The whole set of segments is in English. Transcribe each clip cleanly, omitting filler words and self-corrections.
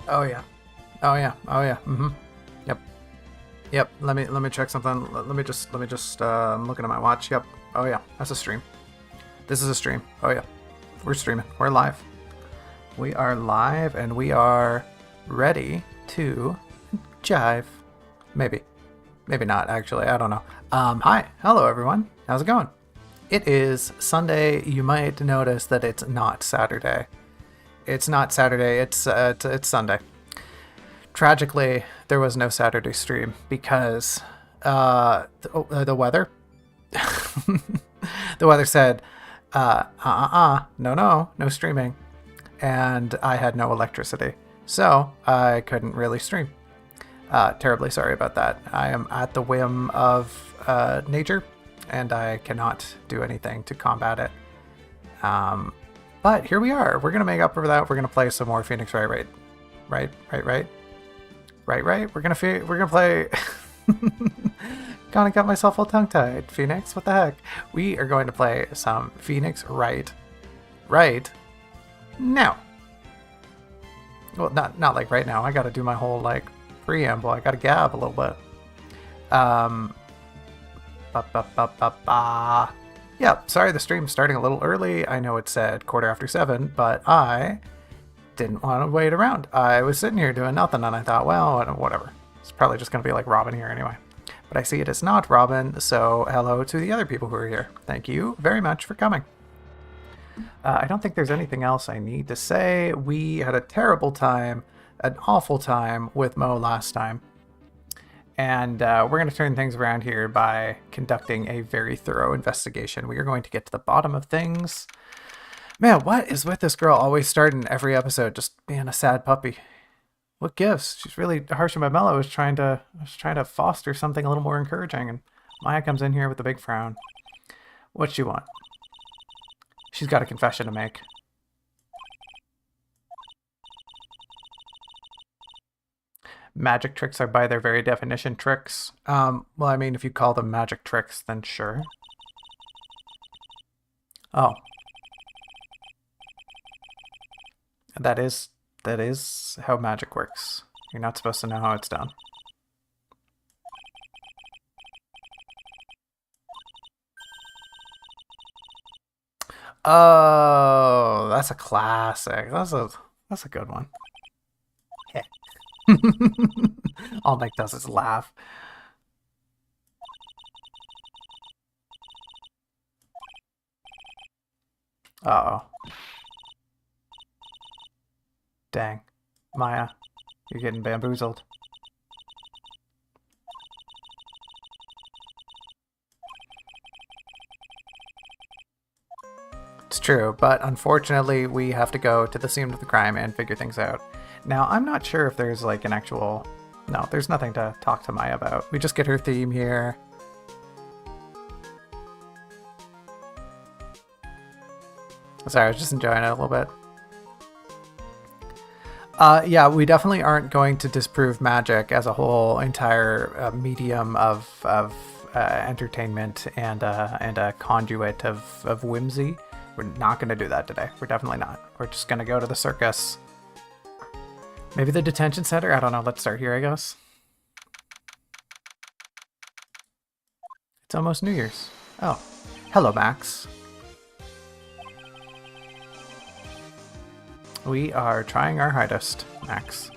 Oh yeah. Oh yeah. Oh yeah. Mm-hmm. Yep. Yep. Let me check something. Let me just I'm looking at my watch. Yep. Oh yeah. That's a stream. This is a stream. Oh yeah. We're streaming. We're live. We are live and we are ready to jive. Maybe. Maybe not actually. I don't know. Hi. Hello everyone. How's it going? It is Sunday. You might notice that it's not Saturday. It's not Saturday. It's Sunday. Tragically, there was no Saturday stream because the weather. The weather said, no streaming, and I had no electricity, so I couldn't really stream. Terribly sorry about that. I am at the whim of nature, and I cannot do anything to combat it. But here we are. We're gonna make up for that. We're gonna play some more Phoenix Wright. Right. We're gonna play. Kinda got myself all tongue-tied. Phoenix, what the heck? We are going to play some Phoenix Wright. Right now. Well, not like right now. I gotta do my whole like preamble. I gotta gab a little bit. Yeah, sorry the stream's starting a little early. I know it said 7:15, but I didn't want to wait around. I was sitting here doing nothing, and I thought, well, whatever. It's probably just going to be like Robin here anyway. But I see it is not Robin, so hello to the other people who are here. Thank you very much for coming. I don't think there's anything else I need to say. We had a terrible time, an awful time with Mo last time. And we're going to turn things around here by conducting a very thorough investigation. We are going to get to the bottom of things. Man, what is with this girl always starting every episode just being a sad puppy? What gives? She's really harsh on my mellow. I was trying to foster something a little more encouraging, and Maya comes in here with a big frown. What's she want? She's got a confession to make. Magic tricks are by their very definition tricks. Well, I mean, if you call them magic tricks, then sure. Oh. That is how magic works. You're not supposed to know how it's done. Oh, that's a classic. That's a good one. All Nick does is laugh. Uh-oh. Dang. Maya, you're getting bamboozled. It's true, but unfortunately we have to go to the scene of the crime and figure things out. Now, I'm not sure if there's like an actual... No, there's nothing to talk to Maya about. We just get her theme here. Sorry, I was just enjoying it a little bit. Yeah, we definitely aren't going to disprove magic as a whole entire medium of entertainment and a conduit of whimsy. We're not going to do that today. We're definitely not. We're just going to go to the circus. Maybe the detention center? I don't know. Let's start here, I guess. It's almost New Year's. Oh. Hello, Max. We are trying our hardest, Max.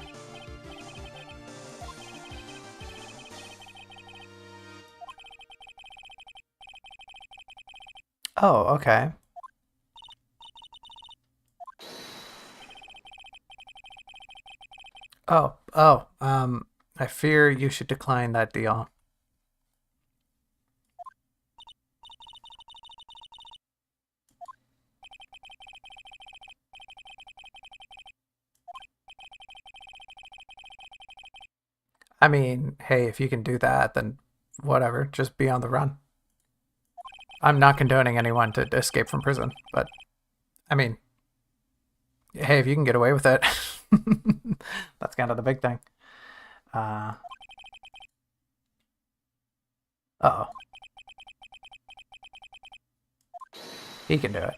Oh, okay. I fear you should decline that deal. I mean, hey, if you can do that, then whatever, just be on the run. I'm not condoning anyone to escape from prison, but I mean, hey, if you can get away with it, that's kind of the big thing. Uh-oh. He can do it.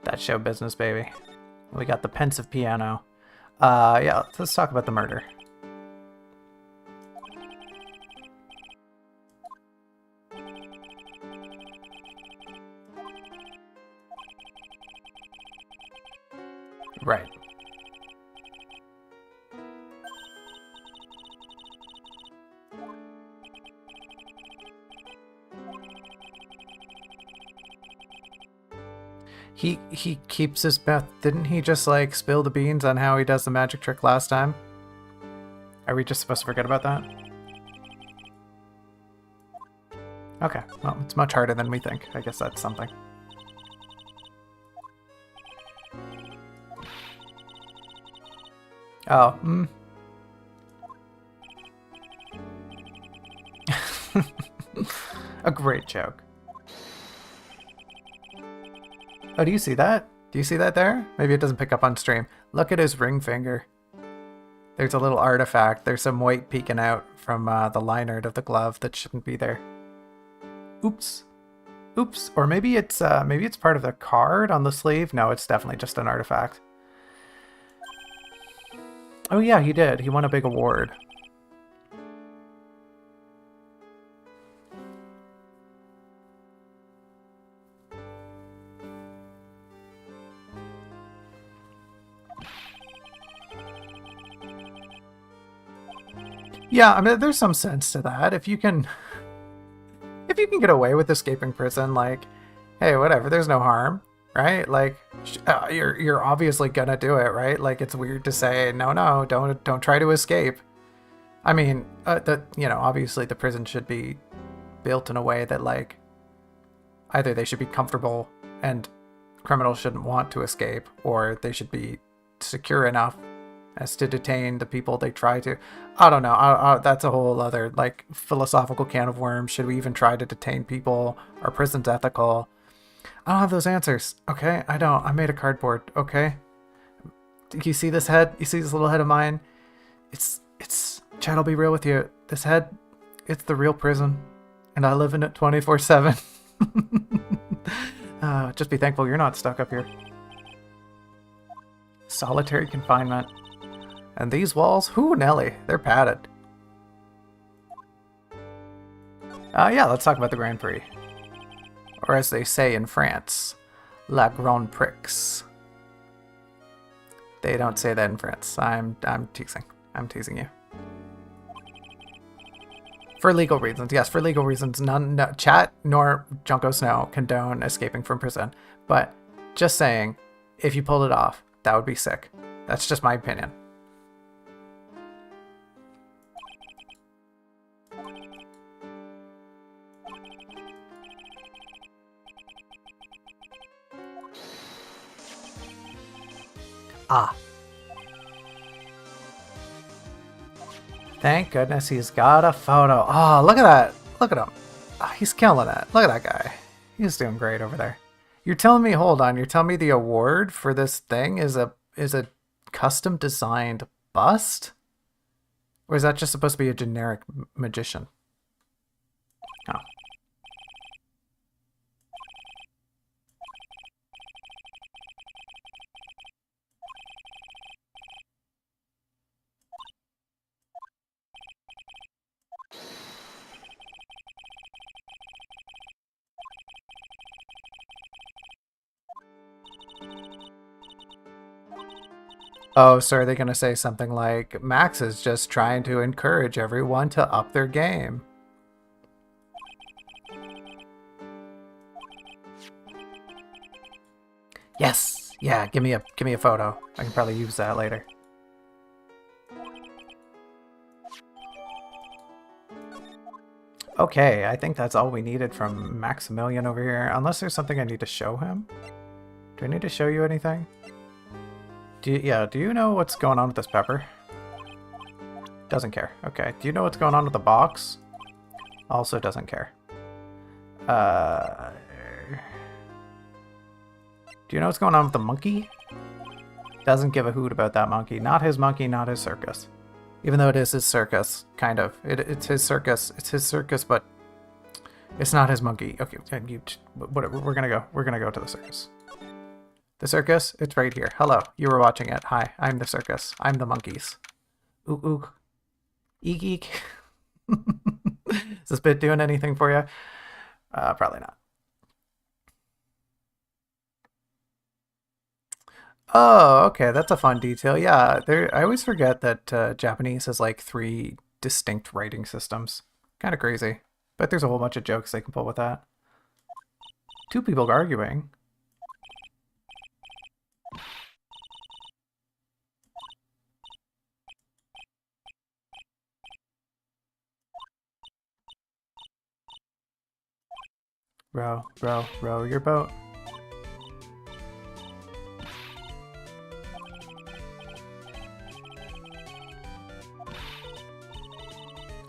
That's show business, baby. We got the pensive piano. Yeah, let's talk about the murder. Right. He keeps his bet. Didn't he just like spill the beans on how he does the magic trick last time? Are we just supposed to forget about that? Okay, well, it's much harder than we think. I guess that's something. Oh, a great joke. Oh, do you see that? Do you see that there? Maybe it doesn't pick up on stream. Look at his ring finger. There's a little artifact. There's some white peeking out from the liner of the glove that shouldn't be there. Oops. Oops. Or maybe it's part of the card on the sleeve. No, it's definitely just an artifact. Oh yeah, he did. He won a big award. Yeah, I mean, there's some sense to that. If you can get away with escaping prison, like, hey, whatever, there's no harm, right? Like, you're obviously gonna do it, right? Like, it's weird to say, no, don't try to escape. I mean, obviously the prison should be built in a way that, like, either they should be comfortable and criminals shouldn't want to escape, or they should be secure enough as to detain the people they try to. I don't know. That's a whole other, like, philosophical can of worms. Should we even try to detain people? Are prisons ethical? I don't have those answers, okay? I don't. I made a cardboard, okay? You see this head? You see this little head of mine? It's Chad, I'll be real with you. This head, it's the real prison. And I live in it 24/7. Just be thankful you're not stuck up here. Solitary confinement. And these walls, whoo, Nelly, they're padded. Yeah, let's talk about the Grand Prix. Or as they say in France, La Grande Prix. They don't say that in France. I'm teasing. I'm teasing you. For legal reasons, yes, for legal reasons. No, chat nor Junco Snow condone escaping from prison. But just saying, if you pulled it off, that would be sick. That's just my opinion. Ah. Thank goodness he's got a photo. Oh, look at that. Look at him. Oh, he's killing it. Look at that guy. He's doing great over there. You're telling me, hold on, you're telling me the award for this thing is a custom designed bust? Or is that just supposed to be a generic magician? Oh. Oh, so are they going to say something like, Max is just trying to encourage everyone to up their game? Yes! Yeah, give me a photo. I can probably use that later. Okay, I think that's all we needed from Maximilian over here. Unless there's something I need to show him? Do I need to show you anything? Do you know what's going on with this pepper? Doesn't care. Okay. Do you know what's going on with the box? Also doesn't care. Do you know what's going on with the monkey? Doesn't give a hoot about that monkey. Not his monkey, not his circus. Even though it is his circus, kind of. It's his circus. It's his circus, but it's not his monkey. Okay, whatever. We're gonna go to the circus. The circus? It's right here. Hello, you were watching it. Hi, I'm the circus. I'm the monkeys. Ook ook. Eek eek. Is this bit doing anything for you? Probably not. Oh, okay, that's a fun detail. Yeah, I always forget that Japanese has like 3 distinct writing systems. Kind of crazy. But there's a whole bunch of jokes they can pull with that. 2 people arguing. Row, row, row your boat.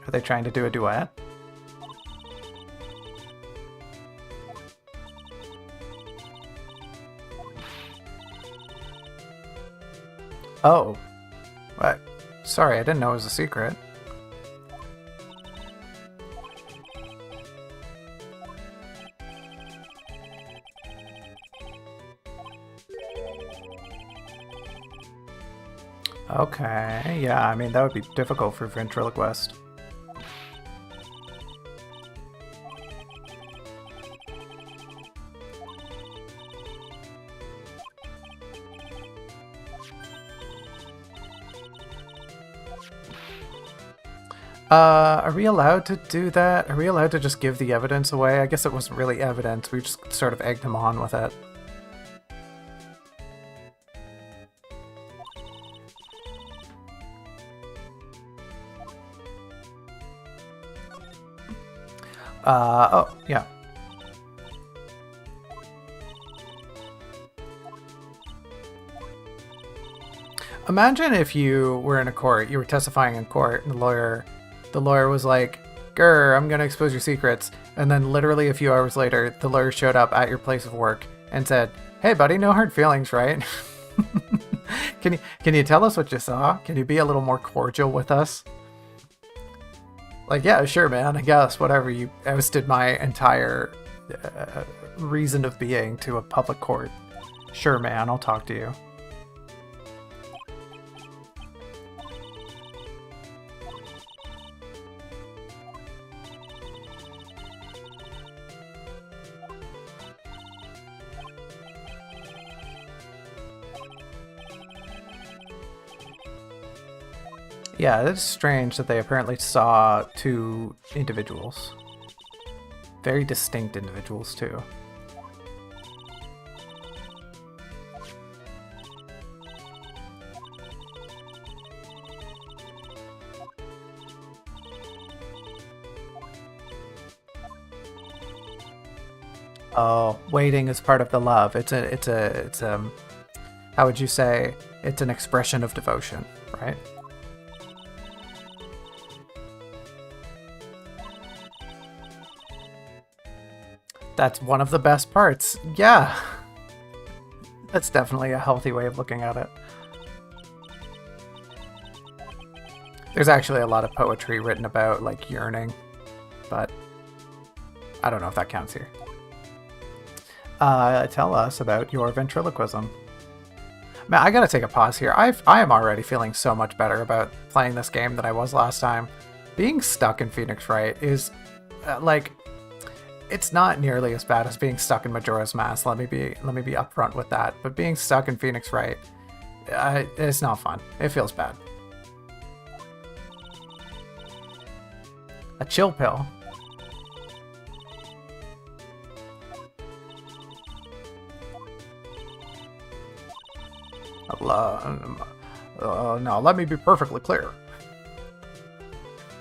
Are they trying to do a duet? Oh. What? Sorry, I didn't know it was a secret. Okay, yeah, I mean, that would be difficult for ventriloquist. Are we allowed to do that? Are we allowed to just give the evidence away? I guess it wasn't really evidence, we just sort of egged him on with it. Oh, yeah. Imagine if you were in a court, you were testifying in court, and the lawyer was like, "Grr, I'm gonna expose your secrets," and then literally a few hours later, the lawyer showed up at your place of work and said, "Hey, buddy, no hard feelings, right?" Can you tell us what you saw? Can you be a little more cordial with us? Like, yeah, sure, man, I guess, whatever. You ousted my entire reason of being to a public court. Sure, man, I'll talk to you. Yeah, it's strange that they apparently saw 2 individuals. Very distinct individuals, too. Oh, waiting is part of the love. It's how would you say? It's an expression of devotion, right? That's one of the best parts. Yeah. That's definitely a healthy way of looking at it. There's actually a lot of poetry written about, like, yearning, but I don't know if that counts here. Tell us about your ventriloquism. Man, I gotta take a pause here. I am already feeling so much better about playing this game than I was last time. Being stuck in Phoenix Wright is, like... It's not nearly as bad as being stuck in Majora's Mask. Let me be upfront with that. But being stuck in Phoenix Wright, it's not fun. It feels bad. A chill pill. Now let me be perfectly clear.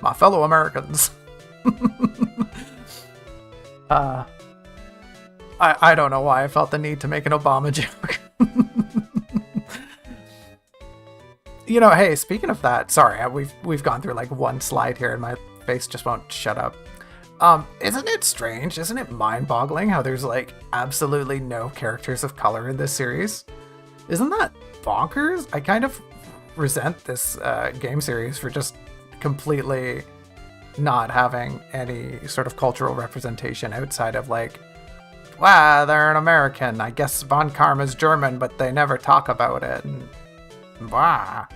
My fellow Americans. I don't know why I felt the need to make an Obama joke. You know, hey, speaking of that, sorry, we've gone through like one slide here and my face just won't shut up. Isn't it strange? Isn't it mind-boggling how there's like absolutely no characters of color in this series? Isn't that bonkers? I kind of resent this game series for just completely not having any sort of cultural representation outside of like Wow, they're an American. I guess Von Karma's German, but they never talk about it. And, wow.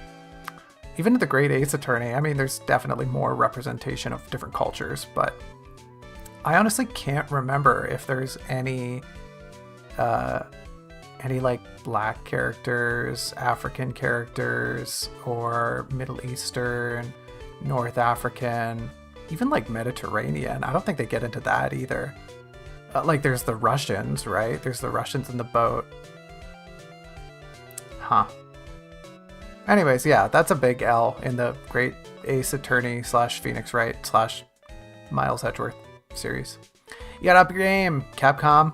Even the Great Ace Attorney, I mean, there's definitely more representation of different cultures, but I honestly can't remember if there's any like black characters, African characters, or Middle Eastern, North African, even like Mediterranean. I don't think they get into that either. Like there's the Russians, right? There's the Russians in the boat. Huh. Anyways, yeah, that's a big L in the Great Ace Attorney / Phoenix Wright / Miles Edgeworth series. You gotta up your game, Capcom.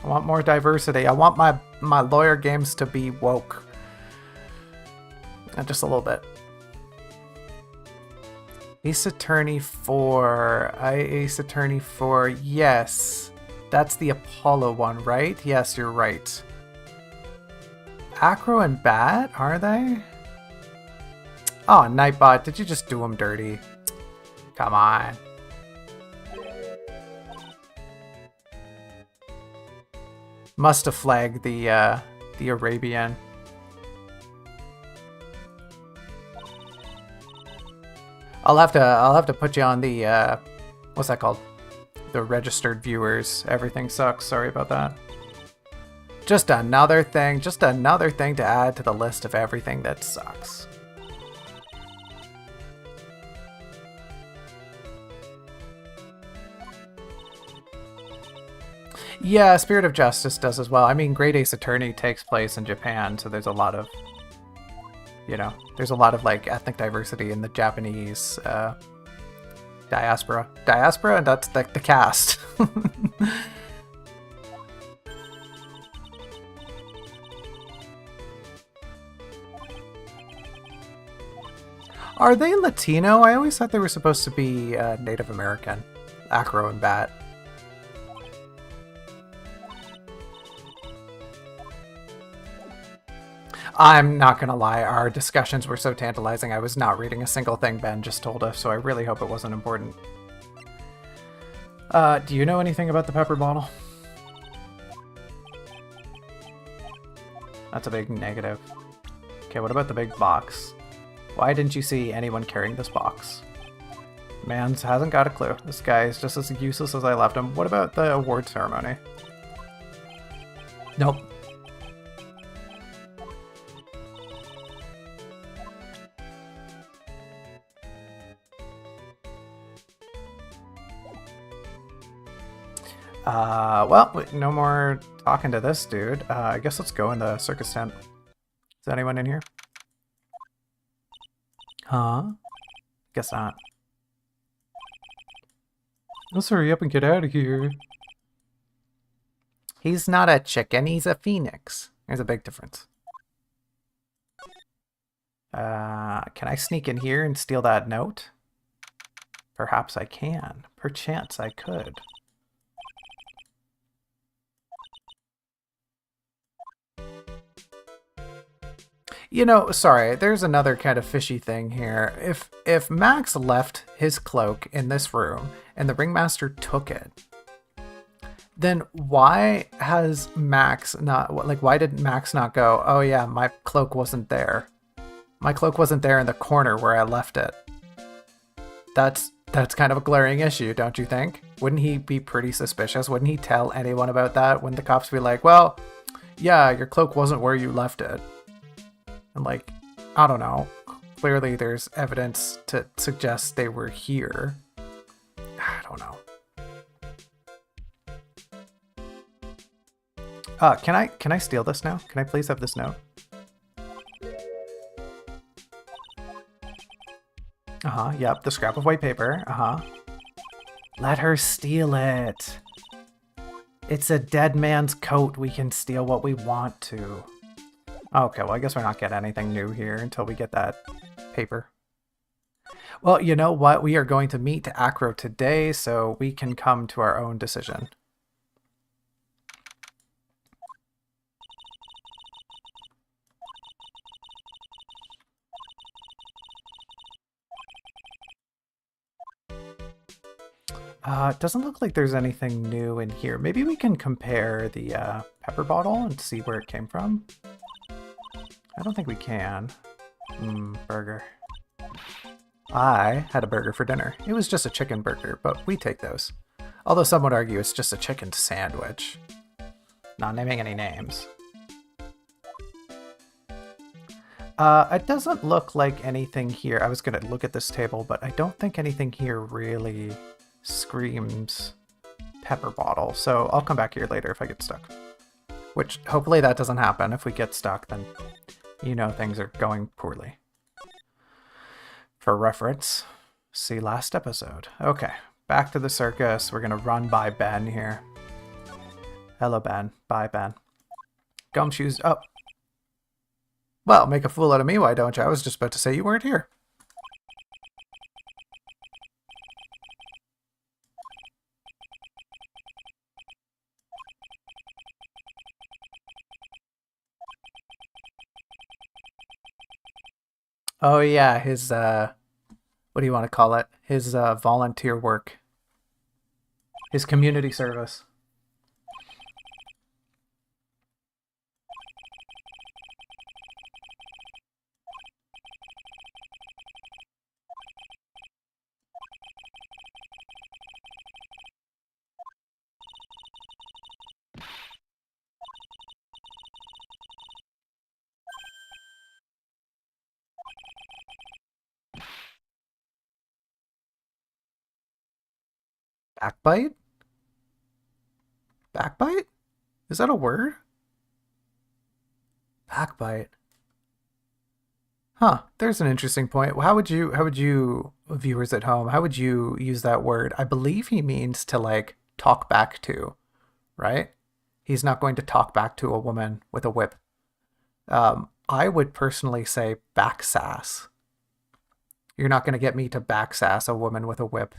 I want more diversity. I want my lawyer games to be woke. And just a little bit. Ace Attorney 4. Ace Attorney 4. Yes. That's the Apollo one, right? Yes, you're right. Acro and Bat, are they? Oh, Nightbot, did you just do them dirty? Come on. Must have flagged the Arabian. I'll have to put you on the what's that called? The registered viewers. Everything sucks. Sorry about that. Just another thing to add to the list of everything that sucks. Yeah, Spirit of Justice does as well. I mean, Great Ace Attorney takes place in Japan, so there's a lot of, you know, there's a lot of like ethnic diversity in the Japanese diaspora. Diaspora? That's the cast. Are they Latino? I always thought they were supposed to be Native American. Acro and Bat. I'm not gonna lie, our discussions were so tantalizing I was not reading a single thing Ben just told us, so I really hope it wasn't important. Do you know anything about the pepper bottle? That's a big negative. Okay, what about the big box? Why didn't you see anyone carrying this box? Mans hasn't got a clue. This guy is just as useless as I left him. What about the award ceremony? Nope. Well, no more talking to this dude. I guess let's go in the circus tent. Is anyone in here? Huh? Guess not. Let's hurry up and get out of here. He's not a chicken, he's a phoenix. There's a big difference. Can I sneak in here and steal that note? Perhaps I can. Perchance I could. You know, sorry, there's another kind of fishy thing here. If Max left his cloak in this room and the ringmaster took it, then why has Max not, like, why did Max not go, oh yeah, my cloak wasn't there. My cloak wasn't there in the corner where I left it. That's kind of a glaring issue, don't you think? Wouldn't he be pretty suspicious? Wouldn't he tell anyone about that? Wouldn't the cops be like, well, yeah, your cloak wasn't where you left it? And like, I don't know. Clearly there's evidence to suggest they were here. I don't know. Can I steal this now? Can I please have this note? Uh-huh, yep, the scrap of white paper. Uh-huh. Let her steal it. It's a dead man's coat. We can steal what we want to. Okay, well, I guess we're not getting anything new here until we get that paper. Well, you know what? We are going to meet Acro today, so we can come to our own decision. It doesn't look like there's anything new in here. Maybe we can compare the pepper bottle and see where it came from. I don't think we can. Burger. I had a burger for dinner. It was just a chicken burger, but we take those. Although some would argue it's just a chicken sandwich. Not naming any names. It doesn't look like anything here. I was going to look at this table, but I don't think anything here really screams pepper bottle. So I'll come back here later if I get stuck. Which, hopefully that doesn't happen. If we get stuck, then you know things are going poorly. For reference, see last episode. Okay, back to the circus. We're going to run by Ben here. Hello, Ben. Bye, Ben. Gumshoes up. Well, make a fool out of me, why don't you? I was just about to say you weren't here. Oh yeah, his, what do you want to call it? His volunteer work. His community service. Backbite? Backbite? Is that a word? Backbite. Huh, there's an interesting point. How would you, viewers at home, how would you use that word? I believe he means to, like, talk back to, right? He's not going to talk back to a woman with a whip. I would personally say backsass. You're not going to get me to backsass a woman with a whip.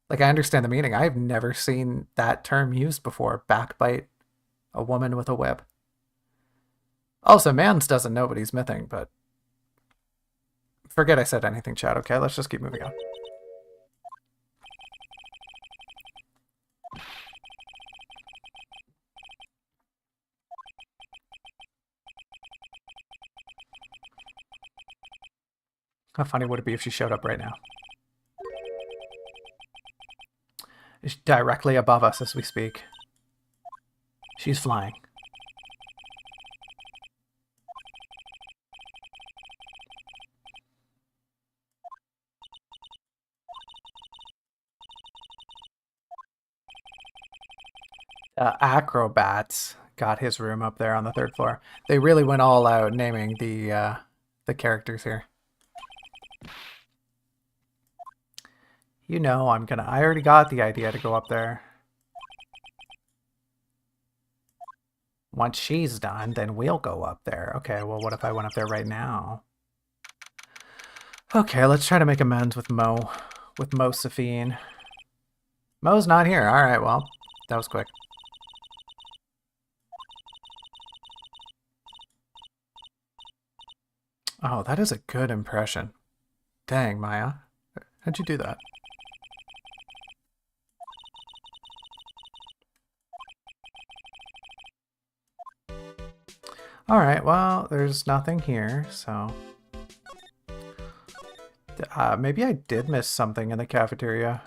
Like, I understand the meaning. I've never seen that term used before. Backbite a woman with a whip. Also, Mans doesn't know what he's missing, but forget I said anything, chat, okay? Let's just keep moving on. How funny would it be if she showed up right now? She's directly above us as we speak. She's flying. Acrobats got his room up there on the 3rd floor. They really went all out naming the characters here. You know I already got the idea to go up there. Once she's done, then we'll go up there. Okay, well, what if I went up there right now? Okay, let's try to make amends with Mo. With Mosephine. Mo's not here. Alright, well, that was quick. Oh, that is a good impression. Dang, Maya. How'd you do that? Alright, well, there's nothing here, so... maybe I did miss something in the cafeteria.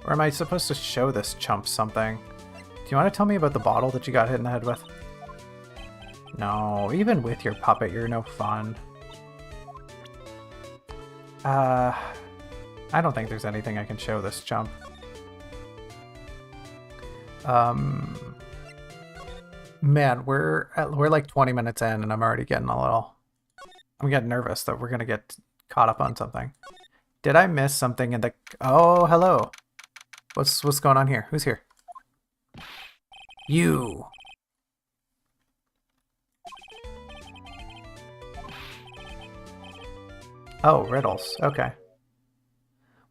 Or am I supposed to show this chump something? Do you want to tell me about the bottle that you got hit in the head with? No, even with your puppet, you're no fun. I don't think there's anything I can show this chump. Man, we're like 20 minutes in and I'm already getting I'm getting nervous that we're gonna get caught up on something. Did I miss something in the... Oh, hello. What's going on here? Who's here? You. Oh, riddles. Okay.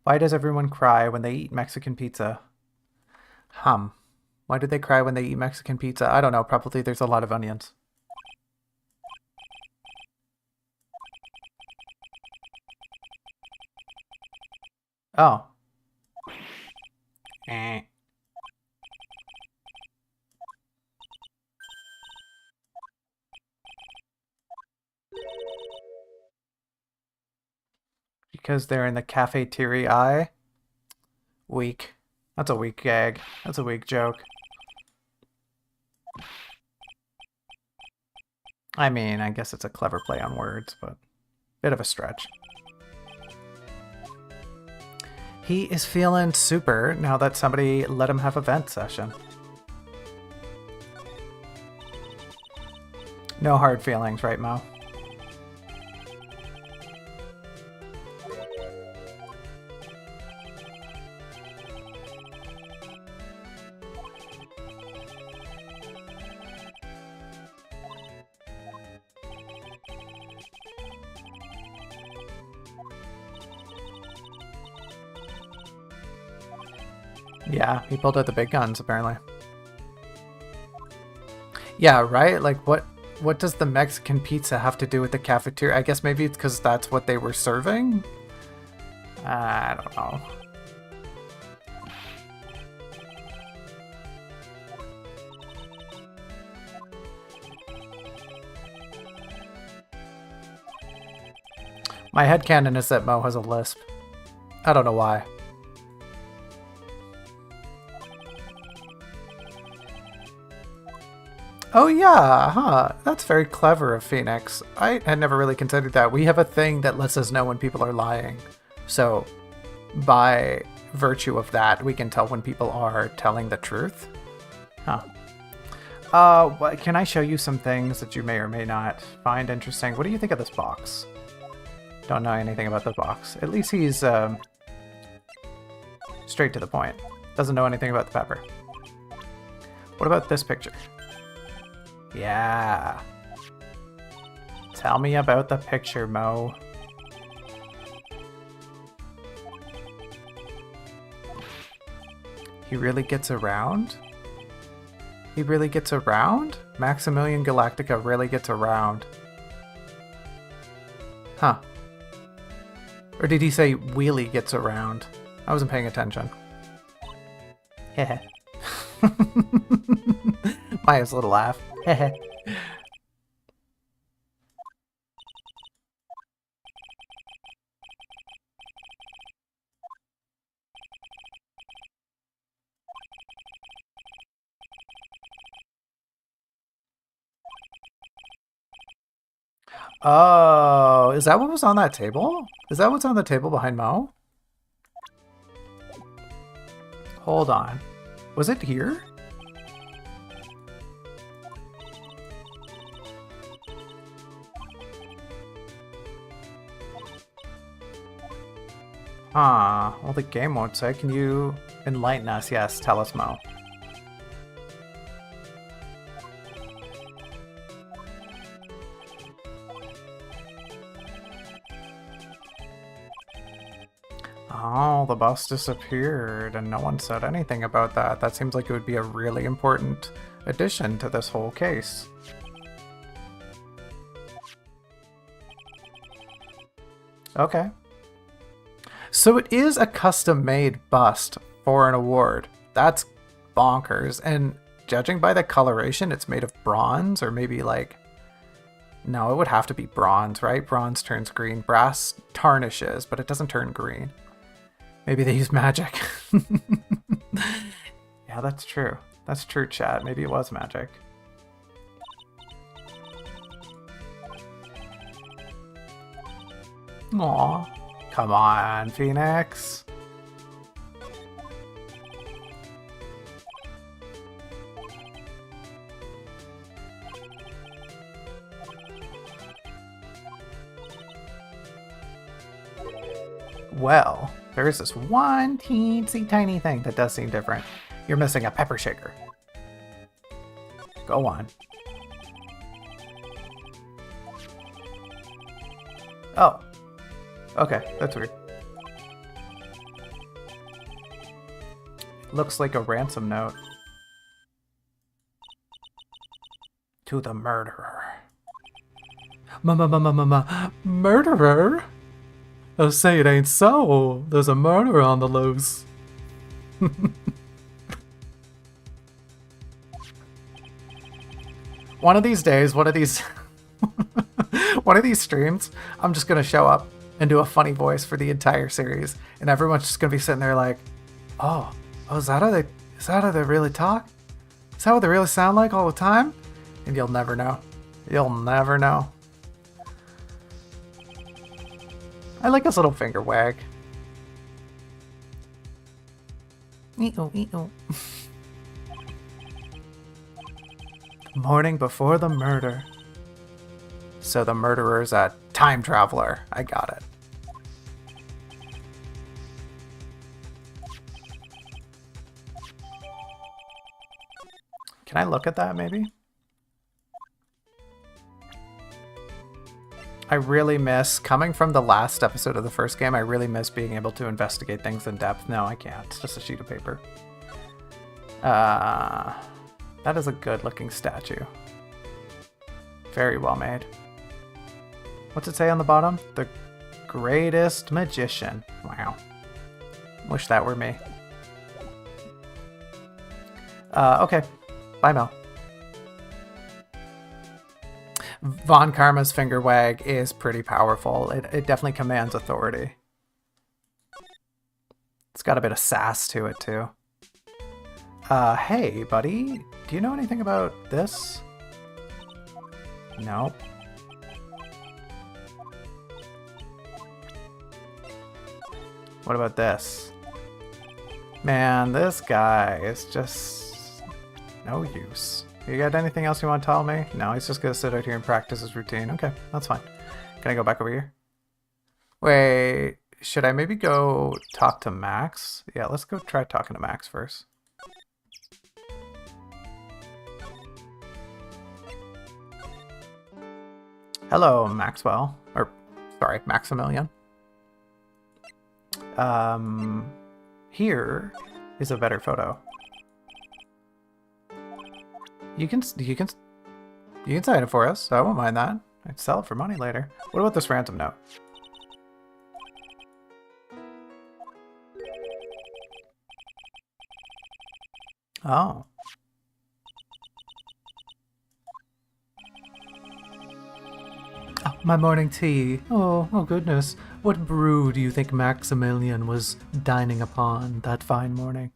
Why does everyone cry when they eat Mexican pizza? Why do they cry when they eat Mexican pizza? I don't know. Probably there's a lot of onions. Oh. Because they're in the cafeteria. Weak. That's a weak gag. That's a weak joke. I mean, I guess it's a clever play on words, but bit of a stretch. He is feeling super now that somebody let him have a vent session. No hard feelings, right, Mo? Yeah, he pulled out the big guns, apparently. Yeah, right? Like, what does the Mexican pizza have to do with the cafeteria? I guess maybe it's because that's what they were serving? I don't know. My headcanon is that Mo has a lisp. I don't know why. Oh yeah, huh. That's very clever of Phoenix. I had never really considered that. We have a thing that lets us know when people are lying. So, by virtue of that, we can tell when people are telling the truth. Huh. Can I show you some things that you may or may not find interesting? What do you think of this box? Don't know anything about the box. At least he's straight to the point. Doesn't know anything about the pepper. What about this picture? Yeah. Tell me about the picture, Mo. He really gets around? He really gets around? Maximilian Galactica really gets around. Huh. Or did he say wheelie gets around? I wasn't paying attention. Heh. Maya's little laugh. Heh. Oh, is that what was on that table? Is that what's on the table behind Mo? Hold on. Was it here? Huh. Well, the game won't say. Can you enlighten us? Yes, tell us, Mo. Oh, the bus disappeared, and no one said anything about that. That seems like it would be a really important addition to this whole case. Okay. So it is a custom-made bust for an award. That's bonkers. And judging by the coloration, it's made of bronze, or maybe like... No, it would have to be bronze, right? Bronze turns green. Brass tarnishes, but it doesn't turn green. Maybe they use magic. Yeah, that's true. That's true, chat. Maybe it was magic. Aw. Come on, Phoenix. Well, there is this one teensy tiny thing that does seem different. You're missing a pepper shaker. Go on. Oh. Okay, that's weird. Looks like a ransom note. To the murderer. Murderer? Oh, say it ain't so. There's a murderer on the loose. One of these days, one of these streams, I'm just gonna show up and do a funny voice for the entire series, and everyone's just gonna be sitting there like, oh, is that how they really talk? Is that what they really sound like all the time? And you'll never know. You'll never know. I like his little finger wag. The morning before the murder. So the murderer's a time traveler. I got it. Can I look at that maybe? I really miss, coming from the last episode of the first game, I really miss being able to investigate things in depth. No, I can't. It's just a sheet of paper. That is a good looking statue. Very well made. What's it say on the bottom? The greatest magician. Wow. Wish that were me. Okay. Bye, Mel. Von Karma's finger wag is pretty powerful. It definitely commands authority. It's got a bit of sass to it, too. Hey, buddy. Do you know anything about this? No. What about this? Man, this guy is just no use. You got anything else you want to tell me? No, he's just gonna sit out here and practice his routine. Okay, that's fine. Can I go back over here? Wait, should I maybe go talk to Max? Yeah, let's go try talking to Max first. Hello, Maxwell. Or, sorry, Maximilian. Here is a better photo. You can sign it for us. I won't mind that. I'd sell it for money later. What about this random note? Oh. Oh, my morning tea. Oh goodness. What brew do you think Maximilian was dining upon that fine morning?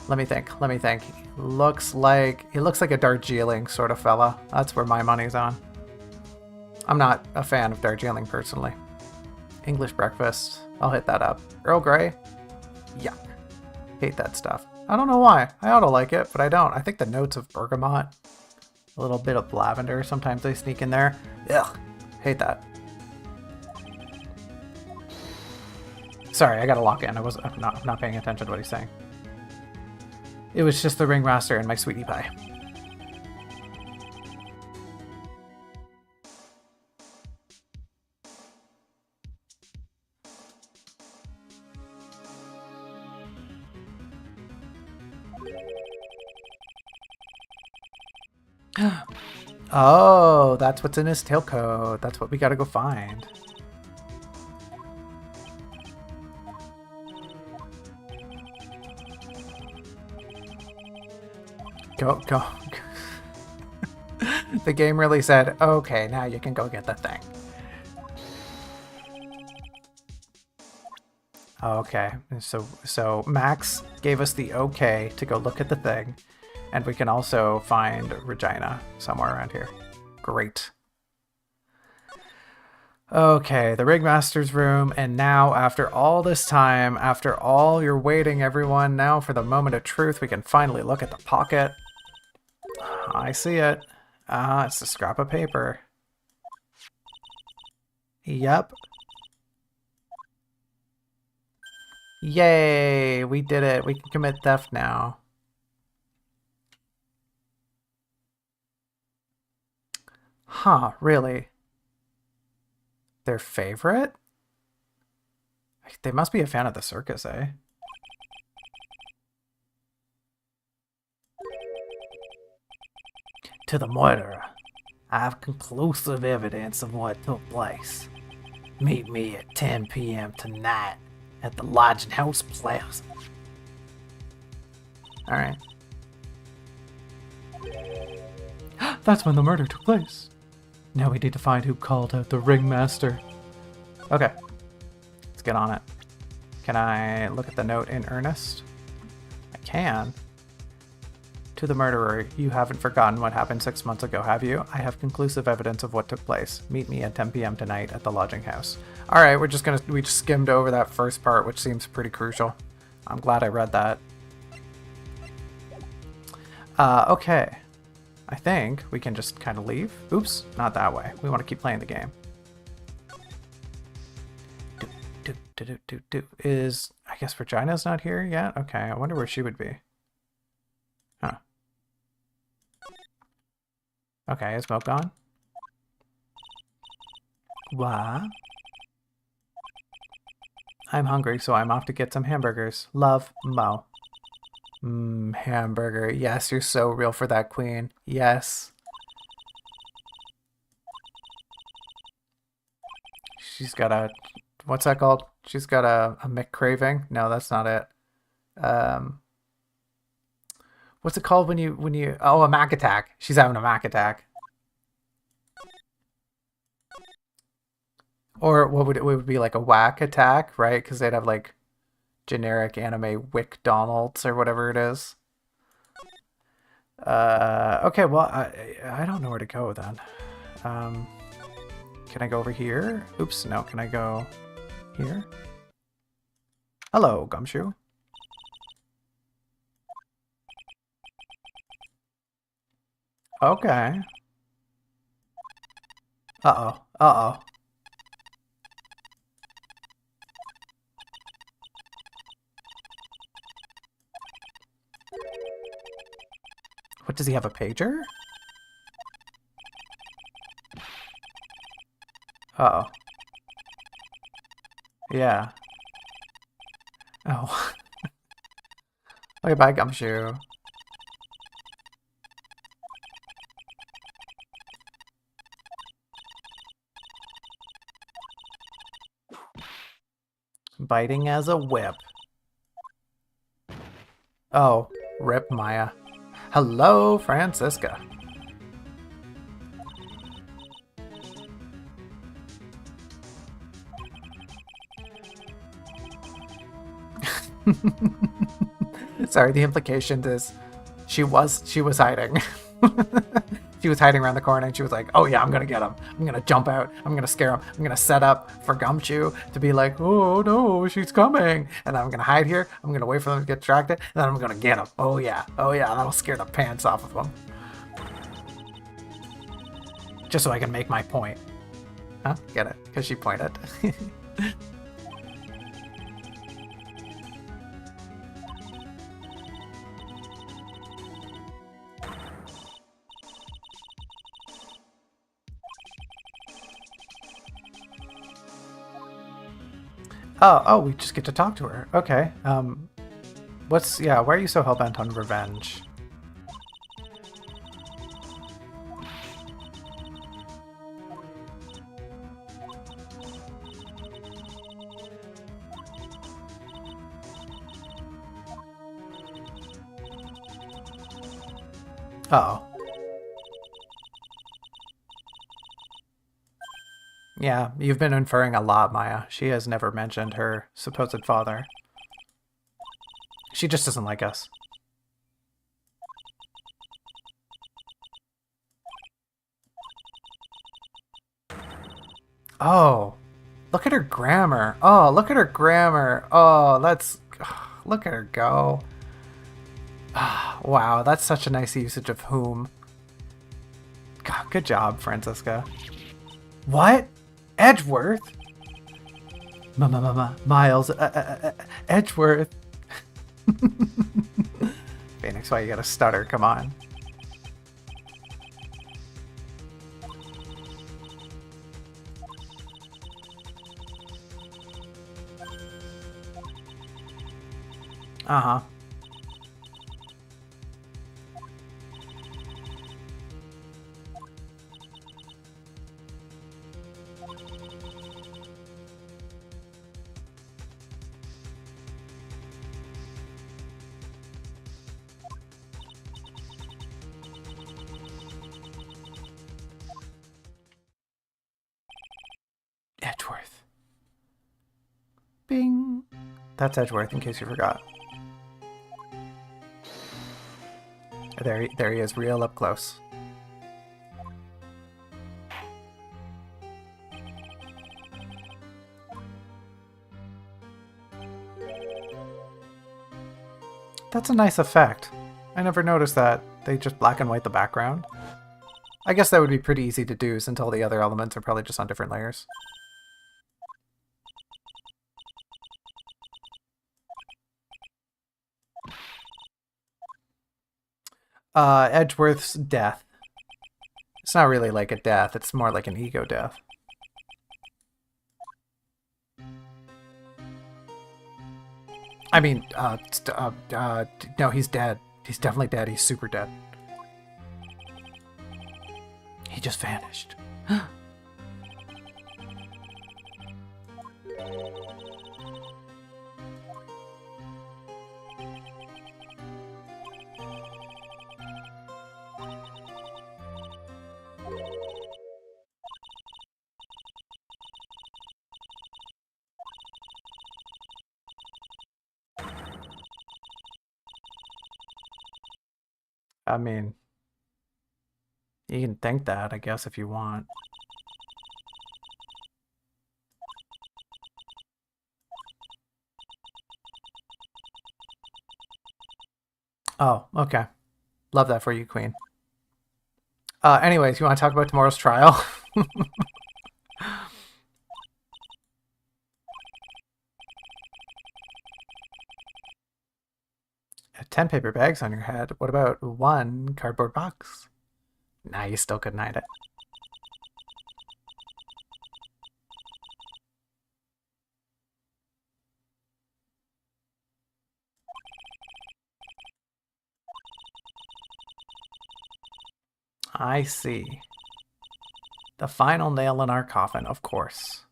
Let me think. He looks like a Darjeeling sort of fella. That's where my money's on. I'm not a fan of Darjeeling personally. English breakfast. I'll hit that up. Earl Grey? Yuck. Hate that stuff. I don't know why. I ought to like it, but I don't. I think the notes of bergamot, a little bit of lavender, sometimes they sneak in there. Ugh. Hate that. Sorry, I gotta lock in. I'm not paying attention to what he's saying. It was just the ringmaster and my sweetie pie. Oh, that's what's in his tailcoat. That's what we gotta go find. Go. The game really said, okay, now you can go get the thing. Okay, so Max gave us the okay to go look at the thing, and we can also find Regina somewhere around here. Great. Okay, the Rigmaster's room, and now after all this time, after all your waiting, everyone, now for the moment of truth, we can finally look at the pocket. I see it. It's a scrap of paper. Yep. Yay, we did it. We can commit theft now. Huh, really? Their favorite? They must be a fan of the circus, eh? To the murderer. I have conclusive evidence of what took place. Meet me at 10 p.m. tonight at the Lodging House Plaza. Alright. That's when the murder took place. Now we need to find who called out the Ringmaster. Okay, let's get on it. Can I look at the note in earnest? I can. To the murderer, you haven't forgotten what happened 6 months ago, have you? I have conclusive evidence of what took place. Meet me at 10 p.m. tonight at the lodging house. All right, we just skimmed over that first part, which seems pretty crucial. I'm glad I read that. Okay. I think we can just kind of leave. Oops, not that way. We want to keep playing the game. Is, I guess Regina's not here yet? Okay, I wonder where she would be. Huh. Okay, is Milk gone? What? I'm hungry, so I'm off to get some hamburgers. Love, Mo. Hamburger. Yes, you're so real for that, queen. Yes. She's got a... What's that called? She's got a McCraving? No, that's not it. What's it called when you... Oh, a Mac attack. She's having a Mac attack. Or what would it would be like a whack attack, right? Because they'd have like generic anime Wick Donalds or whatever it is. Okay, well, I don't know where to go then. Can I go over here? Oops, no, can I go here? Hello, Gumshoe. Okay. Uh-oh, uh-oh. What, does he have a pager? Uh-oh. Yeah. Oh. Okay, bye, Gumshoe. Biting as a whip. Oh, rip Maya. Hello, Francisca. Sorry, the implication is she was hiding. She was hiding around the corner and she was like, oh yeah, I'm gonna get him. I'm gonna jump out. I'm gonna scare him. I'm gonna set up for Gumshoe to be like, oh no, she's coming. And then I'm gonna hide here. I'm gonna wait for them to get distracted. And then I'm gonna get him. Oh yeah, that'll scare the pants off of them. Just so I can make my point. Huh? Get it? Because she pointed. Oh, we just get to talk to her. Okay. Why are you so hellbent on revenge? Uh-oh. Yeah, you've been inferring a lot, Maya. She has never mentioned her supposed father. She just doesn't like us. Oh, look at her grammar. Oh, look at her grammar. Oh, look at her go. Wow, that's such a nice usage of whom. God, good job, Francisca. What? Edgeworth? Miles. Edgeworth. Phoenix, why you gotta stutter? Come on. Uh-huh. Edgeworth. That's Edgeworth, in case you forgot. There he is, real up close. That's a nice effect. I never noticed that. They just black and white the background. I guess that would be pretty easy to do since all the other elements are probably just on different layers. Edgeworth's death. It's not really like a death, it's more like an ego death. I mean, no, he's dead. He's definitely dead. He's super dead. He just vanished. I mean, you can think that, I guess, if you want. Oh, okay. Love that for you, Queen. Anyways, you want to talk about tomorrow's trial? 10 paper bags on your head. What about 1 cardboard box? Nah, you still couldn't hide it. I see. The final nail in our coffin, of course.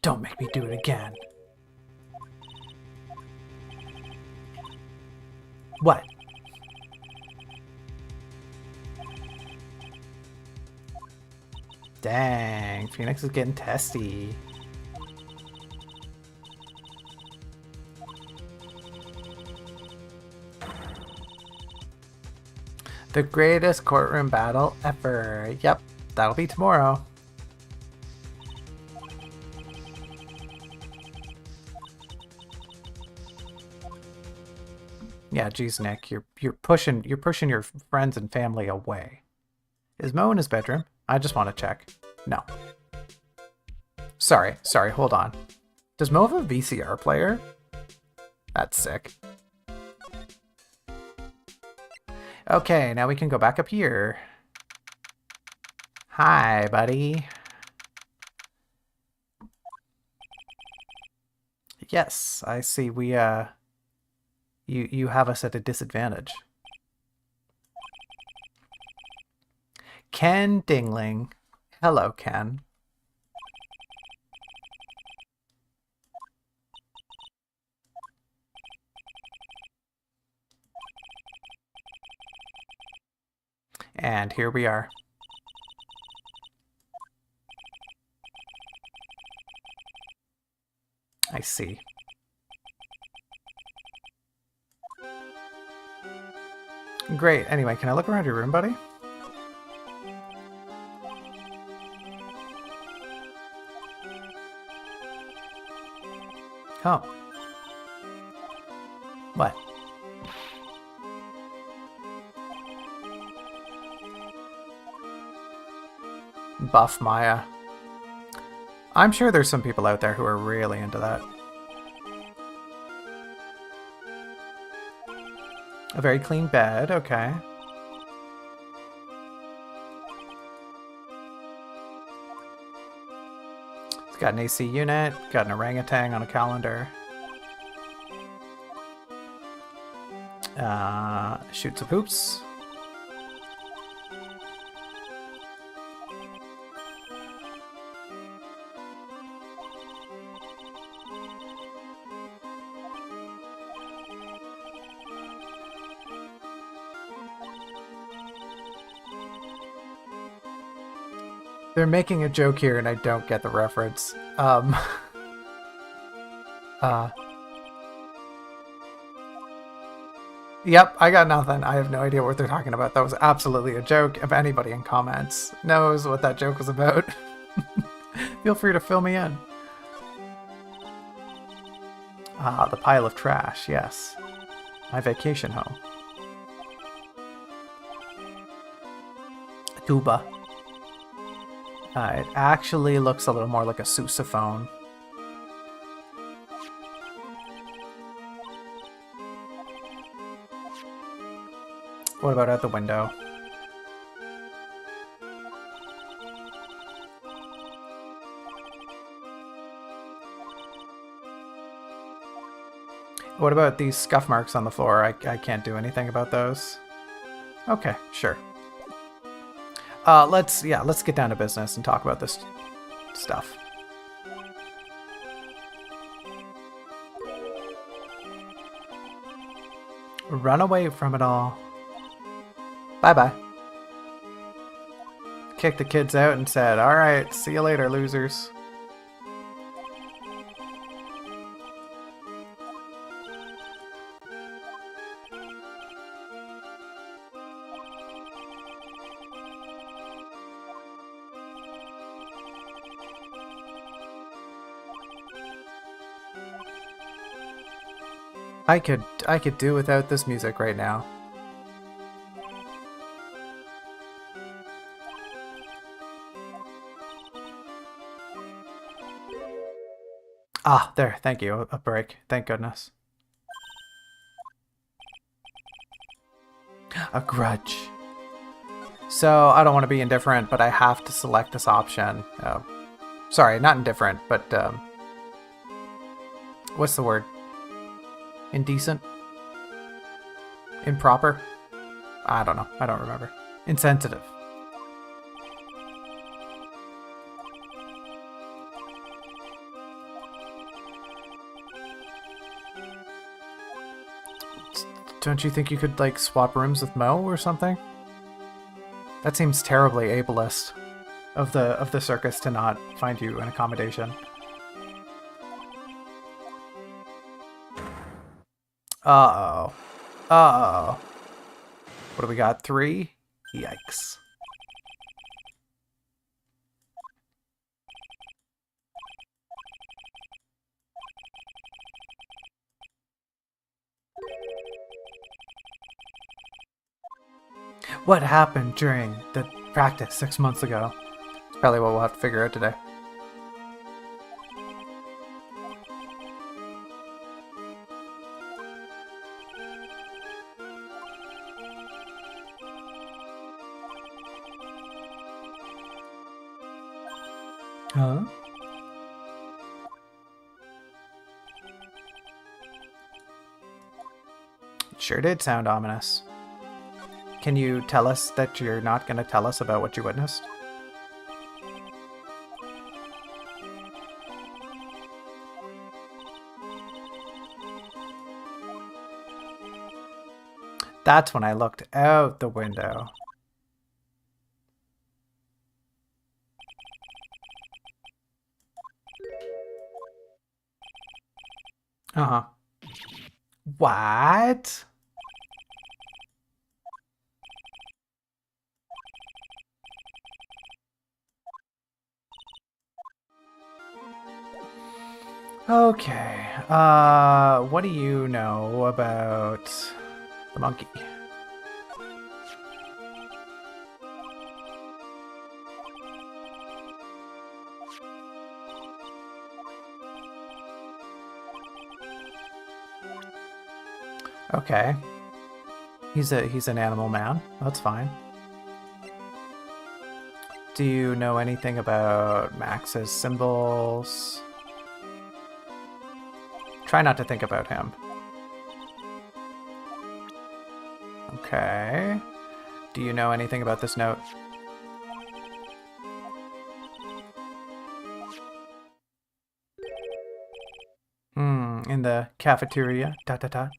Don't make me do it again. What? Dang, Phoenix is getting testy. The greatest courtroom battle ever. Yep, that'll be tomorrow. Yeah, geez, Nick, you're pushing your friends and family away. Is Mo in his bedroom? I just want to check. No. Sorry, hold on. Does Mo have a VCR player? That's sick. Okay, now we can go back up here. Hi, buddy. Yes, I see we, you have us at a disadvantage. Ken Dingling. Hello, Ken. And here we are. I see. Great. Anyway, can I look around your room, buddy? Oh. What? Buff Maya. I'm sure there's some people out there who are really into that. A very clean bed, okay. It's got an AC unit, got an orangutan on a calendar. Shoots of hoops. They're making a joke here and I don't get the reference. Yep, I got nothing. I have no idea what they're talking about. That was absolutely a joke. If anybody in comments knows what that joke was about, feel free to fill me in. Ah, the pile of trash, yes. My vacation home. A tuba. It actually looks a little more like a sousaphone. What about out the window? What about these scuff marks on the floor? I can't do anything about those. Okay, sure. Let's get down to business and talk about this stuff. Run away from it all. Bye-bye. Kicked the kids out and said, alright, see you later, losers. I could do without this music right now. Ah, there, thank you. A break. Thank goodness. A grudge. So, I don't want to be indifferent, but I have to select this option. Sorry, not indifferent, but, what's the word? Indecent? Improper? I don't know. I don't remember. Insensitive. Don't you think you could, like, swap rooms with Mo or something? That seems terribly ableist of the circus to not find you an accommodation. Uh-oh. Uh-oh. What do we got? 3? Yikes. What happened during the practice 6 months ago? It's probably what we'll have to figure out today. Huh? It sure did sound ominous. Can you tell us that you're not going to tell us about what you witnessed? That's when I looked out the window. Uh-huh. What? Okay. What do you know about the monkey? Okay. He's an animal man. That's fine. Do you know anything about Max's symbols? Try not to think about him. Okay. Do you know anything about this note? In the cafeteria. Dot dot dot.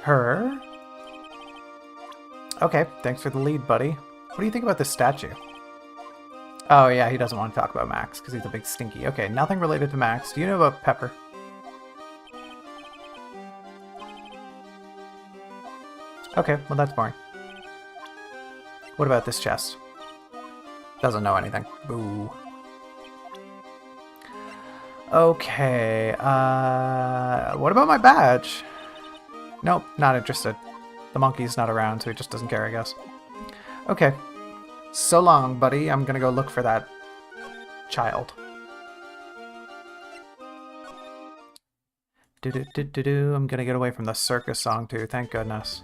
Her? Okay, thanks for the lead, buddy. What do you think about this statue? Oh yeah, he doesn't want to talk about Max because he's a big stinky. Okay, nothing related to Max. Do you know about Pepper? Okay, well that's boring. What about this chest? Doesn't know anything. Boo. Okay, what about my badge? Nope, not interested. The monkey's not around, so he just doesn't care, I guess. Okay. So long, buddy. I'm gonna go look for that child. Do-do-do-do-do. I'm gonna get away from the circus song, too. Thank goodness.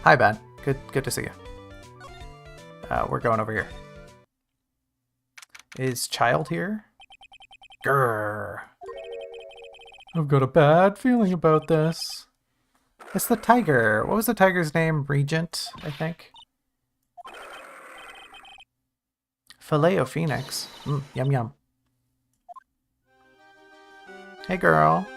Hi, Ben. Good to see you. We're going over here. Is child here? Grrr. I've got a bad feeling about this. It's the tiger. What was the tiger's name? Regent, I think. Filet-O-Phoenix. Yum yum. Hey girl.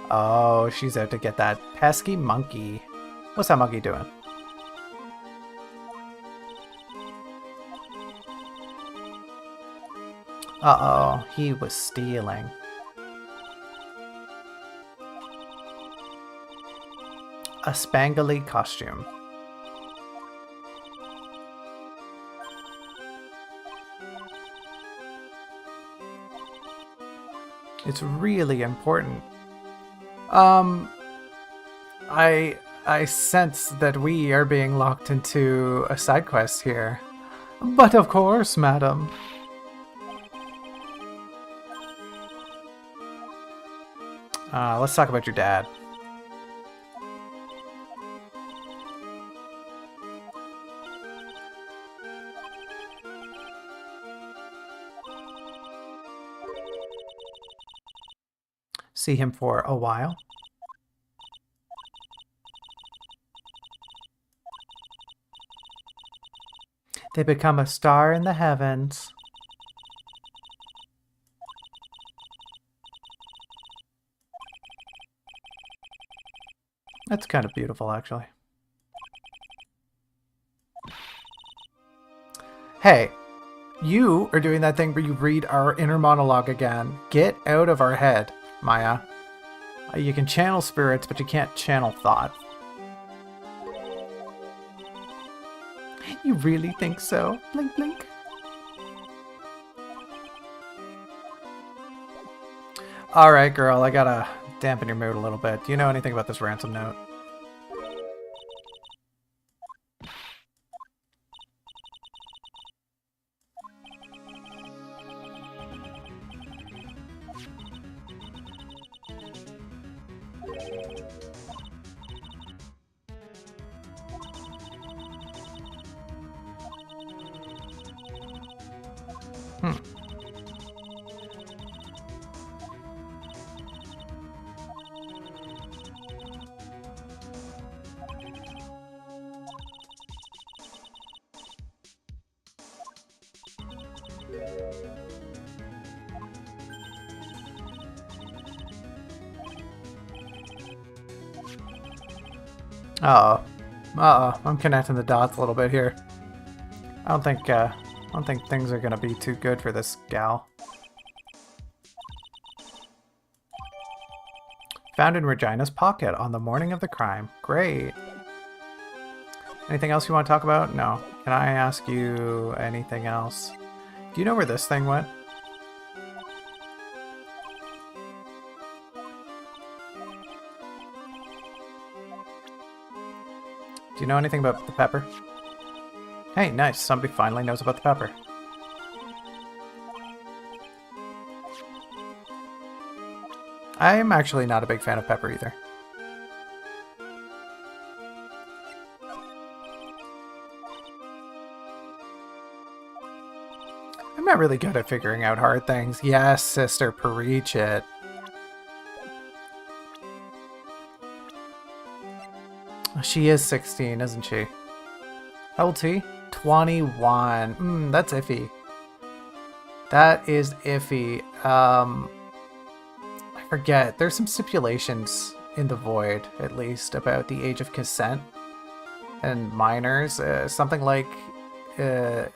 Oh, she's out to get that pesky monkey. What's that monkey doing? Uh-oh, he was stealing. A spangly costume. It's really important. I sense that we are being locked into a side quest here. But of course, madam. Let's talk about your dad. See him for a while. They become a star in the heavens. That's kind of beautiful, actually. Hey, you are doing that thing where you read our inner monologue again. Get out of our head, Maya. You can channel spirits, but you can't channel thought. You really think so? Blink, blink. Alright, girl, I gotta dampen your mood a little bit. Do you know anything about this ransom note? Uh-oh. Uh-oh. I'm connecting the dots a little bit here. I don't think things are gonna be too good for this gal. Found in Regina's pocket on the morning of the crime. Great. Anything else you want to talk about? No. Can I ask you anything else? Do you know where this thing went? Do you know anything about the pepper? Hey, nice. Somebody finally knows about the pepper. I'm actually not a big fan of pepper either. I'm not really good at figuring out hard things. Yes, sister, preach it. She is 16, isn't she? How old's he? 21. That's iffy. That is iffy. I forget. There's some stipulations in the Void, at least, about the age of consent and minors. Something like it's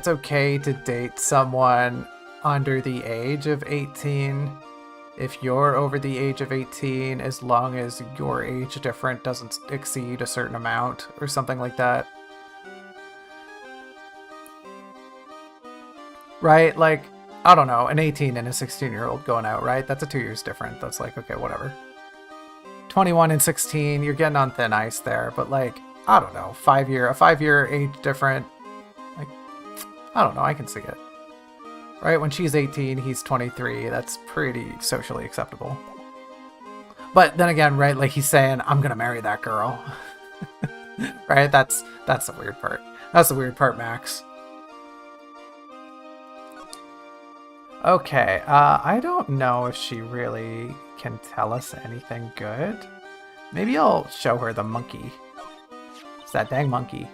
okay to date someone under the age of 18 if you're over the age of 18, as long as your age difference doesn't exceed a certain amount or something like that. Right? Like, I don't know, an 18 and a 16-year-old going out, right? That's a 2 years different. That's like, okay, whatever. 21 and 16, you're getting on thin ice there, but like, I don't know, a 5-year age different. Like, I don't know, I can see it. Right, when she's 18, he's 23. That's pretty socially acceptable. But then again, right, like he's saying, I'm gonna marry that girl. Right, that's the weird part. That's the weird part, Max. Okay, I don't know if she really can tell us anything good. Maybe I'll show her the monkey. It's that dang monkey.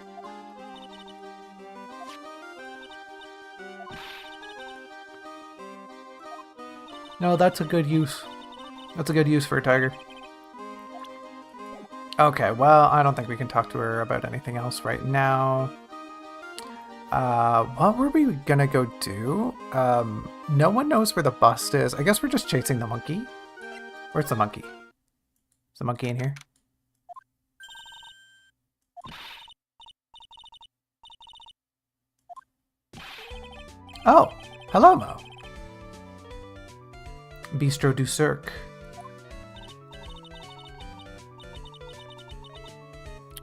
No, that's a good use. That's a good use for a tiger. Okay, well, I don't think we can talk to her about anything else right now. What were we gonna go do? No one knows where the bust is. I guess we're just chasing the monkey. Where's the monkey? Is the monkey in here? Oh, hello, Mo. Bistro du Cirque.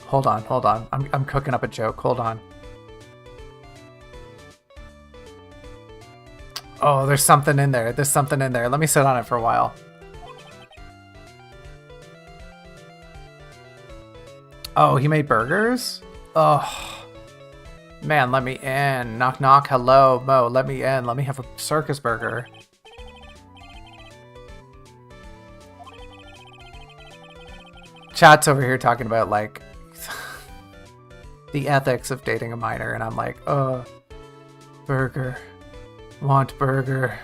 Hold on. I'm cooking up a joke. Hold on. Oh, there's something in there. There's something in there. Let me sit on it for a while. Oh, he made burgers? Oh. Man, let me in. Knock, knock. Hello, Mo. Let me in. Let me have a circus burger. Chat's over here talking about, like, the ethics of dating a minor, and I'm like, burger. Want burger.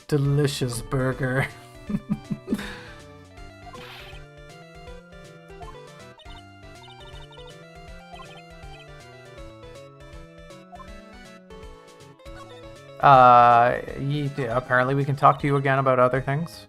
Delicious burger. Yeah, apparently we can talk to you again about other things.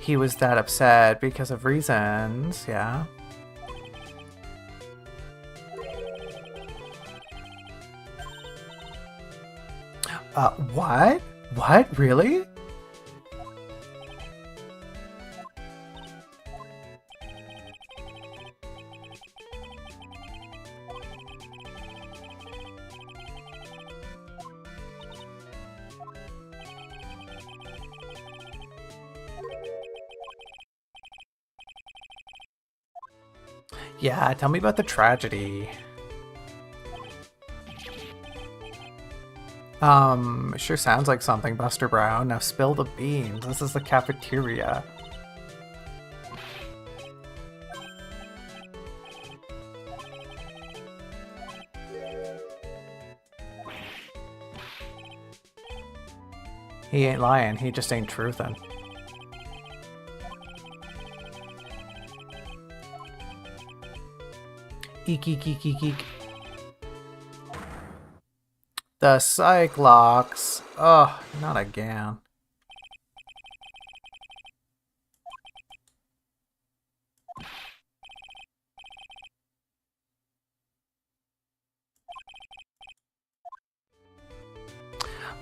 He was that upset because of reasons, yeah. What? What? Really? Yeah, tell me about the tragedy. Sure sounds like something, Buster Brown. Now spill the beans. This is the cafeteria. He ain't lying, he just ain't truthin'. Eek, eek, eek, eek, eek. The Cyclops. Oh, not again.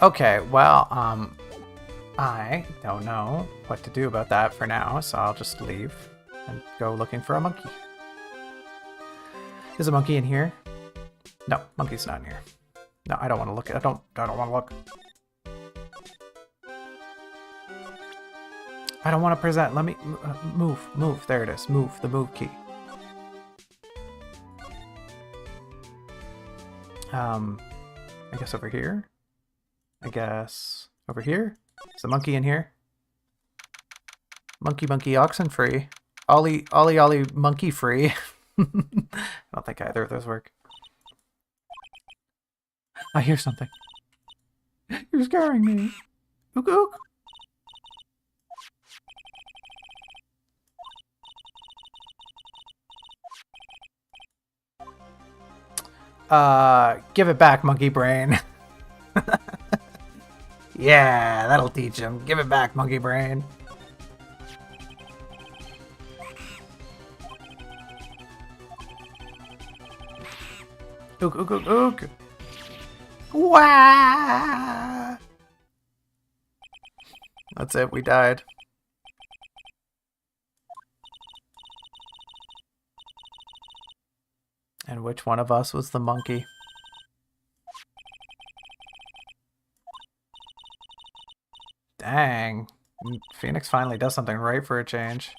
Okay, well, I don't know what to do about that for now, so I'll just leave and go looking for a monkey. Is a monkey in here? No, monkey's not in here. No, I don't want to look. I don't want to look. I don't want to present. Let me move. Move. There it is. Move. The move key. I guess over here. I guess over here. Is the monkey in here? Monkey, monkey, oxen free. Ollie, ollie, ollie, monkey free. I don't think either of those work. I hear something. You're scaring me. Ook, ook. Give it back, monkey brain. Yeah, that'll teach him. Give it back, monkey brain. Ook, ook, ook, ook. Wah! That's it, we died. And which one of us was the monkey? Dang. Phoenix finally does something right for a change.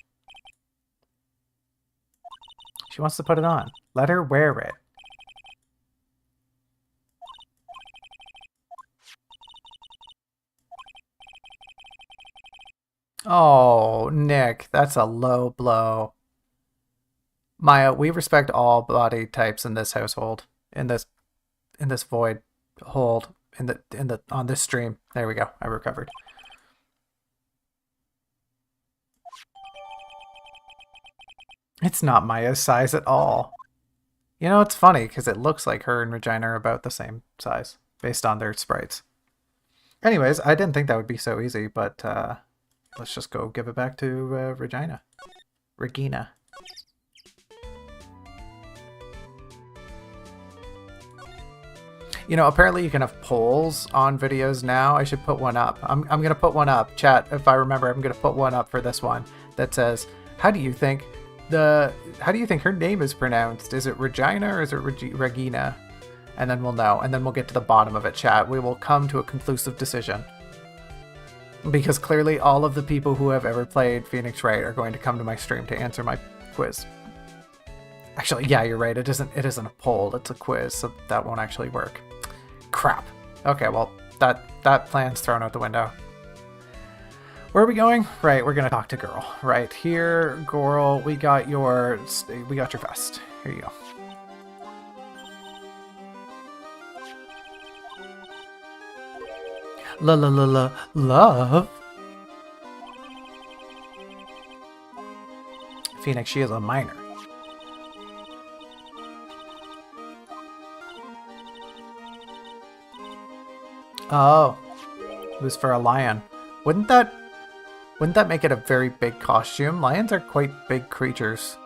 She wants to put it on. Let her wear it. Oh, Nick, that's a low blow. Maya, we respect all body types in this household. In this void hold. On this stream. There we go. I recovered. It's not Maya's size at all. You know, it's funny because it looks like her and Regina are about the same size based on their sprites. Anyways, I didn't think that would be so easy, but let's just go give it back to Regina. Regina. You know, apparently you can have polls on videos now. I should put one up. I'm going to put one up. Chat, if I remember, I'm going to put one up for this one that says, how do you think her name is pronounced? Is it Regina or is it Regina? And then we'll know. And then we'll get to the bottom of it, chat. We will come to a conclusive decision. Because clearly all of the people who have ever played Phoenix Wright are going to come to my stream to answer my quiz. Actually, yeah, you're right. It isn't a poll. It's a quiz, so that won't actually work. Crap. Okay, well, that plan's thrown out the window. Where are we going? Right, we're gonna talk to Girl. Right here, Girl. We got your vest. Here you go. Love. Phoenix, she is a minor. Oh, it was for a lion. Wouldn't that make it a very big costume? Lions are quite big creatures.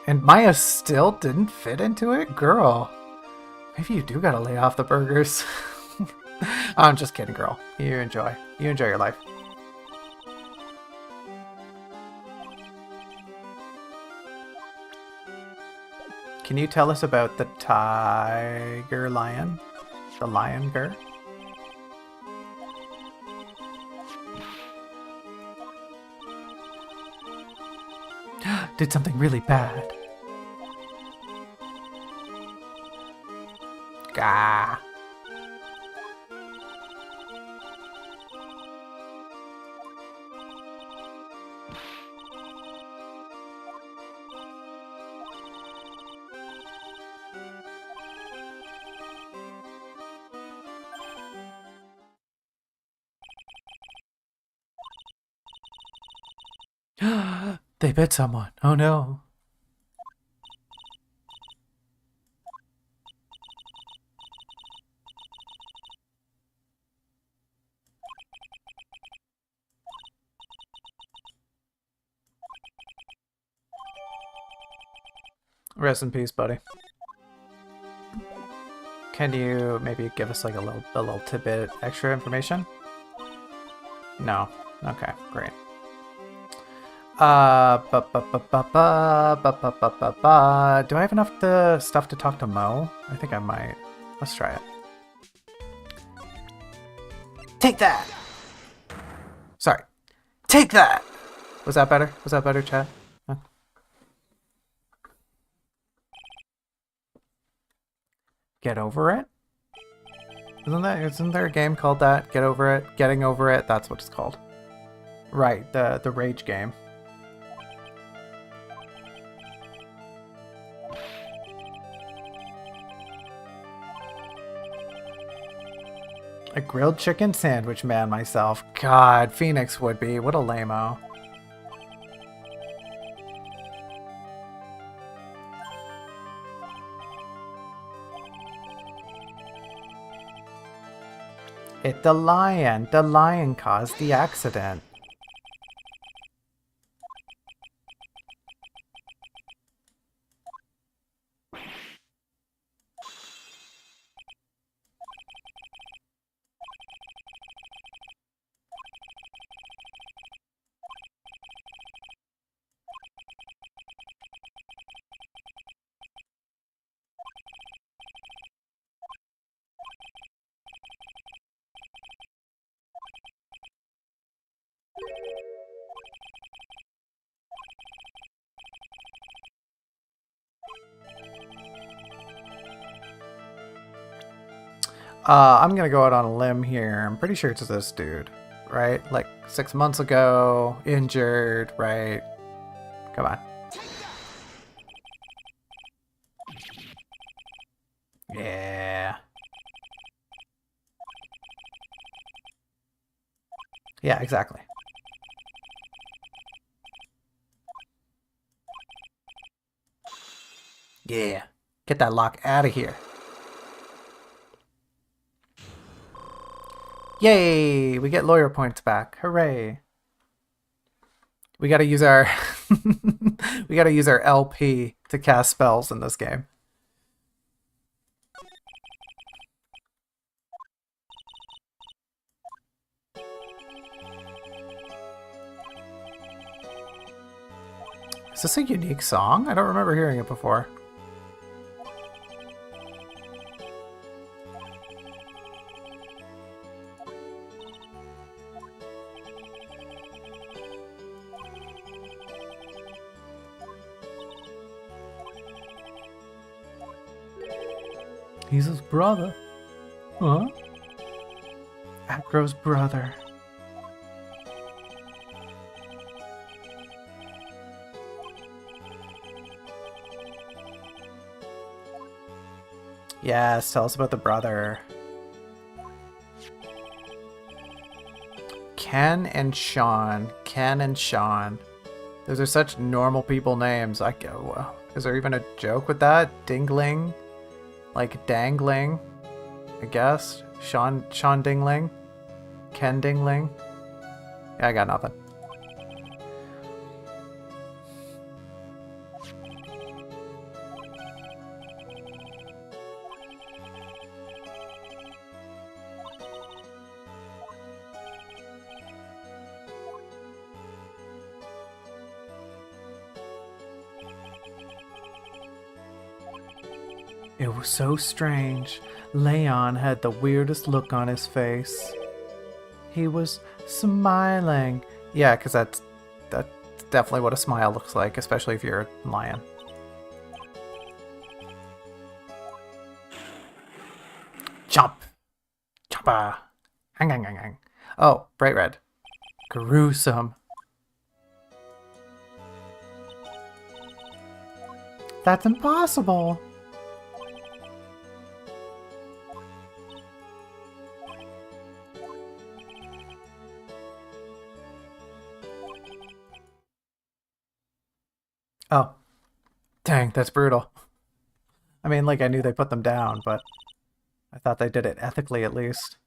And Maya still didn't fit into it? Girl, maybe you do gotta lay off the burgers. I'm just kidding, Girl. You enjoy your life. Can you tell us about the tiger lion? The lion girl? Did something really bad. Gah. They bit someone. Oh no. Rest in peace, buddy. Can you maybe give us like a little tidbit extra information? No. Okay, great. Do I have enough stuff to talk to Mo? I think I might. Let's try it. Take that! Sorry. Take that! Was that better? Was that better, chat? Huh? Get over it? Isn't there a game called that? Get over it? Getting over it? That's what it's called. Right, the rage game. A grilled chicken sandwich man myself. God, Phoenix would be. What a lame-o. It's the lion. The lion caused the accident. I'm gonna go out on a limb here. I'm pretty sure it's this dude, right? Like 6 months ago, injured, right? Come on. Yeah. Yeah, exactly. Yeah. Get that lock out of here. Yay! We get lawyer points back. Hooray! We gotta use our we gotta use our LP to cast spells in this game. Is this a unique song? I don't remember hearing it before. He's his brother. Huh? Acro's brother. Yes, tell us about the brother. Ken and Sean. Ken and Sean. Those are such normal people names. I go. Is there even a joke with that? Dingling? Like dangling? I guess. Sean Dingling? Ken Dingling? Yeah, I got nothing. It was so strange. Leon had the weirdest look on his face. He was smiling. Yeah, because that's definitely what a smile looks like, especially if you're a lion. Chomp! Chompa! Hang, hang, hang, hang. Oh, bright red. Gruesome. That's impossible! Oh. Dang, that's brutal. I mean, like, I knew they put them down, but I thought they did it ethically at least.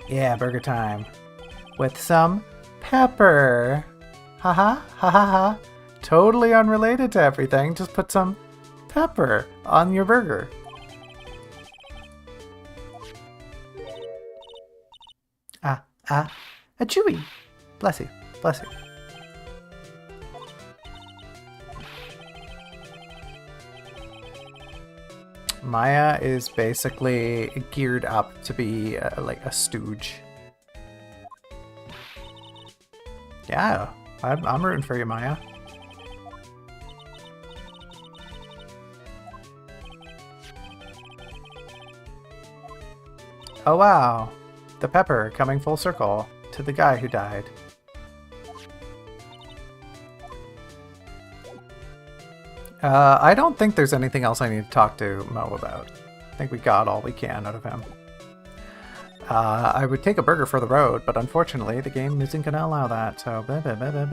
Yeah, burger time. With some pepper. Haha, ha ha ha. Totally unrelated to everything, just put some pepper on your burger. A chewy. Bless you, bless you. Maya is basically geared up to be like a stooge. Yeah, I'm rooting for you, Maya. Oh wow, the pepper coming full circle to the guy who died. I don't think there's anything else I need to talk to Mo about. I think we got all we can out of him. I would take a burger for the road, but unfortunately the game isn't going to allow that, so blah, blah, blah, blah,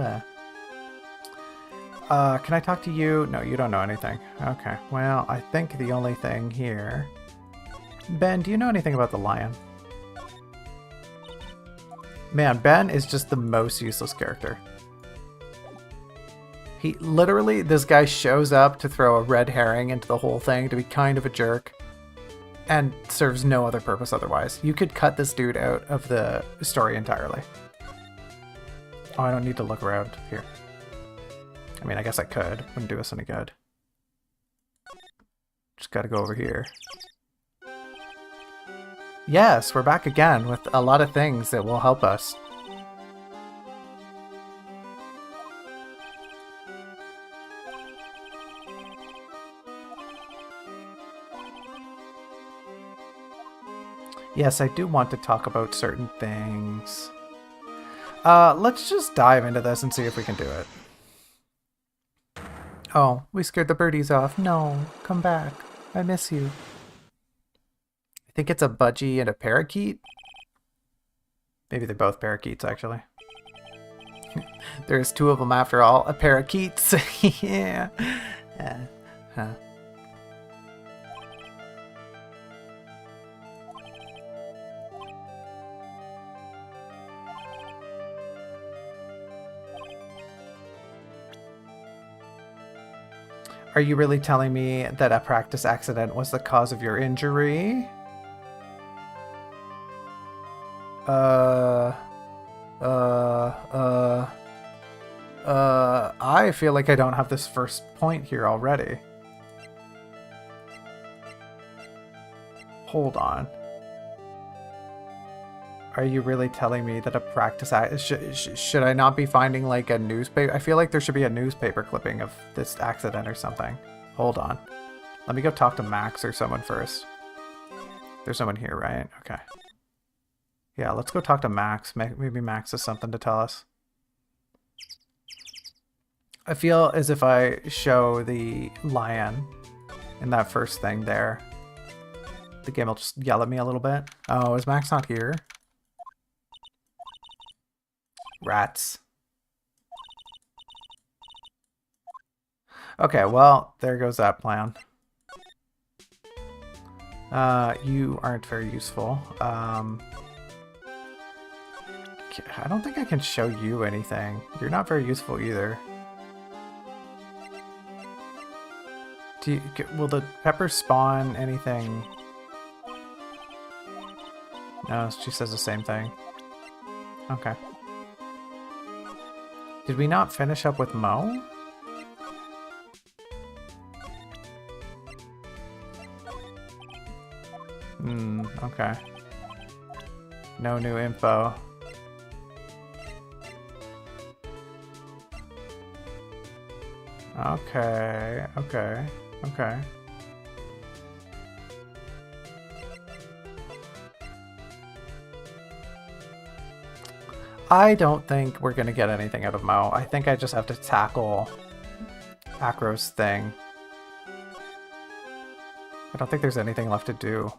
blah. Can I talk to you? No, you don't know anything. Okay, well, I think the only thing here... Ben, do you know anything about the lion? Man, Ben is just the most useless character. He literally, this guy shows up to throw a red herring into the whole thing, to be kind of a jerk, and serves no other purpose otherwise. You could cut this dude out of the story entirely. Oh, I don't need to look around here. I mean, I guess I could. Wouldn't do us any good. Just gotta go over here. Yes, we're back again with a lot of things that will help us. Yes, I do want to talk about certain things. Let's just dive into this and see if we can do it. Oh, we scared the birdies off. No, come back. I miss you. I think it's a budgie and a parakeet. Maybe they're both parakeets, actually. There's two of them after all. A parakeets. Yeah. Huh. Are you really telling me that a practice accident was the cause of your injury? I feel like I don't have this first point here already. Hold on. Are you really telling me that a practice should I not be finding like a newspaper? I feel like there should be a newspaper clipping of this accident or something. Hold on. Let me go talk to Max or someone first. There's someone here, right? Okay. Yeah, let's go talk to Max. Maybe Max has something to tell us. I feel as if I show the lion in that first thing there, the game will just yell at me a little bit. Oh, is Max not here? Rats. Okay, well, there goes that plan. You aren't very useful. I don't think I can show you anything. You're not very useful either. Will the peppers spawn anything? No, she says the same thing. Okay. Did we not finish up with Mo? Okay. No new info. Okay. I don't think we're gonna get anything out of Mo. I think I just have to tackle Acro's thing. I don't think there's anything left to do.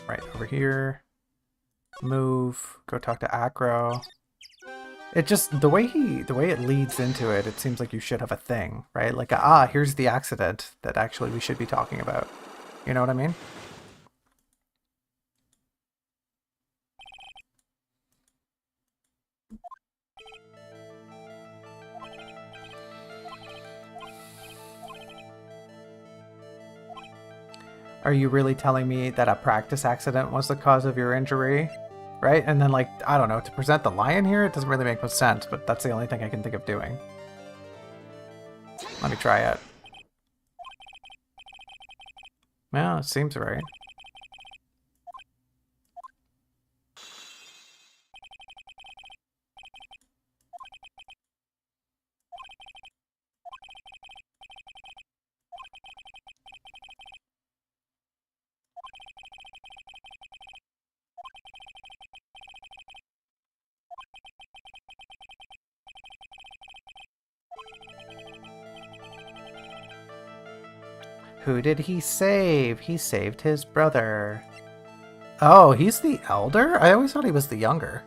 Right over here. Move. Go talk to Acro. It just, the way it leads into it, it seems like you should have a thing, right? Like, here's the accident that actually we should be talking about. You know what I mean? Are you really telling me that a practice accident was the cause of your injury? Right? And then, like, I don't know, to present the lion here, it doesn't really make much sense, but that's the only thing I can think of doing. Let me try it. Well, it seems right. Who did he save? He saved his brother. Oh, he's the elder? I always thought he was the younger.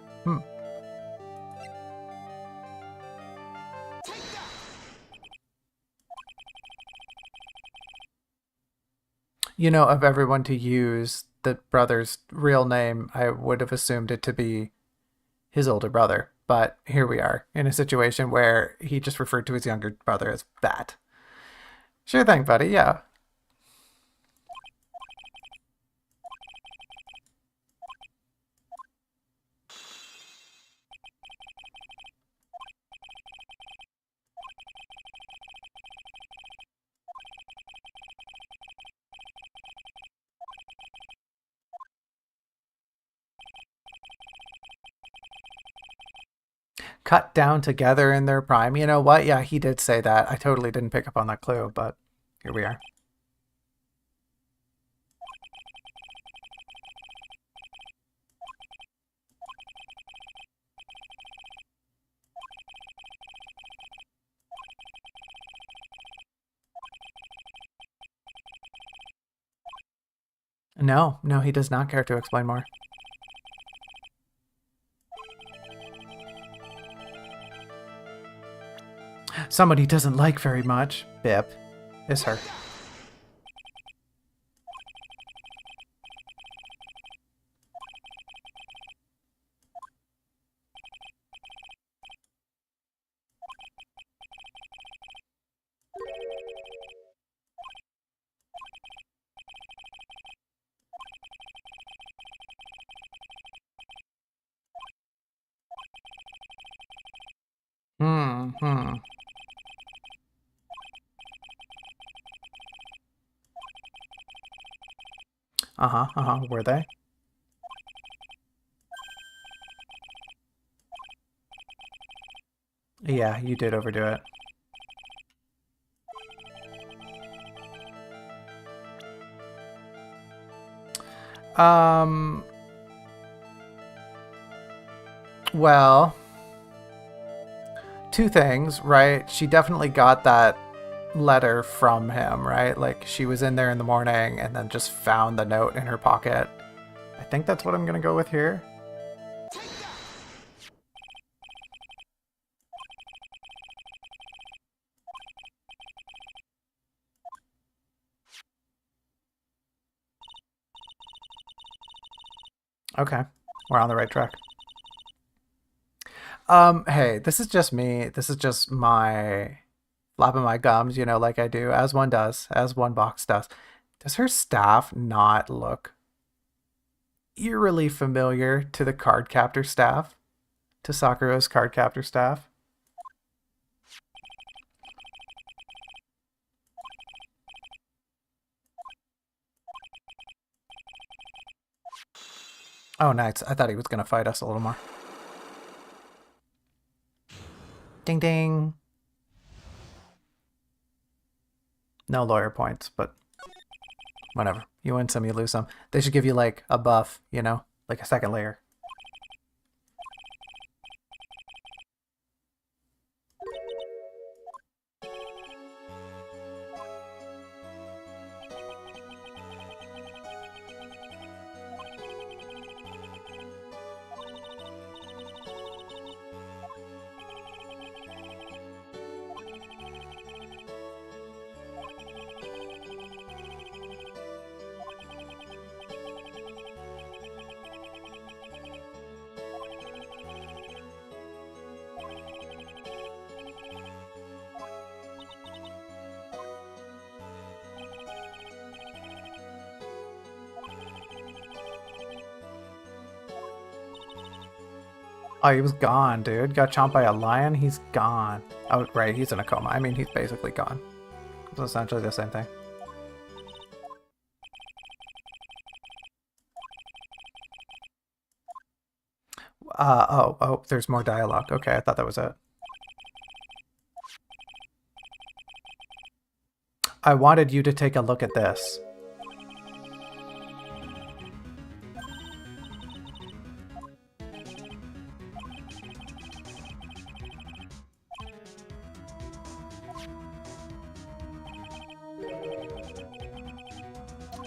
You know, of everyone to use the brother's real name, I would have assumed it to be his older brother. But here we are, in a situation where he just referred to his younger brother as that. Sure thing, buddy, yeah. Cut down together in their prime. You know what? Yeah, he did say that. I totally didn't pick up on that clue, but here we are. No, no, he does not care to explain more. Somebody he doesn't like very much, Bip, is her. Hmm. Were they? Yeah, you did overdo it. Well, two things, right? She definitely got that letter from him, right? Like, she was in there in the morning and then just found the note in her pocket. I think that's what I'm gonna go with here. Okay, we're on the right track. Hey, this is just me. This is just my flapping my gums, you know, like I do, as one does, as one box does. Does her staff not look eerily familiar to the card captor staff? To Sakura's card captor staff? Oh, nice. I thought he was going to fight us a little more. Ding ding. No lawyer points, but whatever. You win some, you lose some. They should give you like a buff, you know, like a second layer. Oh, he was gone, dude. Got chomped by a lion. He's gone. Oh, right. He's in a coma. I mean, he's basically gone. It's essentially the same thing. Oh, there's more dialogue. Okay, I thought that was it. I wanted you to take a look at this.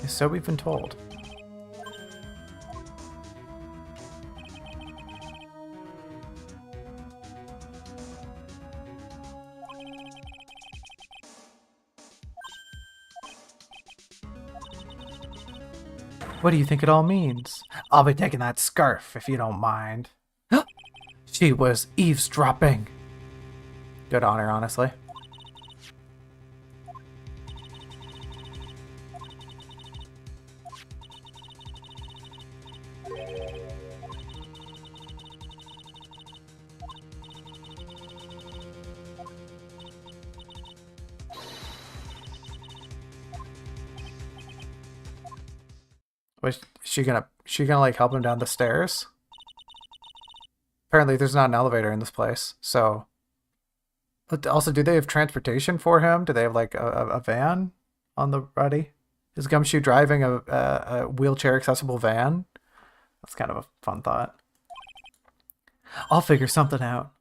So we've been told. What do you think it all means? I'll be taking that scarf if you don't mind. She was eavesdropping. Good on her, honestly. Was she gonna like help him down the stairs? Apparently there's not an elevator in this place, so. But also, do they have transportation for him? Do they have like a van on the ready? Is Gumshoe driving a wheelchair accessible van? That's kind of a fun thought. I'll figure something out.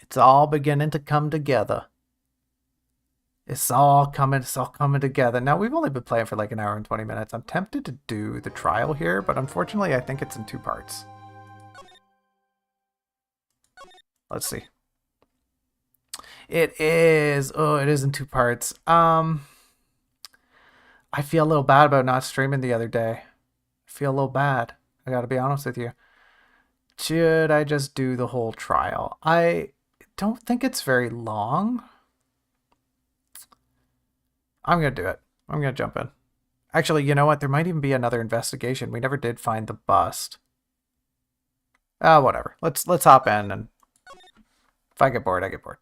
It's all beginning to come together. It's all coming together. Now, we've only been playing for like an hour and 20 minutes. I'm tempted to do the trial here, but unfortunately, I think it's in 2 parts. Let's see. It is. Oh, it is in 2 parts. I feel a little bad about not streaming the other day. I feel a little bad. I gotta be honest with you. Should I just do the whole trial? I don't think it's very long. I'm gonna do it. I'm gonna jump in. Actually, you know what? There might even be another investigation. We never did find the bust. Whatever. Let's hop in, and if I get bored, I get bored.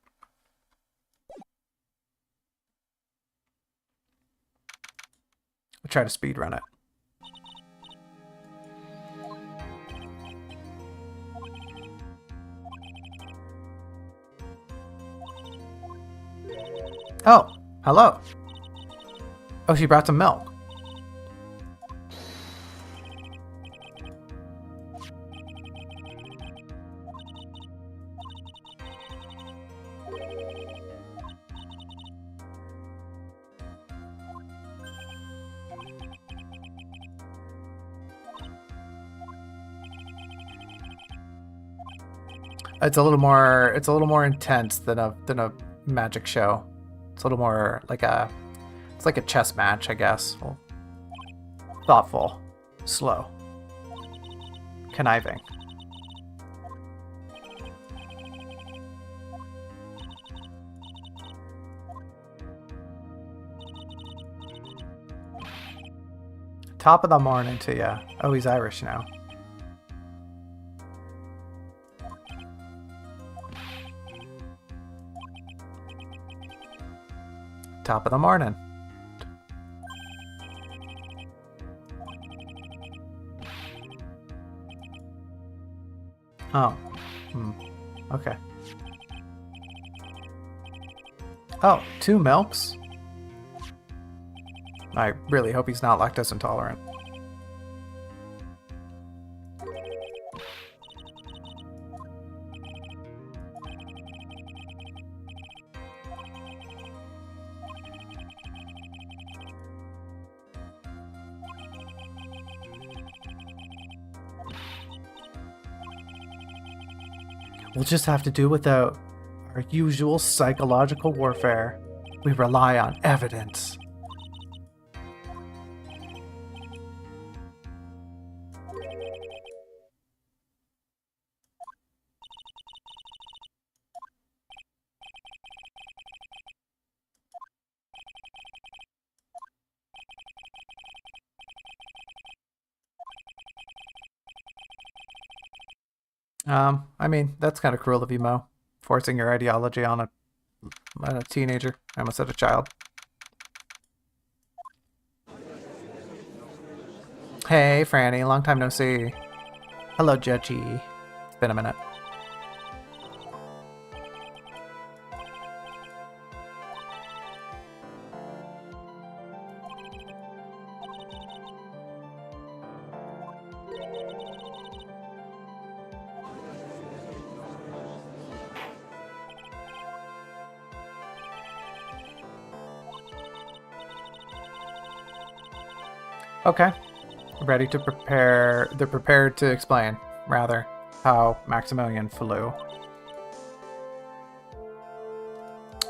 We'll try to speed run it. Oh, hello. Oh, she brought some milk. It's a little more intense than a magic show. It's a little more like it's like a chess match, I guess. Well, thoughtful, slow, conniving. Top of the morning to ya. Oh, he's Irish now. Top of the morning. Oh. Okay. Oh, 2 milks? I really hope he's not lactose intolerant. We'll just have to do without our usual psychological warfare. We rely on evidence. I mean, that's kind of cruel of you, Mo. Forcing your ideology on a teenager. I almost said a child. Hey, Franny, long time no see. Hello, Judgy. It's been a minute. Okay. Ready to prepare. They're prepared to explain, rather, how Maximilian flew.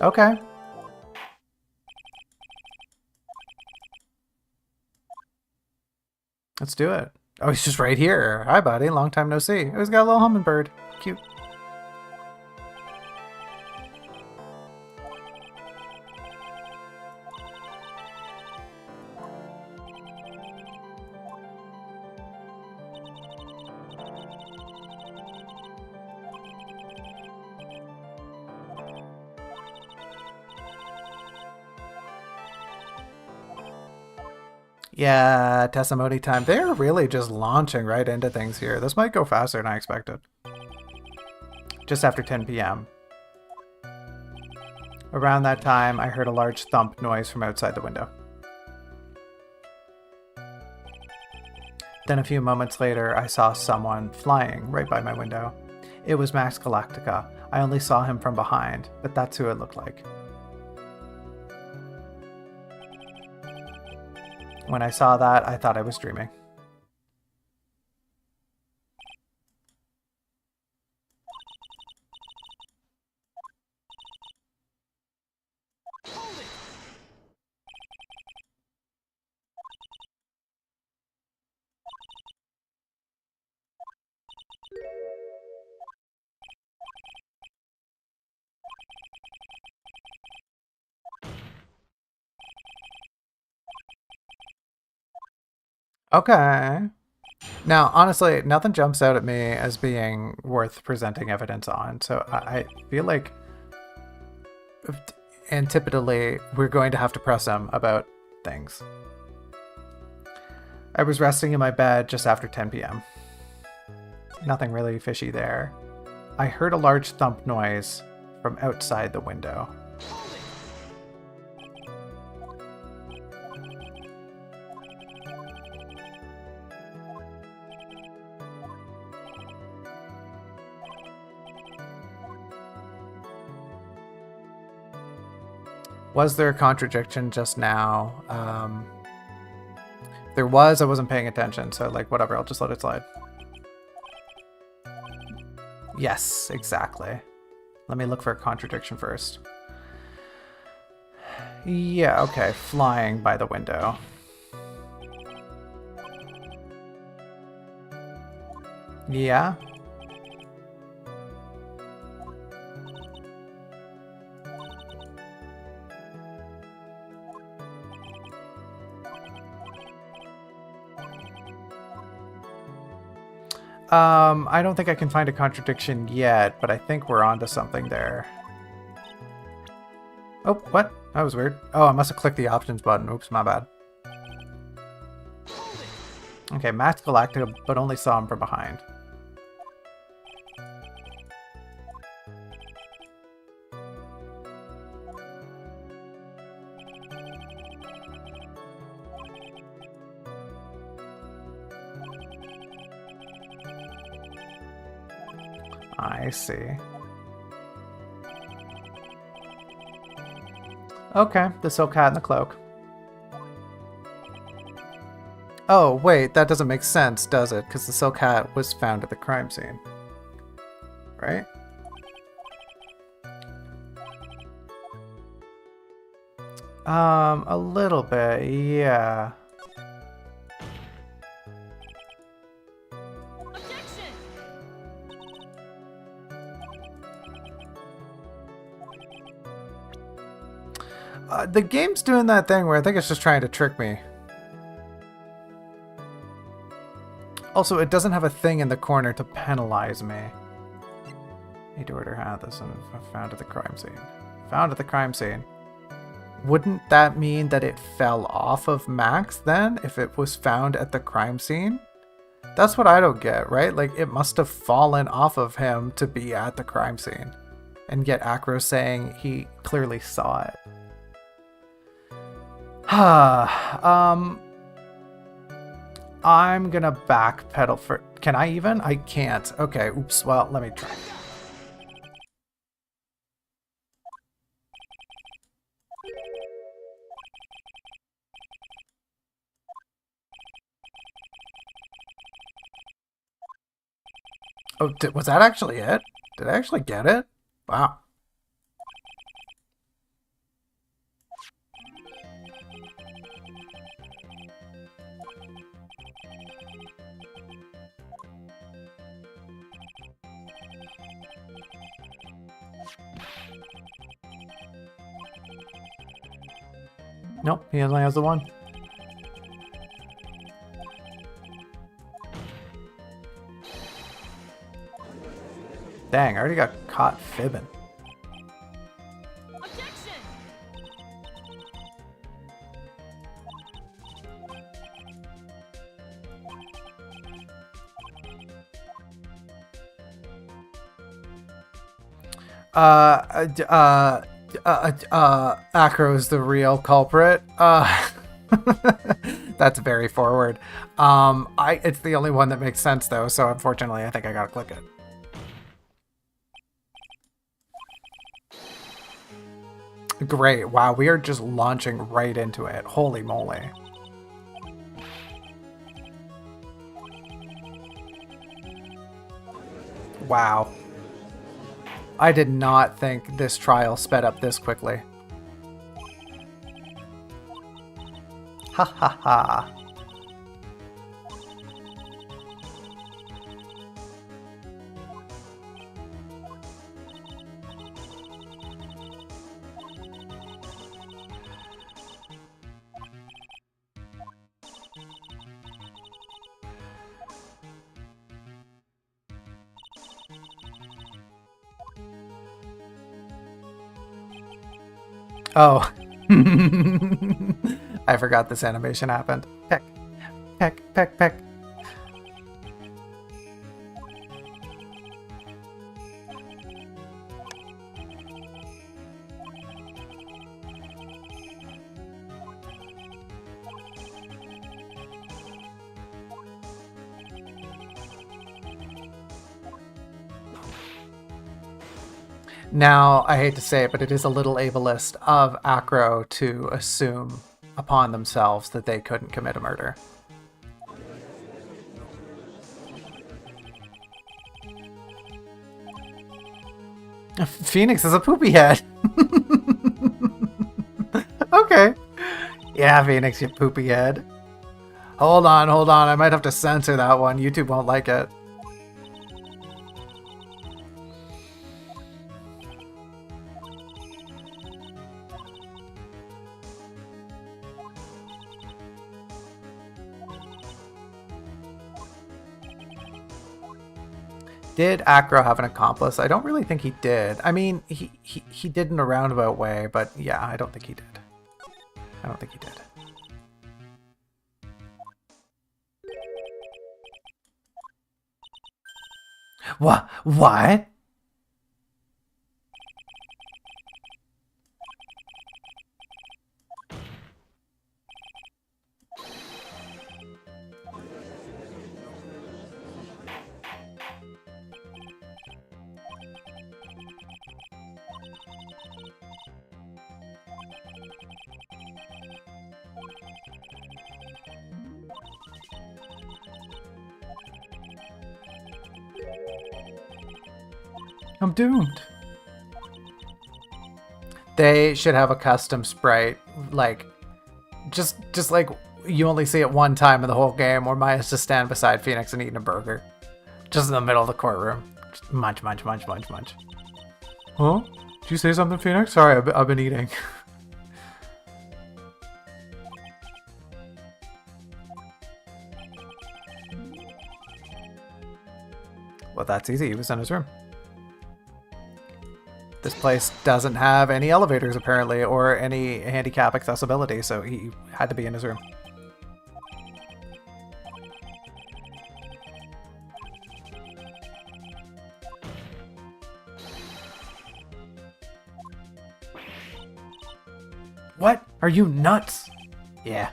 Okay. Let's do it. Oh, he's just right here. Hi, buddy. Long time no see. Oh, he's got a little hummingbird. Cute. Yeah, testimony time. They're really just launching right into things here. This might go faster than I expected. Just after 10 p.m. Around that time, I heard a large thump noise from outside the window. Then a few moments later, I saw someone flying right by my window. It was Max Galactica. I only saw him from behind, but that's who it looked like. When I saw that, I thought I was dreaming. Okay. Now, honestly, nothing jumps out at me as being worth presenting evidence on, so I feel like antipodally we're going to have to press him about things. I was resting in my bed just after 10 p.m. Nothing really fishy there. I heard a large thump noise from outside the window. Was there a contradiction just now? If there was, I wasn't paying attention, so like whatever, I'll just let it slide. Yes, exactly. Let me look for a contradiction first. Yeah, okay, flying by the window. Yeah. I don't think I can find a contradiction yet, but I think we're onto something there. Oh, what? That was weird. Oh, I must have clicked the options button. Oops, my bad. Okay, Max Galactica, but only saw him from behind. I see. Okay, the silk hat and the cloak. Oh, wait, that doesn't make sense, does it? Because the silk hat was found at the crime scene. Right? A little bit, yeah. The game's doing that thing where I think it's just trying to trick me. Also, it doesn't have a thing in the corner to penalize me. He adored her hat. This one found at the crime scene. Found at the crime scene. Wouldn't that mean that it fell off of Max then, if it was found at the crime scene? That's what I don't get, right? Like, it must have fallen off of him to be at the crime scene. And yet Acro's saying he clearly saw it. I'm gonna backpedal for... Can I even? I can't. Okay, oops. Well, let me try. Oh, was that actually it? Did I actually get it? Wow. Nope, he only has the one. Dang, I already got caught fibbing. Objection! Acro's the real culprit. That's very forward. It's the only one that makes sense though, so unfortunately I think I gotta click it. Great. Wow, we are just launching right into it. Holy moly. Wow. I did not think this trial sped up this quickly. Ha ha ha. Oh. I forgot this animation happened. Peck, peck, peck, peck. Now, I hate to say it, but it is a little ableist of Acro to assume upon themselves that they couldn't commit a murder. Phoenix is a poopy head. Okay. Yeah, Phoenix, you poopy head. Hold on, hold on. I might have to censor that one. YouTube won't like it. Did Acro have an accomplice? I don't really think he did. I mean, he did in a roundabout way, but yeah, I don't think he did. I don't think he did. What? What? I'm doomed. They should have a custom sprite, like, just like you only see it one time in the whole game, where Maya's just stand beside Phoenix and eating a burger, just in the middle of the courtroom. Just munch, munch, munch, munch, munch. Huh? Did you say something, Phoenix? Sorry, I've been eating. Well, that's easy. He was in his room. This place doesn't have any elevators, apparently, or any handicap accessibility, so he had to be in his room. What? Are you nuts? Yeah.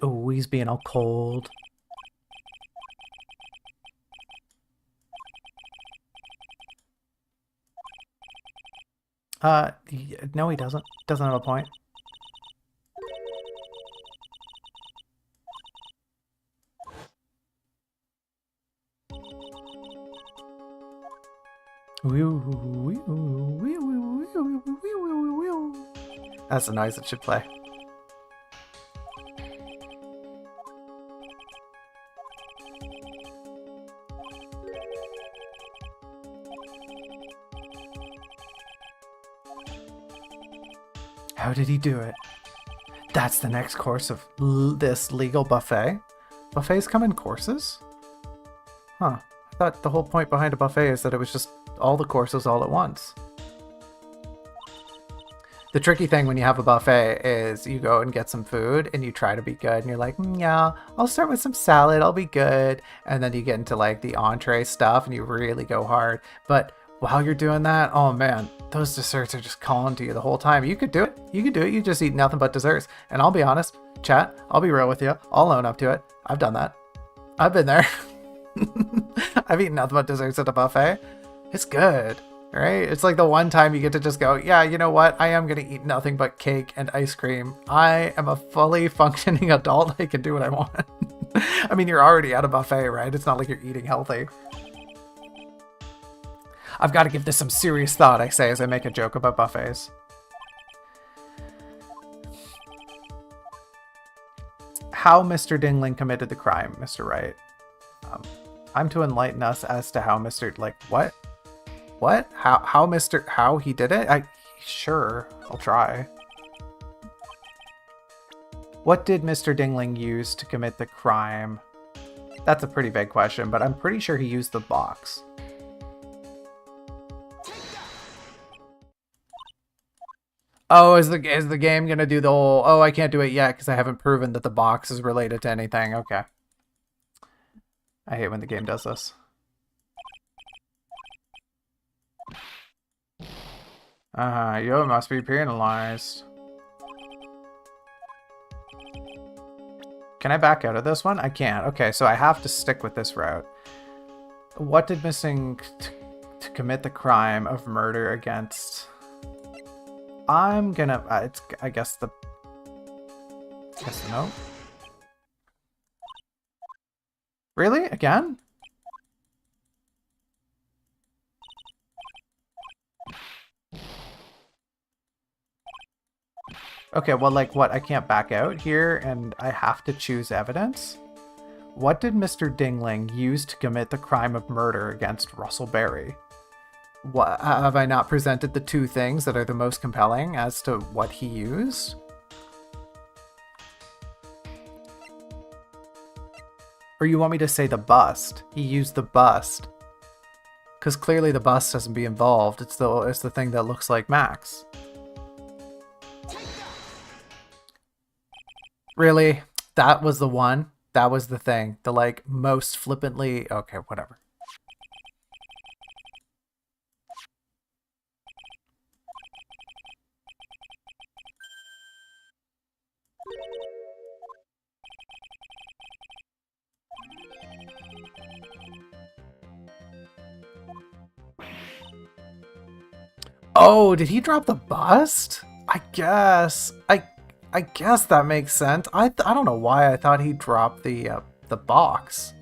Oh, he's being all cold. No, he doesn't. Doesn't have a point. That's the noise it should play. How did he do it? That's the next course of this legal buffet? Buffets come in courses? Huh. I thought the whole point behind a buffet is that it was just all the courses all at once. The tricky thing when you have a buffet is you go and get some food and you try to be good and you're like, yeah, I'll start with some salad, I'll be good. And then you get into like the entree stuff and you really go hard. But while you're doing that, oh man, those desserts are just calling to you the whole time. You could do it. You could do it. You just eat nothing but desserts. And I'll be honest, chat, I'll be real with you. I'll own up to it. I've done that. I've been there. I've eaten nothing but desserts at a buffet. It's good, right? It's like the one time you get to just go, yeah, you know what? I am going to eat nothing but cake and ice cream. I am a fully functioning adult. I can do what I want. I mean, you're already at a buffet, right? It's not like you're eating healthy. I've got to give this some serious thought, I say as I make a joke about buffets. How Mr. Dingling committed the crime, Mr. Wright. I'm to enlighten us as to how Mr. Like, what? What? How he did it? Sure, I'll try. What did Mr. Dingling use to commit the crime? That's a pretty big question, but I'm pretty sure he used the box. Oh, is the game gonna do the whole, oh, I can't do it yet because I haven't proven that the box is related to anything. Okay. I hate when the game does this. You must be penalized. Can I back out of this one? I can't. Okay, so I have to stick with this route. What did missing to commit the crime of murder against... I'm gonna... I guess the no. Really? Again? Okay, well, like, what? I can't back out here, and I have to choose evidence? What did Mr. Dingling use to commit the crime of murder against Russell Berry? What, have I not presented the two things that are the most compelling as to what he used? Or you want me to say the bust? He used the bust. Because clearly the bust doesn't be involved. It's the thing that looks like Max. Really? That was the one? That was the thing. The, like, most flippantly... Okay, whatever. Oh, did he drop the bust? I guess. I guess that makes sense. I don't know why I thought he dropped the box.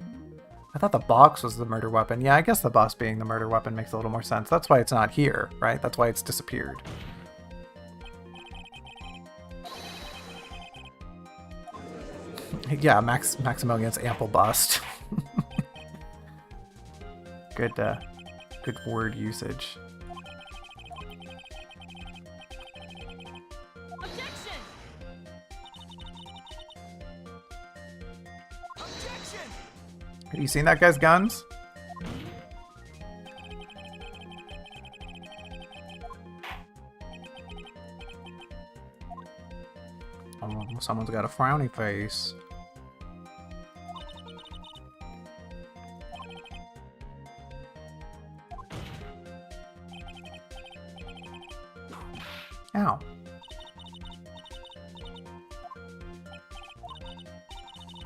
I thought the box was the murder weapon. Yeah, I guess the bust being the murder weapon makes a little more sense. That's why it's not here, right? That's why it's disappeared. Yeah, Maximilian's ample bust. Good word usage. Have you seen that guy's guns? Oh, someone's got a frowny face. Ow.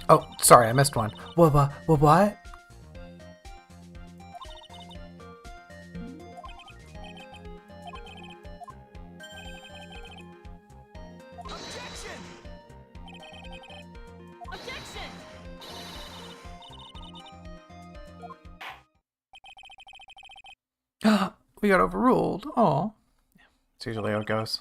Oh, sorry, I missed one. What? Objection! Objection! We got overruled. Oh. It's usually how it goes.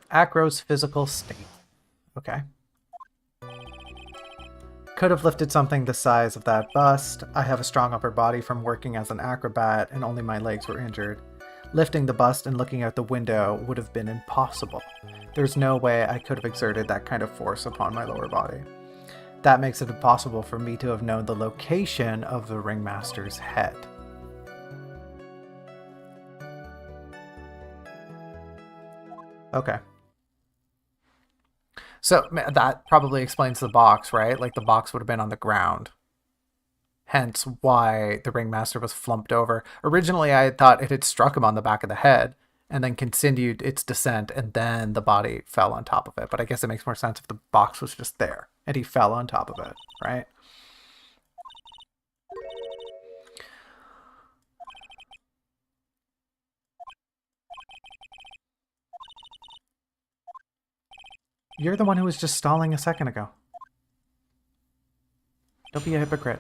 Acro's physical state. Okay. Could have lifted something the size of that bust. I have a strong upper body from working as an acrobat, and only my legs were injured. Lifting the bust and looking out the window would have been impossible. There's no way I could have exerted that kind of force upon my lower body. That makes it impossible for me to have known the location of the ringmaster's head. Okay. So that probably explains the box, right? Like the box would have been on the ground. Hence why the ringmaster was flumped over. Originally, I had thought it had struck him on the back of the head and then continued its descent, and then the body fell on top of it. But I guess it makes more sense if the box was just there and he fell on top of it, right? You're the one who was just stalling a second ago. Don't be a hypocrite.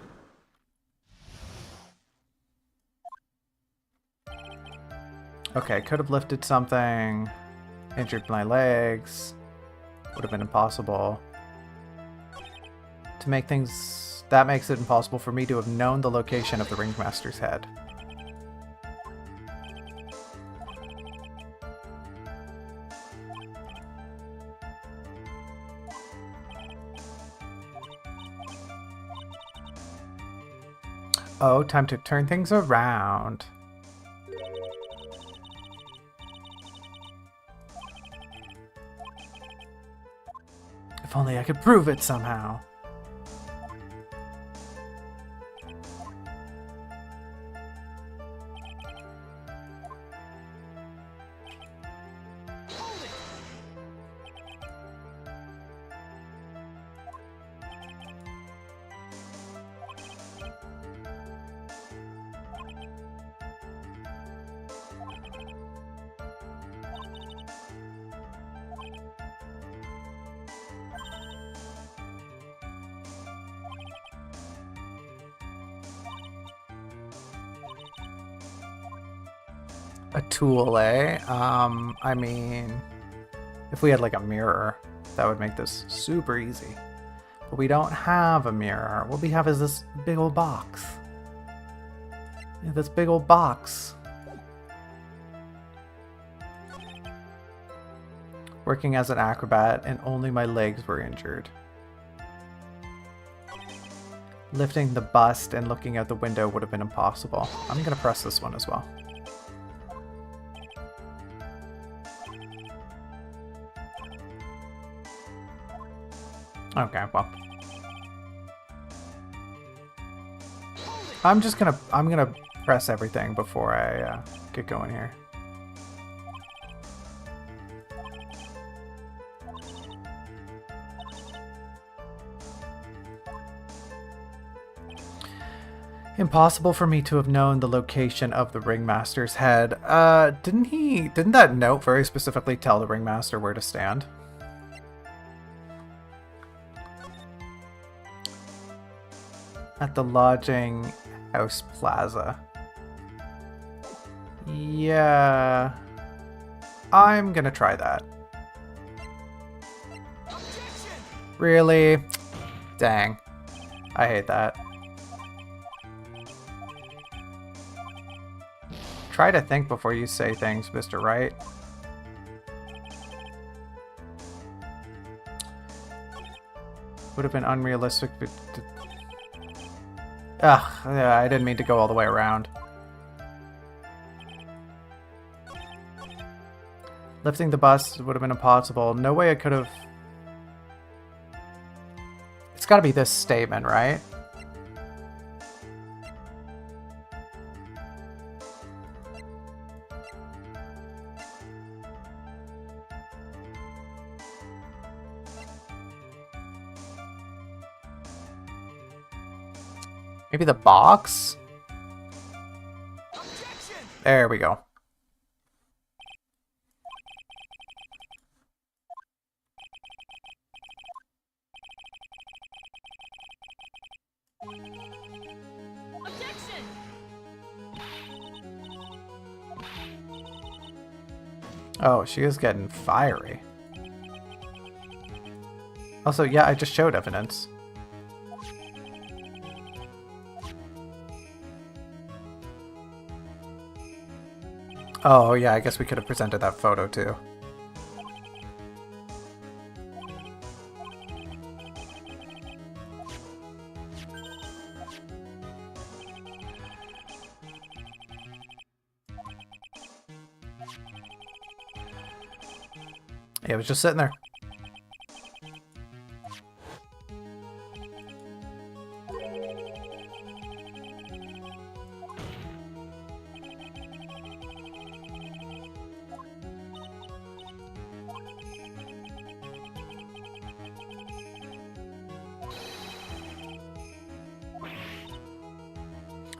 Okay, could have lifted something. Injured my legs. Would have been impossible. To make things... That makes it impossible for me to have known the location of the ringmaster's head. Oh, time to turn things around. If only I could prove it somehow. A tool, eh? I mean, if we had like a mirror, that would make this super easy. But we don't have a mirror. What we have is this big old box. Yeah, this big old box. Working as an acrobat, and only my legs were injured. Lifting the bust and looking out the window would have been impossible. I'm gonna press this one as well. Okay, well. I'm gonna press everything before I get going here. Impossible for me to have known the location of the ringmaster's head. Didn't that note very specifically tell the ringmaster where to stand? At the lodging house plaza. Yeah. I'm gonna try that. Objection! Really? Dang. I hate that. Try to think before you say things, Mr. Wright. Would have been unrealistic, but... Ugh, yeah, I didn't mean to go all the way around. Lifting the bus would have been impossible. No way I could have... It's gotta be this statement, right? Maybe the box? Objection! There we go. Objection! Oh, she is getting fiery. Also, yeah, I just showed evidence. Oh, yeah, I guess we could have presented that photo, too. Yeah, it was just sitting there.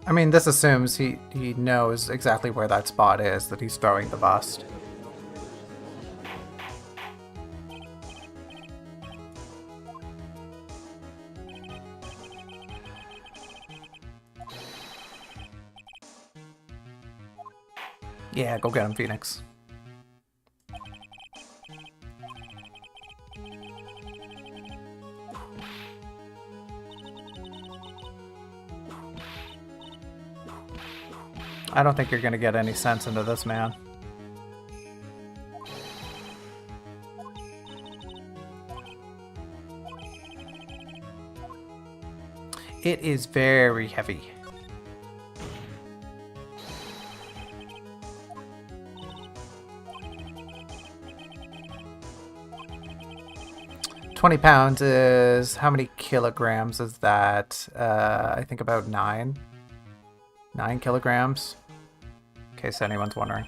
I mean, this assumes he knows exactly where that spot is that he's throwing the bust. Yeah, go get him, Phoenix. I don't think you're gonna get any sense into this, man. It is very heavy. £20 is how many kilograms is that? I think about 9. 9 kilograms. In case anyone's wondering.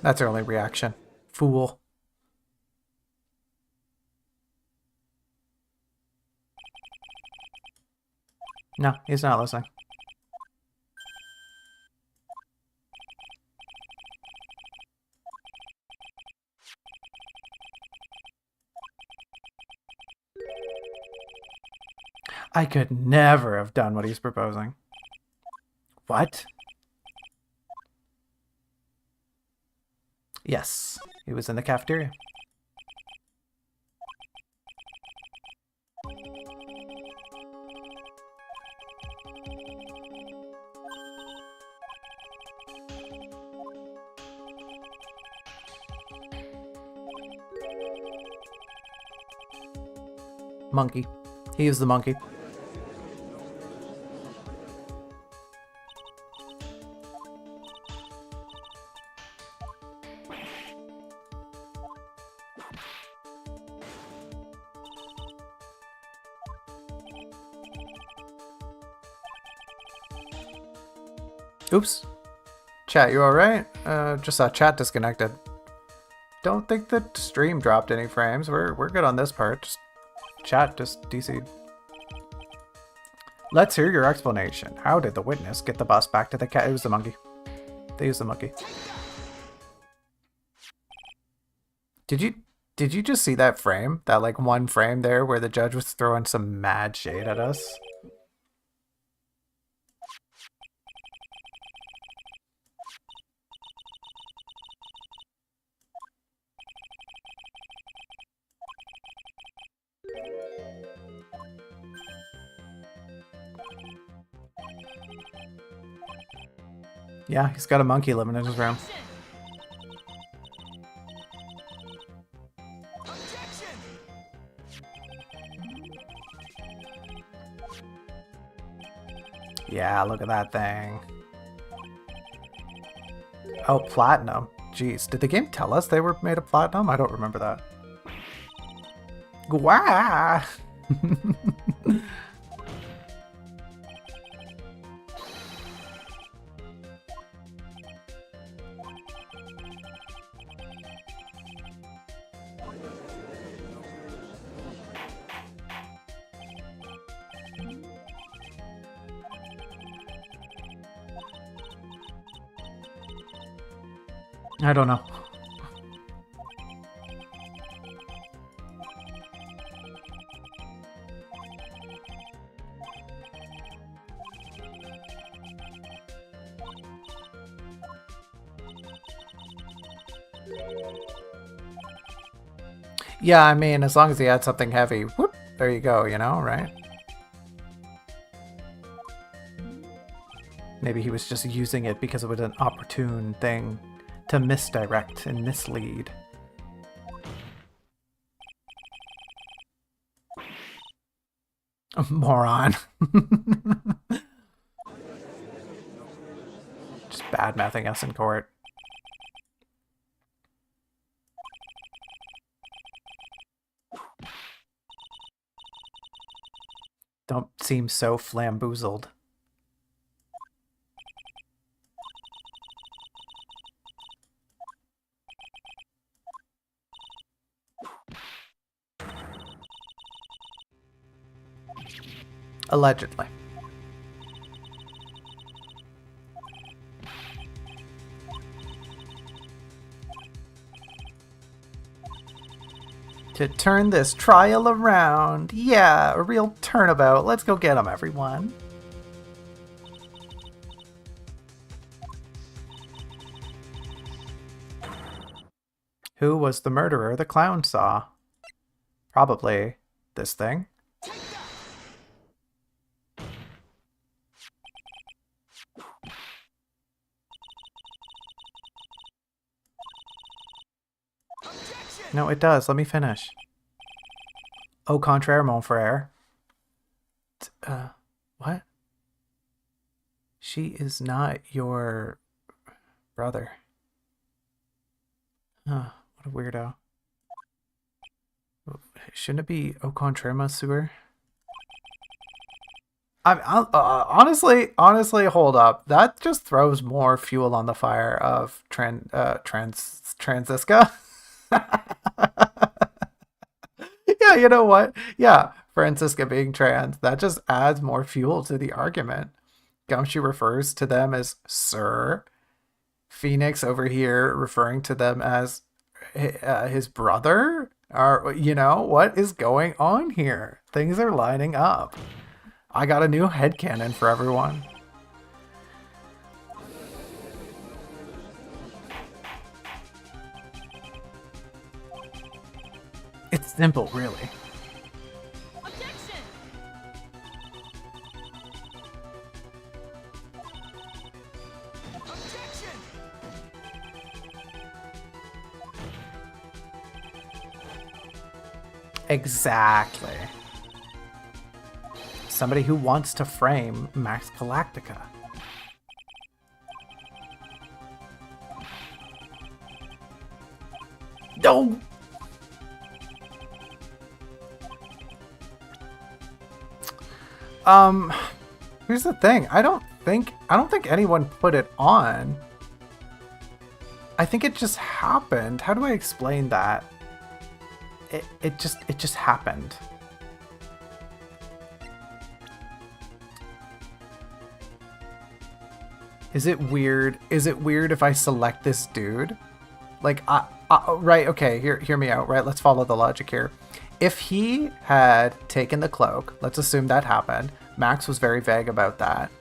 That's her only reaction. Fool. No, he's not listening. I could never have done what he's proposing. What? Yes, he was in the cafeteria. Monkey. He is the monkey. Oops. Chat, you alright? Just saw chat disconnected. Don't think the stream dropped any frames. We're good on this part. Just chat just DC'd. Let's hear your explanation. How did the witness get the bus back to the cat? It was the monkey. They used the monkey. Did you Did you just see that frame? That like one frame there where the judge was throwing some mad shade at us? Yeah, he's got a monkey living in his room. Objection! Yeah, look at that thing. Oh, platinum. Jeez, did the game tell us they were made of platinum? I don't remember that. Gwah! I don't know. Yeah, I mean, as long as he had something heavy, whoop, there you go, you know, right? Maybe he was just using it because it was an opportune thing to misdirect and mislead. A moron. Just bad-mouthing us in court. Don't seem so flamboozled. Allegedly. To turn this trial around. Yeah, a real turnabout. Let's go get him, everyone. Who was the murderer the clown saw? Probably this thing. No, it does. Let me finish. Au contraire, mon frère. What? She is not your brother. Huh, what a weirdo. Shouldn't it be au contraire, monsieur? Honestly, hold up. That just throws more fuel on the fire of Transisca. Yeah, you know what? Yeah, Francisca being trans, that just adds more fuel to the argument. Gumshoe refers to them as Sir. Phoenix over here referring to them as his brother. Or, you know, what is going on here? Things are lining up. I got a new headcanon for everyone. It's simple, really. Objection! Objection! Exactly. Somebody who wants to frame Max Galactica. No! Here's the thing. I don't think anyone put it on. I think it just happened. How do I explain that? It just happened. Is it weird? Is it weird if I select this dude? Like, right, okay, hear me out, right? Let's follow the logic here. If he had taken the cloak, let's assume that happened. Max was very vague about that.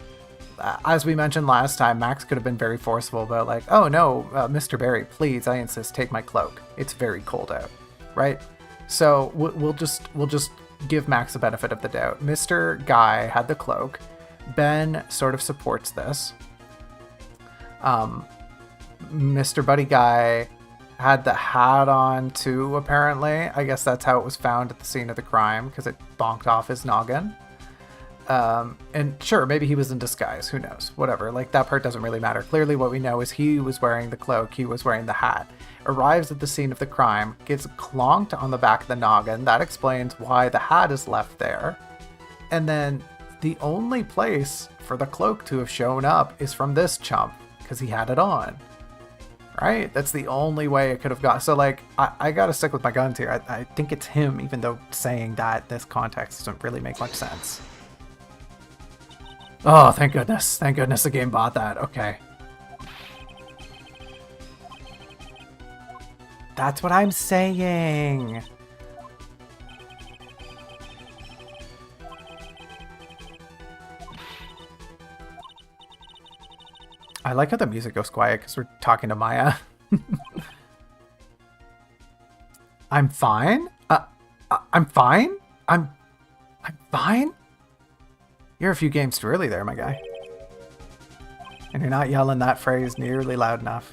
As we mentioned last time, Max could have been very forceful about like, oh no, Mr. Barry, please, I insist, take my cloak. It's very cold out, right? So we'll just give Max the benefit of the doubt. Mr. Guy had the cloak. Ben sort of supports this. Mr. Buddy Guy had the hat on too, apparently. I guess that's how it was found at the scene of the crime, because it bonked off his noggin. And sure, maybe he was in disguise. Who knows? Whatever. Like, that part doesn't really matter. Clearly, what we know is he was wearing the cloak. He was wearing the hat. Arrives at the scene of the crime. Gets clonked on the back of the noggin. That explains why the hat is left there. And then the only place for the cloak to have shown up is from this chump, because he had it on. Right? That's the only way it could have got. So, like, I gotta stick with my guns here. I think it's him, even though saying that this context doesn't really make much sense. Oh, thank goodness. Thank goodness the game bought that. Okay. That's what I'm saying. I like how the music goes quiet because we're talking to Maya. I'm fine? I'm fine? I'm fine? You're a few games too early there, my guy. And you're not yelling that phrase nearly loud enough.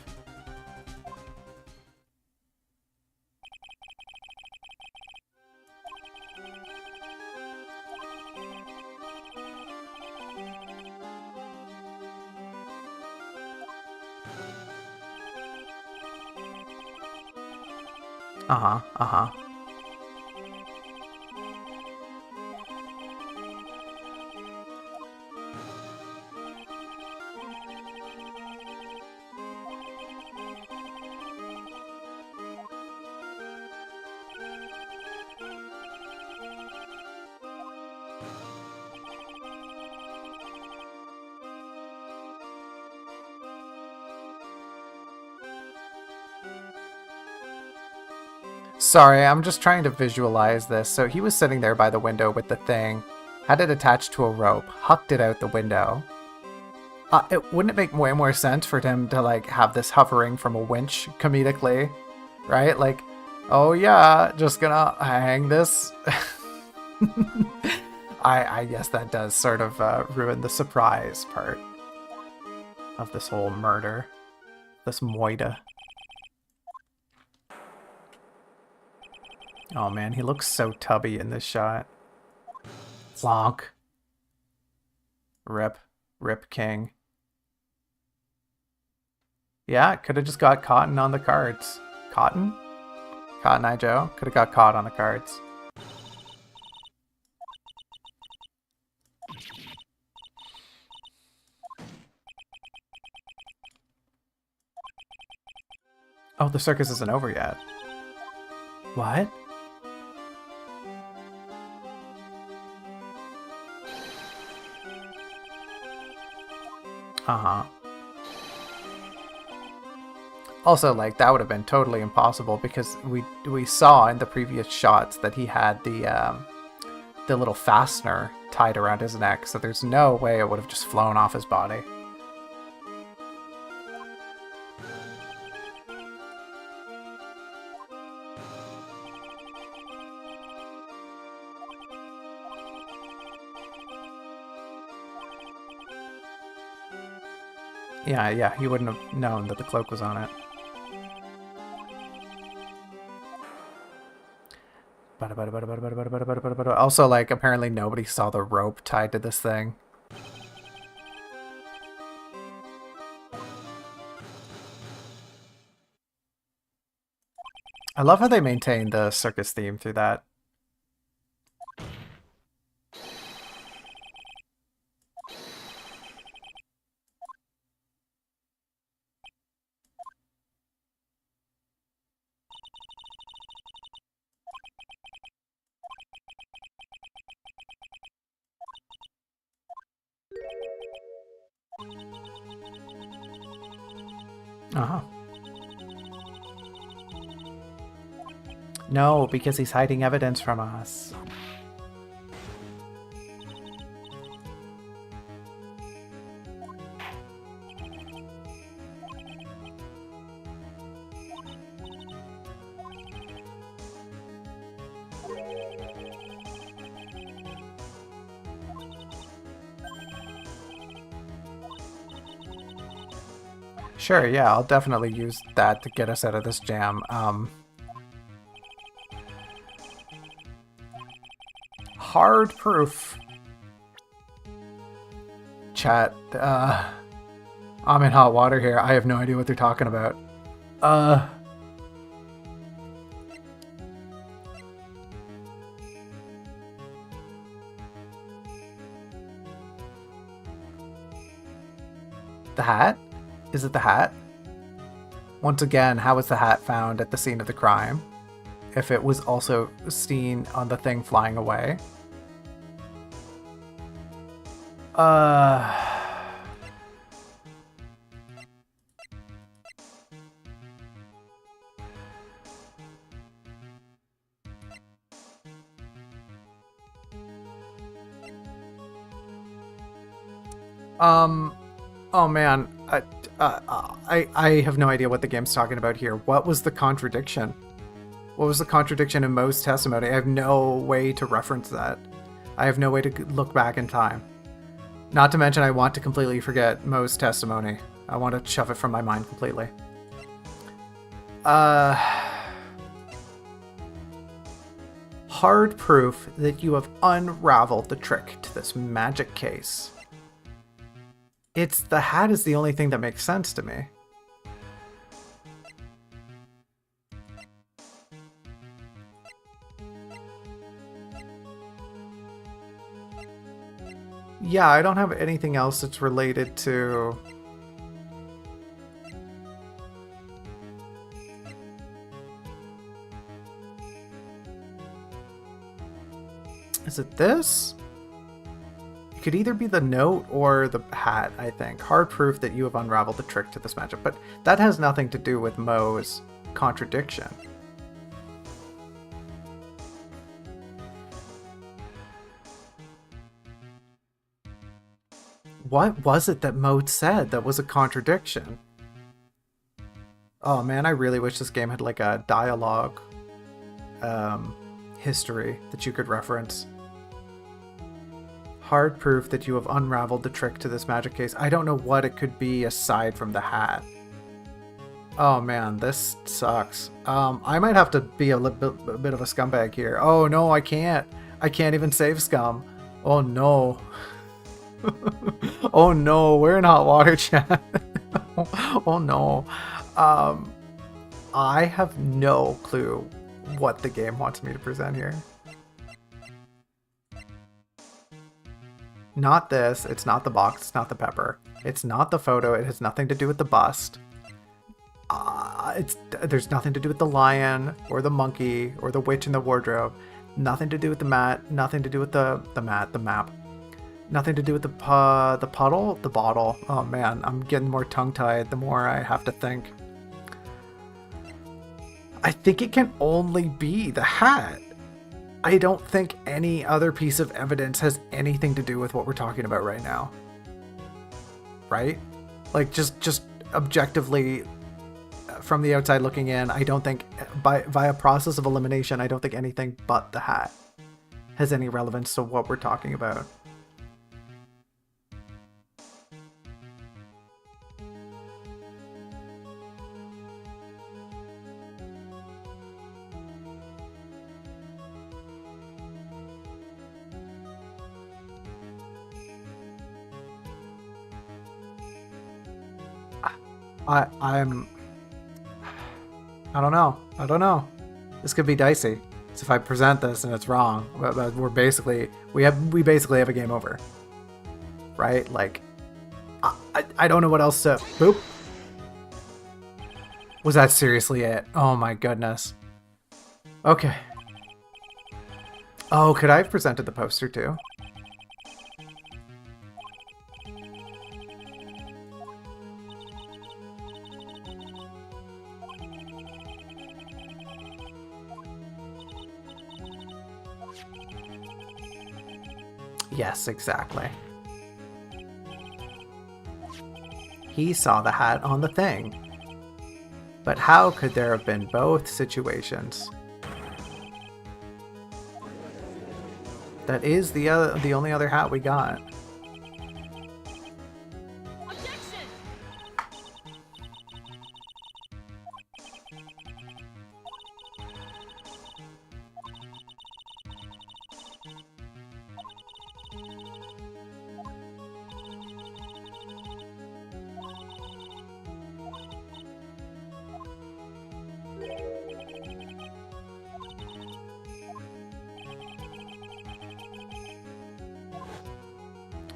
Uh-huh, uh-huh. Sorry, I'm just trying to visualize this. So he was sitting there by the window with the thing, had it attached to a rope, hucked it out the window. Wouldn't it make way more sense for him to like have this hovering from a winch comedically, right? Like, oh yeah, just gonna hang this. I guess that does sort of ruin the surprise part of this whole murder, this moida. Oh man, he looks so tubby in this shot. Flonk. Rip. Rip King. Yeah, could have just got Cotton on the cards. Cotton? Cotton Eye Joe? Could have got caught on the cards. Oh, the circus isn't over yet. What? Uh-huh. Also, like, that would have been totally impossible because we saw in the previous shots that he had the little fastener tied around his neck, so there's no way it would have just flown off his body. Yeah, he wouldn't have known that the cloak was on it. Also, like, apparently nobody saw the rope tied to this thing. I love how they maintain the circus theme through that. Uh-huh. No, because he's hiding evidence from us. Sure, yeah, I'll definitely use that to get us out of this jam. Hard proof. Chat, I'm in hot water here. I have no idea what they're talking about. The hat? Is it the hat? Once again, how was the hat found at the scene of the crime? If it was also seen on the thing flying away? Oh man, I have no idea what the game's talking about here. What was the contradiction? What was the contradiction in Mo's testimony? I have no way to reference that. I have no way to look back in time. Not to mention, I want to completely forget Mo's testimony. I want to shove it from my mind completely. Hard proof that you have unraveled the trick to this magic case. It's the hat is the only thing that makes sense to me. Yeah, I don't have anything else that's related to... Is it this? It could either be the note or the hat, I think. Hard proof that you have unraveled the trick to this magic. But that has nothing to do with Mo's contradiction. What was it that Mo said that was a contradiction? Oh man, I really wish this game had like a dialogue history that you could reference. Hard proof that you have unraveled the trick to this magic case. I don't know what it could be aside from the hat. Oh man, this sucks. I might have to be a bit of a scumbag here. Oh no, I can't. I can't even save scum. Oh no. Oh no, we're in hot water, chat. Oh no. I have no clue what the game wants me to present here. Not this, it's not the box, it's not the pepper. It's not the photo, it has nothing to do with the bust. There's nothing to do with the lion, or the monkey, or the witch in the wardrobe. Nothing to do with the mat, nothing to do with the map. Nothing to do with the puddle, the bottle. Oh man, I'm getting more tongue-tied the more I have to think. I think it can only be the hat. I don't think any other piece of evidence has anything to do with what we're talking about right now. Right? Like, just objectively, from the outside looking in, I don't think, via process of elimination, I don't think anything but the hat has any relevance to what we're talking about. I don't know. This could be dicey. So if I present this and it's wrong, but we basically have a game over, right? Like, I don't know what else to. Boop. Was that seriously it? Oh my goodness. Okay. Oh, could I have presented the poster too? Yes, exactly. He saw the hat on the thing. But how could there have been both situations? That is the only other hat we got. Objection!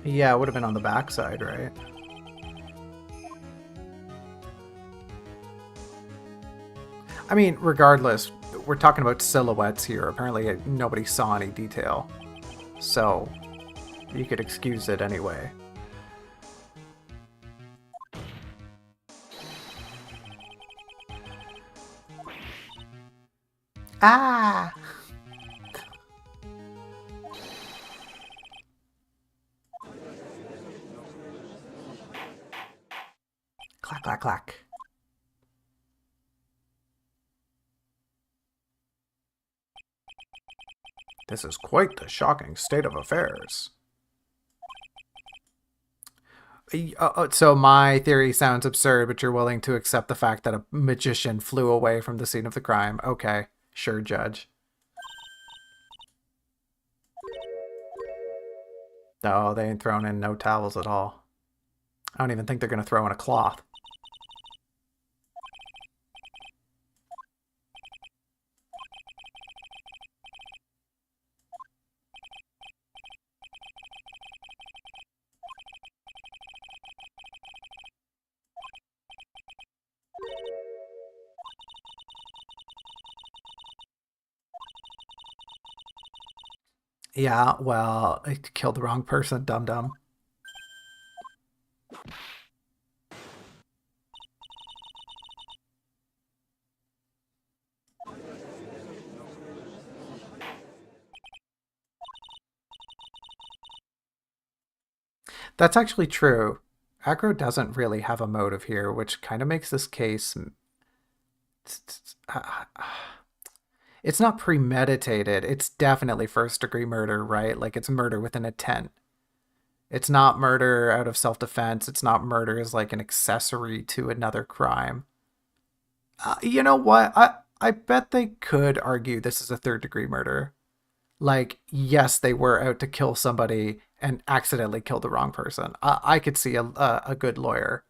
Yeah, it would have been on the backside, right? I mean, regardless, we're talking about silhouettes here. Apparently nobody saw any detail. So, you could excuse it anyway. Ah! Clack, clack, clack. This is quite the shocking state of affairs. So my theory sounds absurd, but you're willing to accept the fact that a magician flew away from the scene of the crime. Okay, sure, Judge. Oh, they ain't thrown in no towels at all. I don't even think they're going to throw in a cloth. Yeah, well, I killed the wrong person, dum-dum. That's actually true. Acro doesn't really have a motive here, which kind of makes this case... It's not premeditated. It's definitely first-degree murder, right? Like, it's murder with an intent. It's not murder out of self-defense. It's not murder as, like, an accessory to another crime. You know what? I bet they could argue this is a third-degree murder. Like, yes, they were out to kill somebody and accidentally killed the wrong person. I could see a good lawyer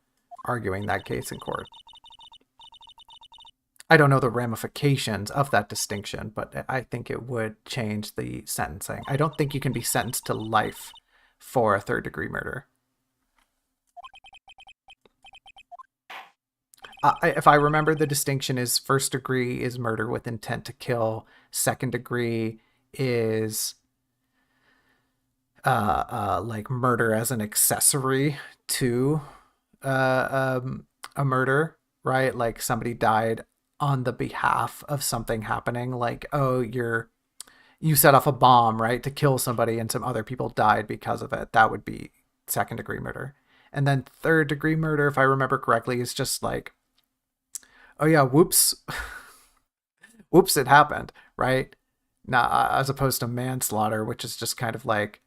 arguing that case in court. I don't know the ramifications of that distinction, but I think it would change the sentencing. I don't think you can be sentenced to life for a third-degree murder. If I remember, the distinction is first degree is murder with intent to kill. Second degree is like murder as an accessory to a murder, right? Like somebody died on the behalf of something happening. Like, oh, you set off a bomb, right, to kill somebody, and some other people died because of it. That would be second degree murder. And then third degree murder, if I remember correctly, is just like, oh yeah, whoops, whoops, it happened, right? Now, as opposed to manslaughter, which is just kind of like,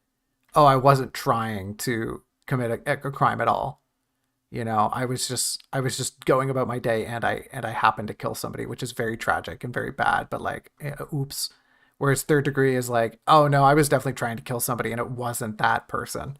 oh, I wasn't trying to commit a crime at all. You know, I was just going about my day, and I happened to kill somebody, which is very tragic and very bad. But like, oops. Whereas third degree is like, oh no, I was definitely trying to kill somebody, and it wasn't that person.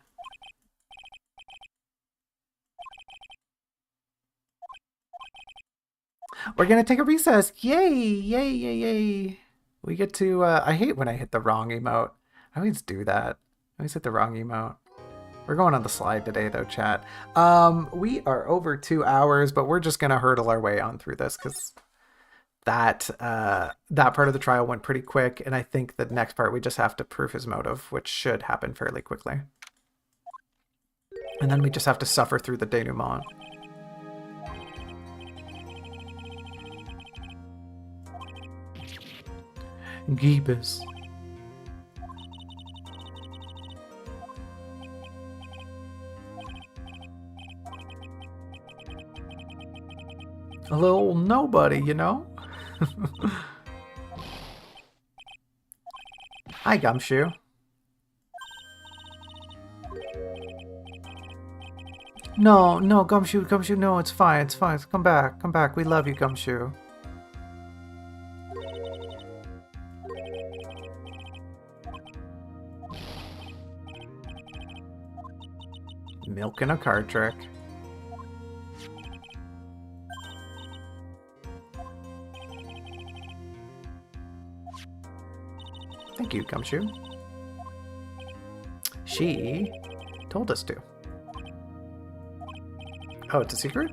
We're gonna take a recess. Yay! Yay! Yay! Yay! We get to. I hate when I hit the wrong emote. I always do that. I always hit the wrong emote. We're going on the slide today, though, chat. We are over 2 hours, but we're just gonna hurdle our way on through this because that part of the trial went pretty quick, and I think the next part we just have to prove his motive, which should happen fairly quickly. And then we just have to suffer through the denouement. Giebus. A little nobody, you know? Hi, Gumshoe. No, no, Gumshoe, Gumshoe, no, it's fine, it's fine. Come back. We love you, Gumshoe. Milk and a card trick. Thank you, Gumshoe. She told us to. Oh, it's a secret?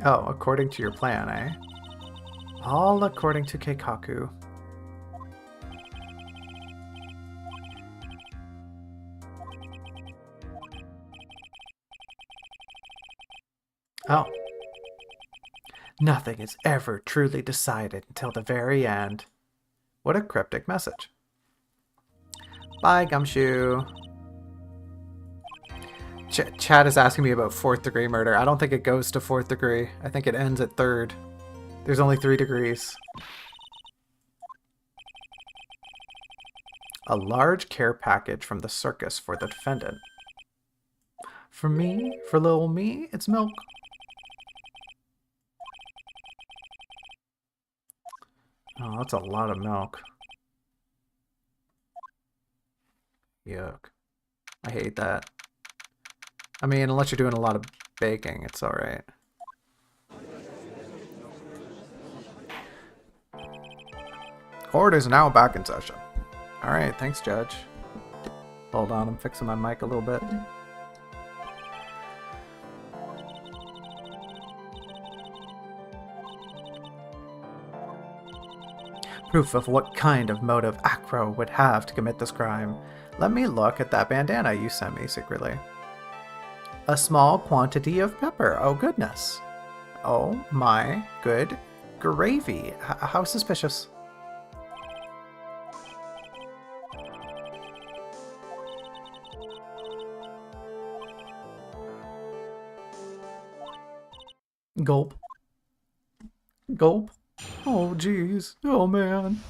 Oh, according to your plan, eh? All according to Keikaku. Oh. Nothing is ever truly decided until the very end. What a cryptic message. Bye, Gumshoe. Chad is asking me about 4th degree murder. I don't think it goes to 4th degree. I think it ends at 3rd. There's only 3 degrees. A large care package from the circus for the defendant. For me, for little me, it's milk. Oh, that's a lot of milk. Yuck. I hate that. I mean, unless you're doing a lot of baking, it's alright. Court is now back in session. Alright, thanks, Judge. Hold on, I'm fixing my mic a little bit. Proof of what kind of motive Acro would have to commit this crime. Let me look at that bandana you sent me secretly. A small quantity of pepper. Oh, goodness. Oh, my good gravy. How suspicious. Gulp. Gulp. Oh, geez. Oh, man.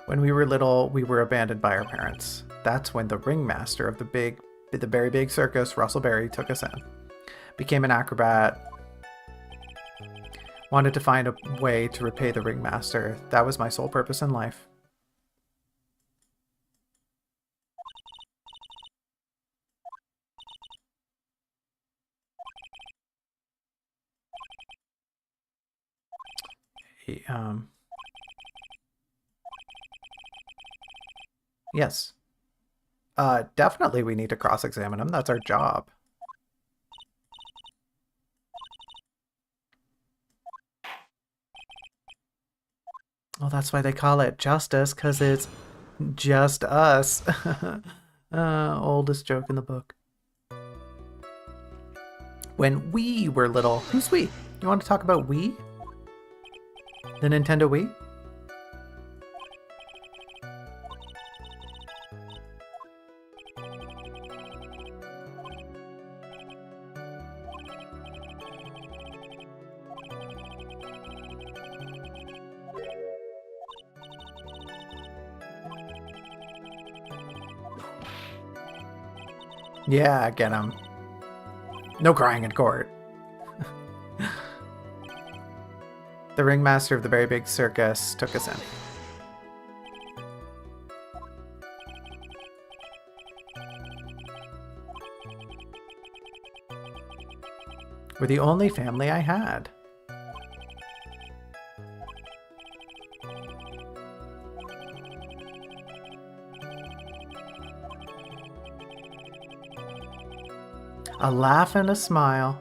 When we were little, we were abandoned by our parents. That's when the ringmaster of the very big circus, Russell Berry, took us in. Became an acrobat. Wanted to find a way to repay the ringmaster. That was my sole purpose in life. Yes. Definitely we need to cross-examine him. That's our job. Well, that's why they call it justice, because it's just us. Oldest joke in the book. When we were little. Who's we? You want to talk about we? The Nintendo Wii? Yeah, get him. No crying in court. The ringmaster of the very big circus took us in. We're the only family I had. A laugh and a smile.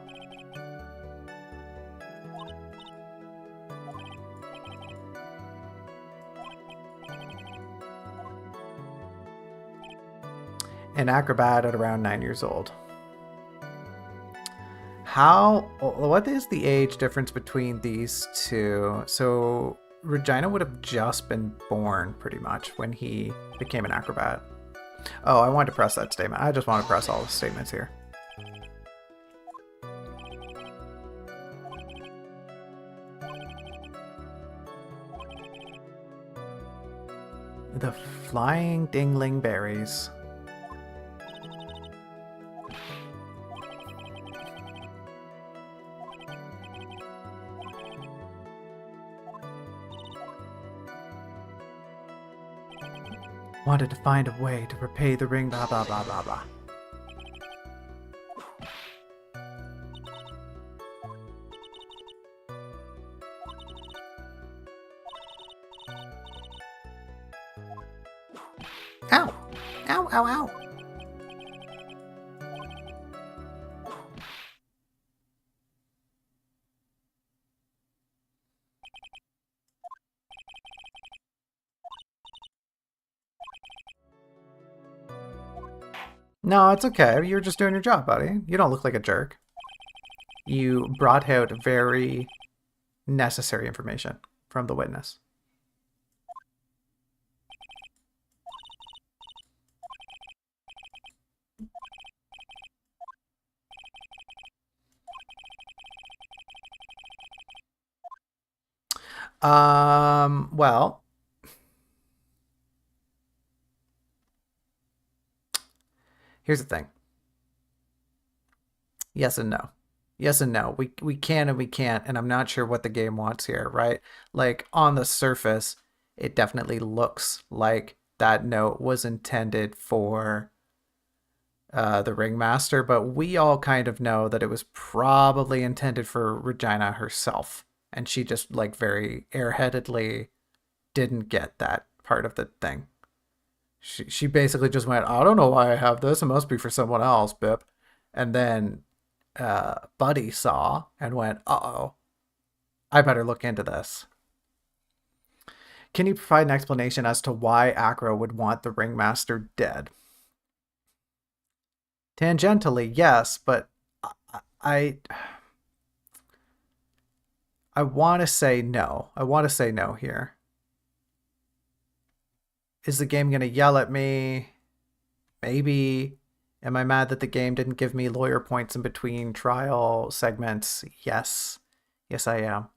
An acrobat at around 9 years old. What is the age difference between these two? So Regina would have just been born pretty much when he became an acrobat. Oh, I wanted to press that statement. I just want to press all the statements here. The flying dingling berries. Wanted to find a way to repay the ring, blah blah blah blah blah. Ow! Ow, ow, ow! No, it's okay. You're just doing your job, buddy. You don't look like a jerk. You brought out very necessary information from the witness. Well, here's the thing. Yes and no. Yes and no. We can and we can't, and I'm not sure what the game wants here, right? Like, on the surface, it definitely looks like that note was intended for the ringmaster, but we all kind of know that it was probably intended for Regina herself, and she just, like, very airheadedly didn't get that part of the thing. She basically just went, I don't know why I have this. It must be for someone else, Bip. And then Buddy saw and went, uh-oh, I better look into this. Can you provide an explanation as to why Acro would want the ringmaster dead? Tangentially, yes, but I want to say no. I want to say no here. Is the game going to yell at me? Maybe. Am I mad that the game didn't give me lawyer points in between trial segments? Yes. Yes, I am.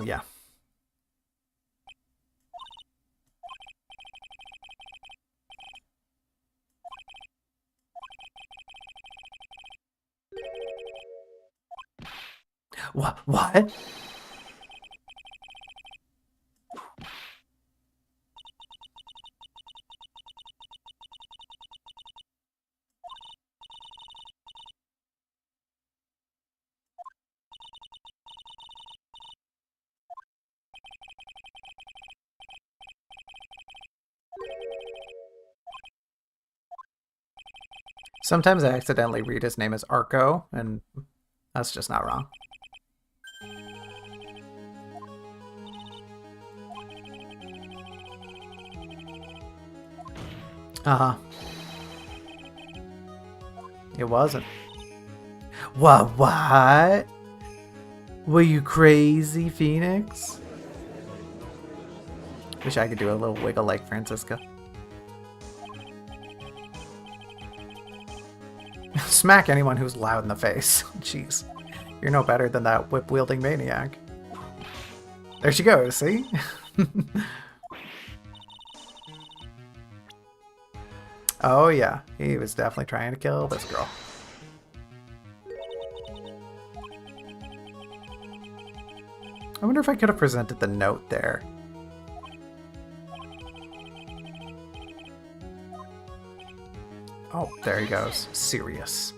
Yeah. What? Sometimes I accidentally read his name as Arco, and that's just not wrong. Uh-huh. It wasn't. What? Were you crazy, Phoenix? Wish I could do a little wiggle like Francisca. Smack anyone who's loud in the face. Jeez. You're no better than that whip-wielding maniac. There she goes, see? Oh yeah, he was definitely trying to kill this girl. I wonder if I could have presented the note there. Oh, there he goes. Serious.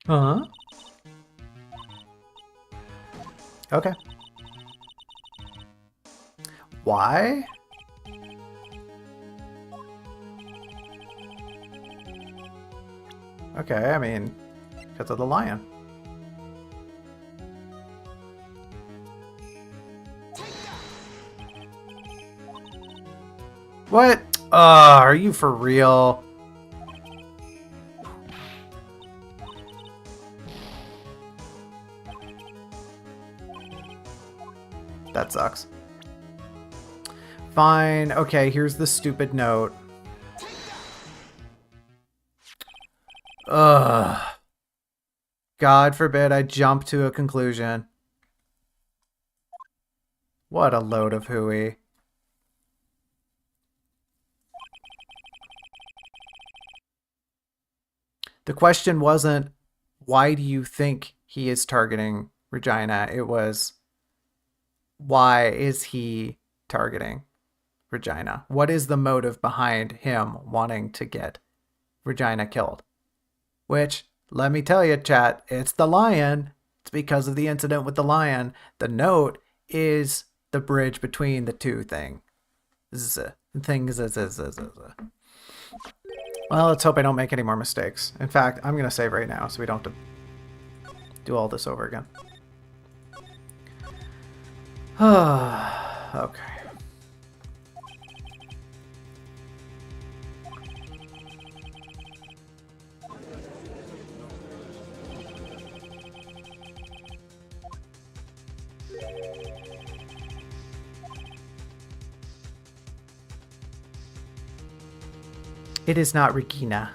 Uh-huh. Okay. Why? Okay, I mean, because of the lion. What? Are you for real? That sucks. Fine. Okay, here's the stupid note. Ugh. God forbid I jump to a conclusion. What a load of hooey. The question wasn't, why do you think he is targeting Regina? It was, why is he targeting Regina? What is the motive behind him wanting to get Regina killed? Which, let me tell you, chat, it's the lion. It's because of the incident with the lion. The note is the bridge between the two things. Well, let's hope I don't make any more mistakes. In fact, I'm going to save right now so we don't have to do all this over again. Okay. It is not Regina.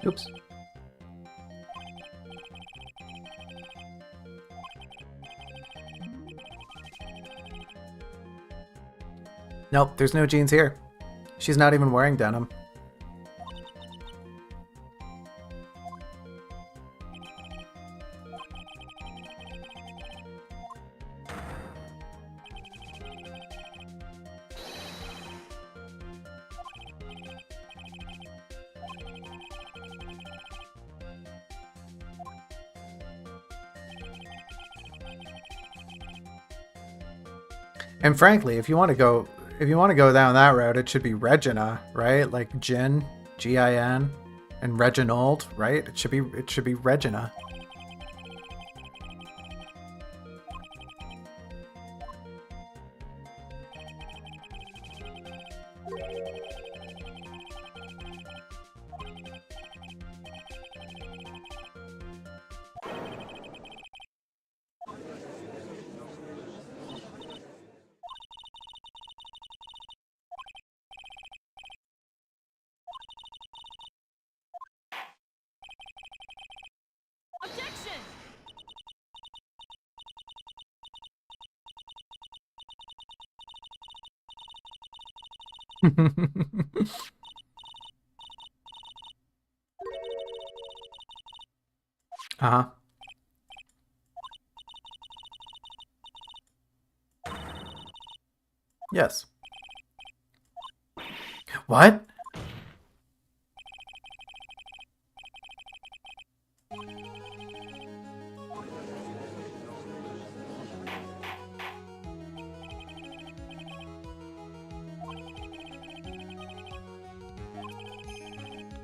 Oops. Nope, there's no jeans here. She's not even wearing denim. And frankly, if you want to go down that route, it should be Regina, right? Like Jin, G-I-N, and Reginald, right? It should be Regina. Objection! Uh-huh. Yes. What?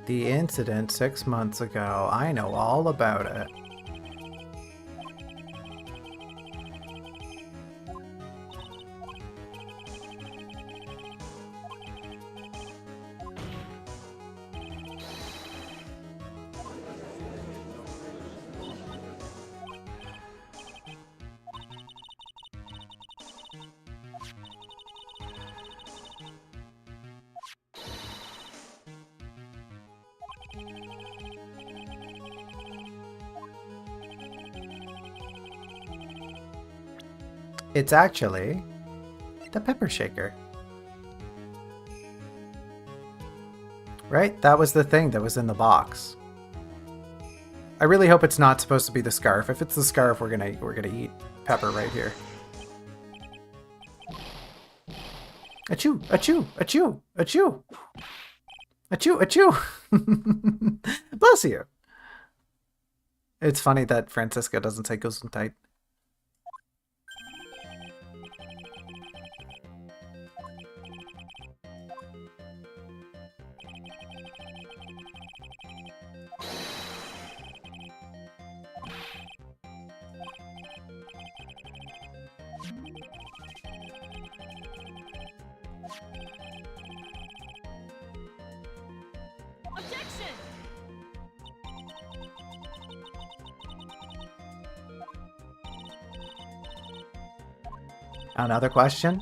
The incident 6 months ago. I know all about it. It's actually the pepper shaker. Right? That was the thing that was in the box. I really hope it's not supposed to be the scarf. If it's the scarf, we're gonna eat pepper right here. Achoo! Achoo! Achoo! Achoo! Achoo! Achoo! Bless you. It's funny that Francisca doesn't say Gesundheit. Objection! Another question.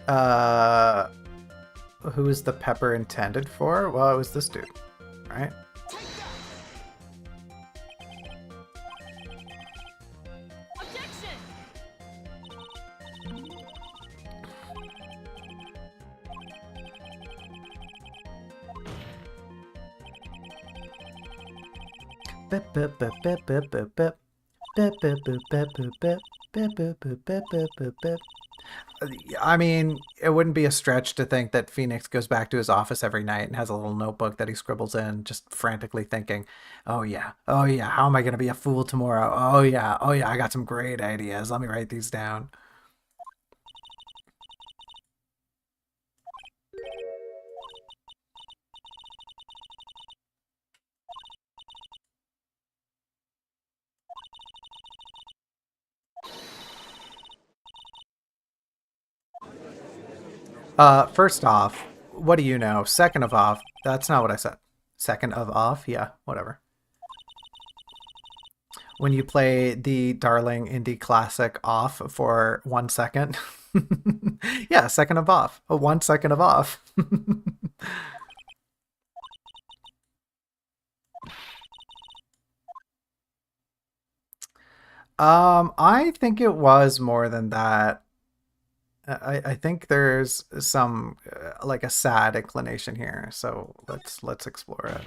Uh, who is the pepper intended for? Well, it was this dude, right? Objection! Bip, bip, bip, bip, bip, bip, bip. Bip, bip, bip, bip, bip, bip. Bip, bip, bip, bip, bip, bip, bip. I mean, it wouldn't be a stretch to think that Phoenix goes back to his office every night and has a little notebook that he scribbles in, just frantically thinking, oh yeah, how am I going to be a fool tomorrow? Oh yeah, I got some great ideas. Let me write these down. First off, what do you know? Second of off, that's not what I said. Second of off, yeah, whatever. When you play the darling indie classic off for 1 second. Yeah, second of off. 1 second of off. I think it was more than that. I think there's some like a sad inclination here, so let's explore it.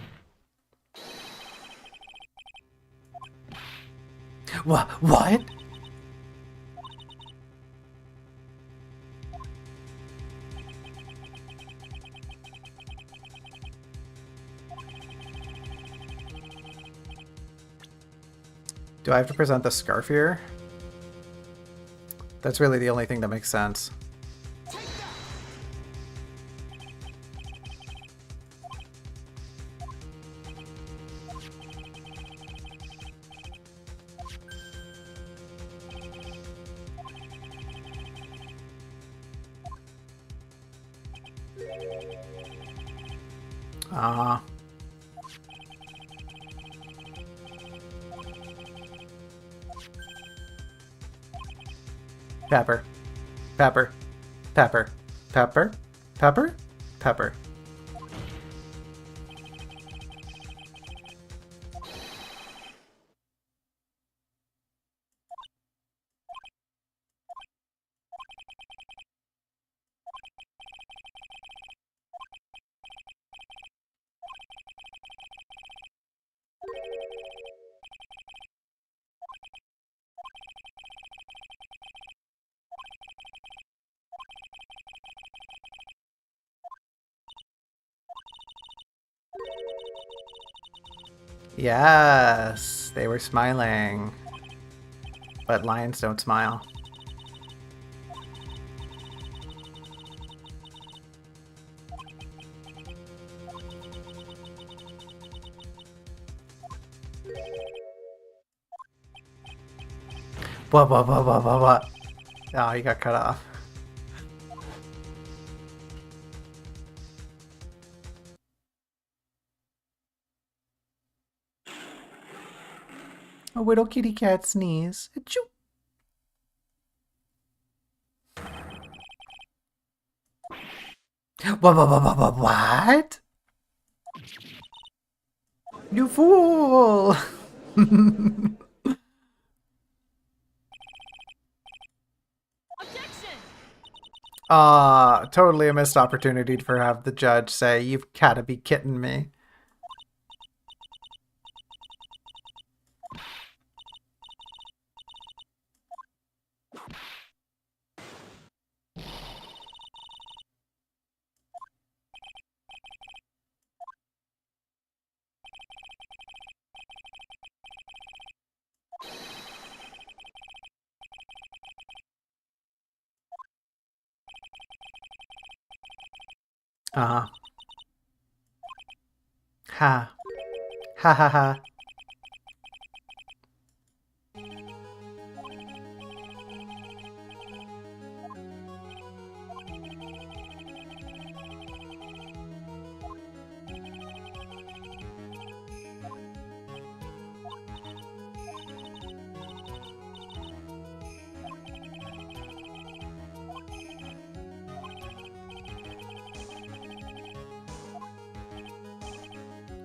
What? Do I have to present the scarf here? That's really the only thing that makes sense. Ah. Pepper. Pepper. Pepper. Pepper. Pepper. Pepper. Yes, they were smiling. But lions don't smile. What? Oh, he got cut off. A little kitty cat sneeze. Achoo. What? You fool! Objection! Totally a missed opportunity for have the judge say, "You've gotta be kidding me." Uh-huh. Ha. Ha ha ha.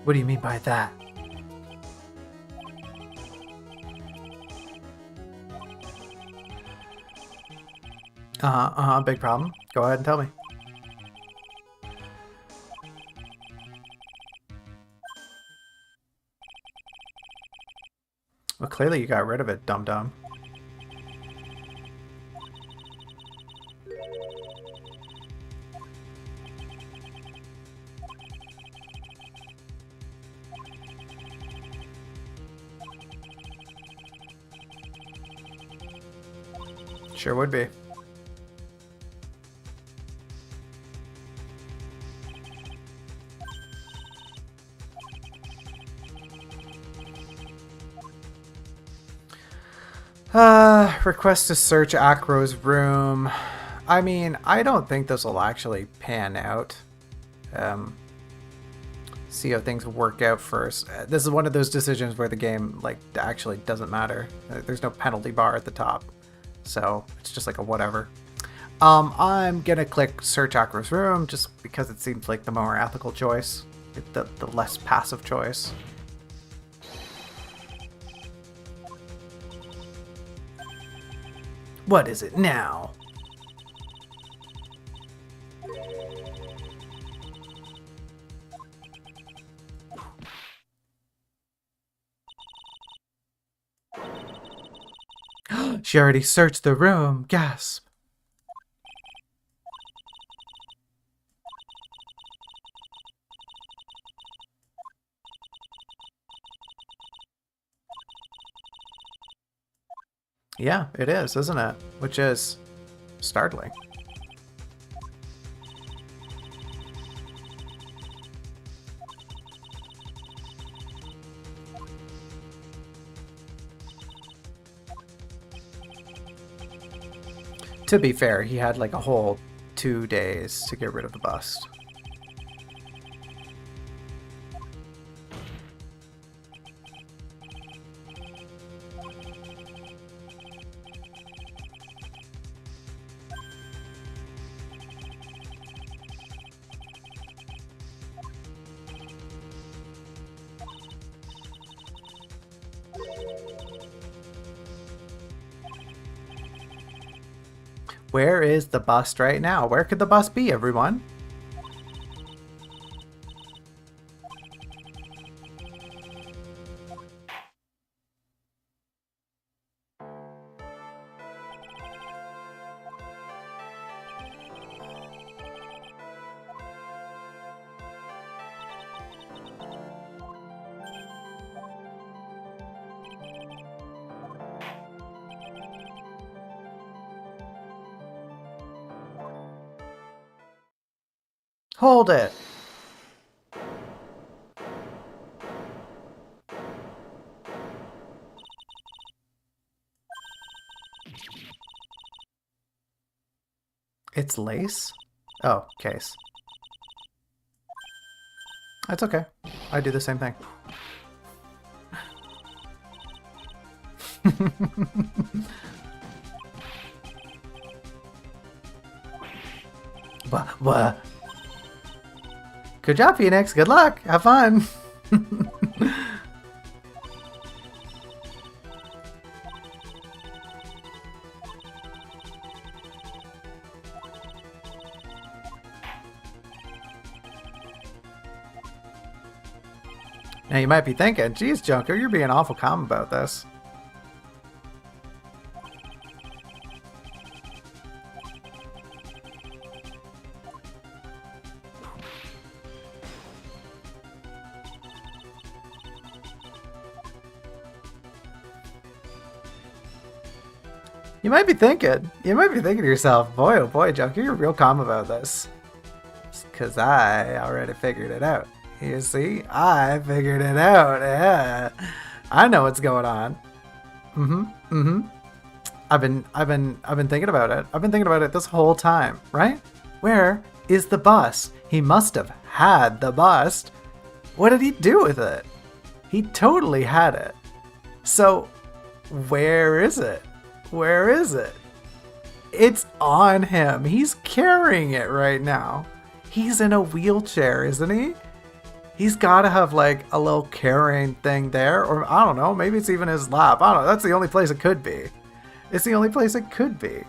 What do you mean by that? Big problem. Go ahead and tell me. Well, clearly you got rid of it, dum-dum. Sure would be. Request to search Acro's room. I mean, I don't think this will actually pan out. See how things work out first. This is one of those decisions where the game, like, actually doesn't matter. There's no penalty bar at the top. So, it's just like a whatever. I'm gonna click search Acro's room just because it seems like the more ethical choice. The less passive choice. What is it now? She already searched the room. Gasp. Yeah, it is, isn't it? Which is startling. To be fair, he had like a whole 2 days to get rid of the bust. Where is the bust right now? Where could the bust be, everyone? Hold it. It's lace? Oh, case. That's okay. I do the same thing. What? Good job, Phoenix. Good luck. Have fun. Now you might be thinking, geez, Junco, you're being awful calm about this. You might be thinking to yourself, boy, oh boy, Junco, you're real calm about this. Because I already figured it out. You see? I figured it out. Yeah. I know what's going on. I've been thinking about it. I've been thinking about it this whole time, right? Where is the bust? He must have had the bust. What did he do with it? He totally had it. So, where is it? Where is it? It's on him. He's carrying it right now. He's in a wheelchair, isn't he? He's got to have like a little carrying thing there. Or I don't know, maybe it's even his lap. I don't know. That's the only place it could be. It's the only place it could be.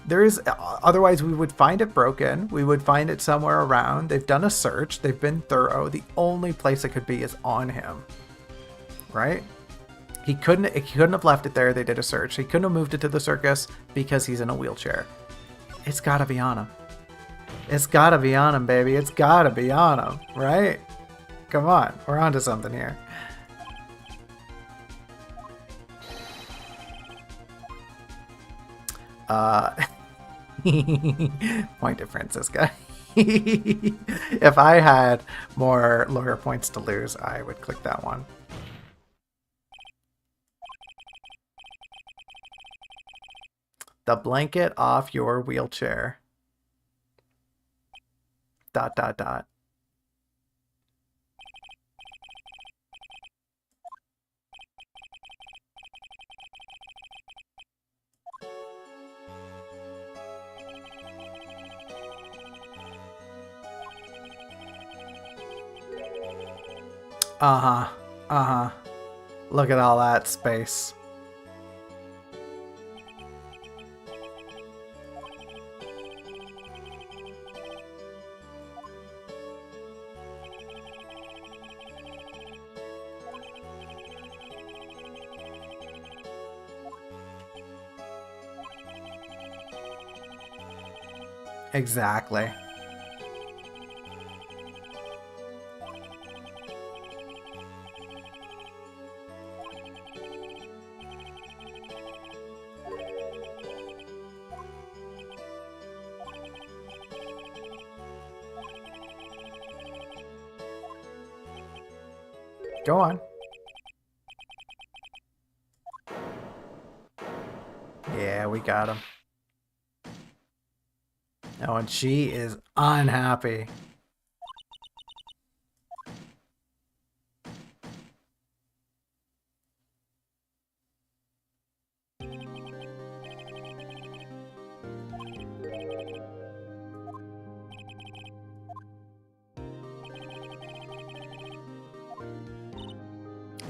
There is, otherwise we would find it broken. We would find it somewhere around. They've done a search. They've been thorough. The only place it could be is on him. Right? He couldn't have left it there. They did a search. He couldn't have moved it to the circus because he's in a wheelchair. It's gotta be on him. It's gotta be on him, baby. It's gotta be on him, right? Come on, we're onto something here. Point at Francisca. If I had more lawyer points to lose, I would click that one. The blanket off your wheelchair. ... Uh-huh. Uh-huh. Look at all that space. Exactly. Go on. Yeah, we got him. Oh, and she is unhappy.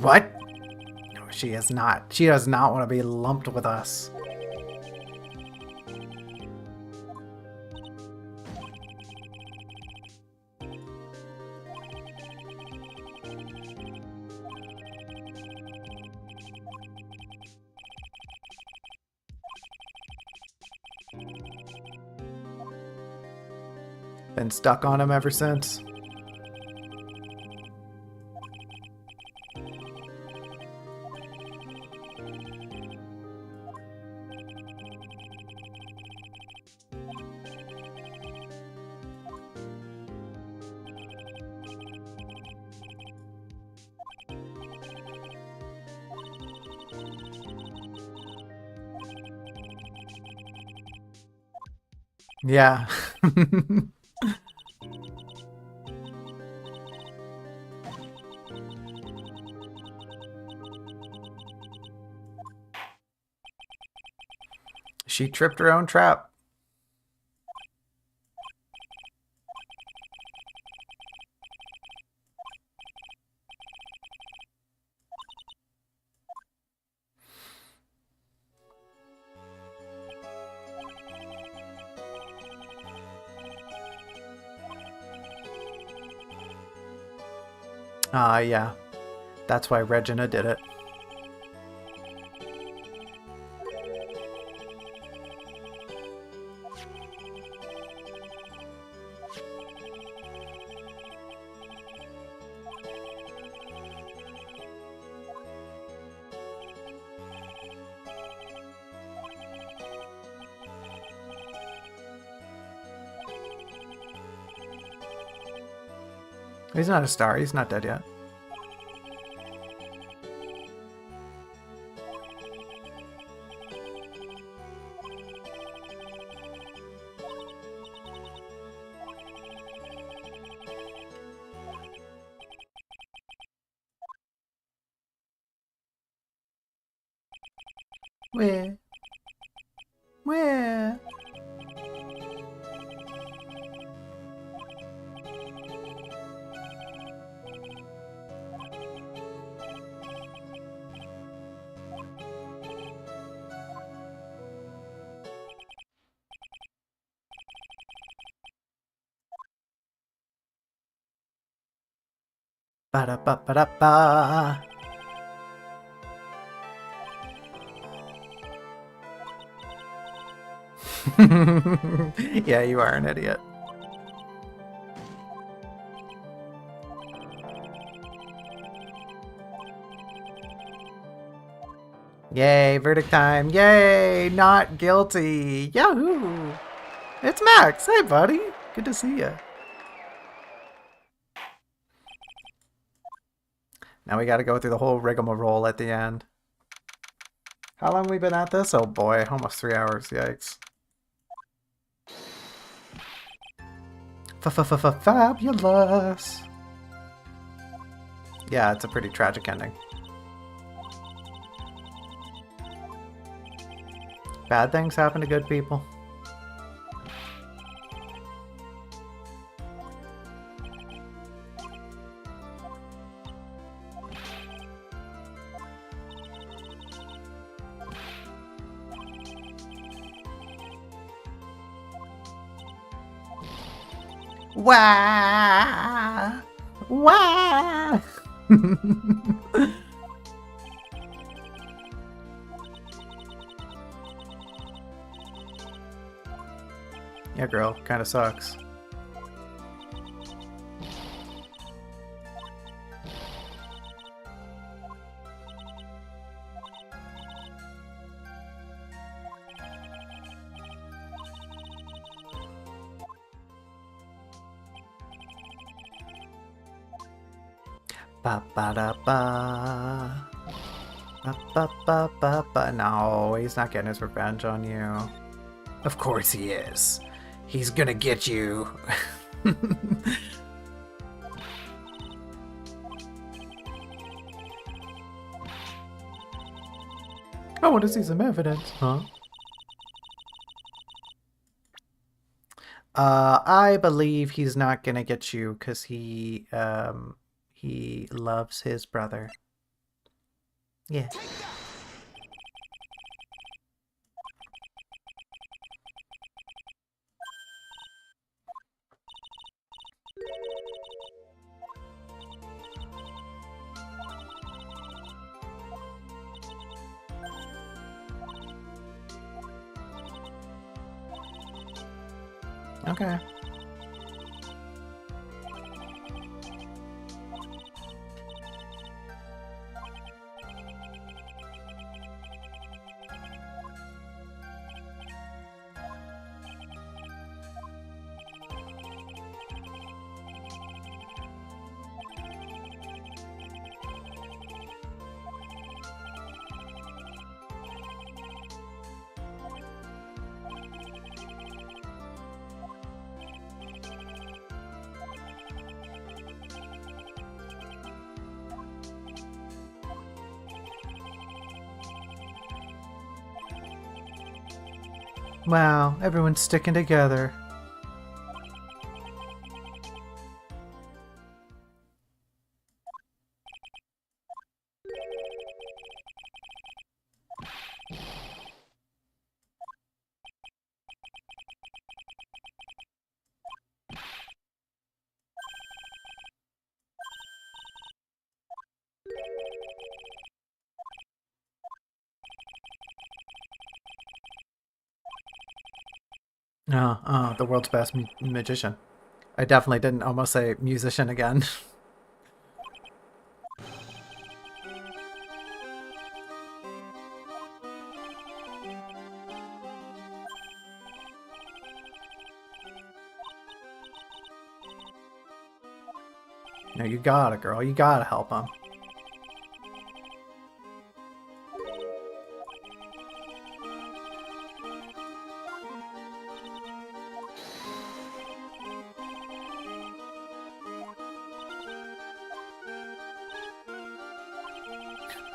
What? No, she is not. She does not want to be lumped with us. Been stuck on him ever since. Yeah. She tripped her own trap. Yeah. That's why Regina did it. He's not a star. He's not dead yet. Where? Where? Ba-da-ba-ba-da-ba. Yeah, you are an idiot. Yay, verdict time. Yay, not guilty. Yahoo! It's Max. Hey, buddy. Good to see you. Now we gotta go through the whole rigmarole at the end. How long have we been at this? Oh boy, almost 3 hours. Yikes. Fabulous. Yeah, it's a pretty tragic ending. Bad things happen to good people. Wah! Wah! Yeah, girl, kinda sucks. Ba ba da ba. Ba ba ba ba ba. No, he's not getting his revenge on you. Of course he is. He's gonna get you. I want to see some evidence, huh? I believe he's not gonna get you because he loves his brother. Yeah. Okay. Wow, everyone's sticking together. The world's best magician. I definitely didn't almost say musician again. No, you gotta, girl. You gotta help him.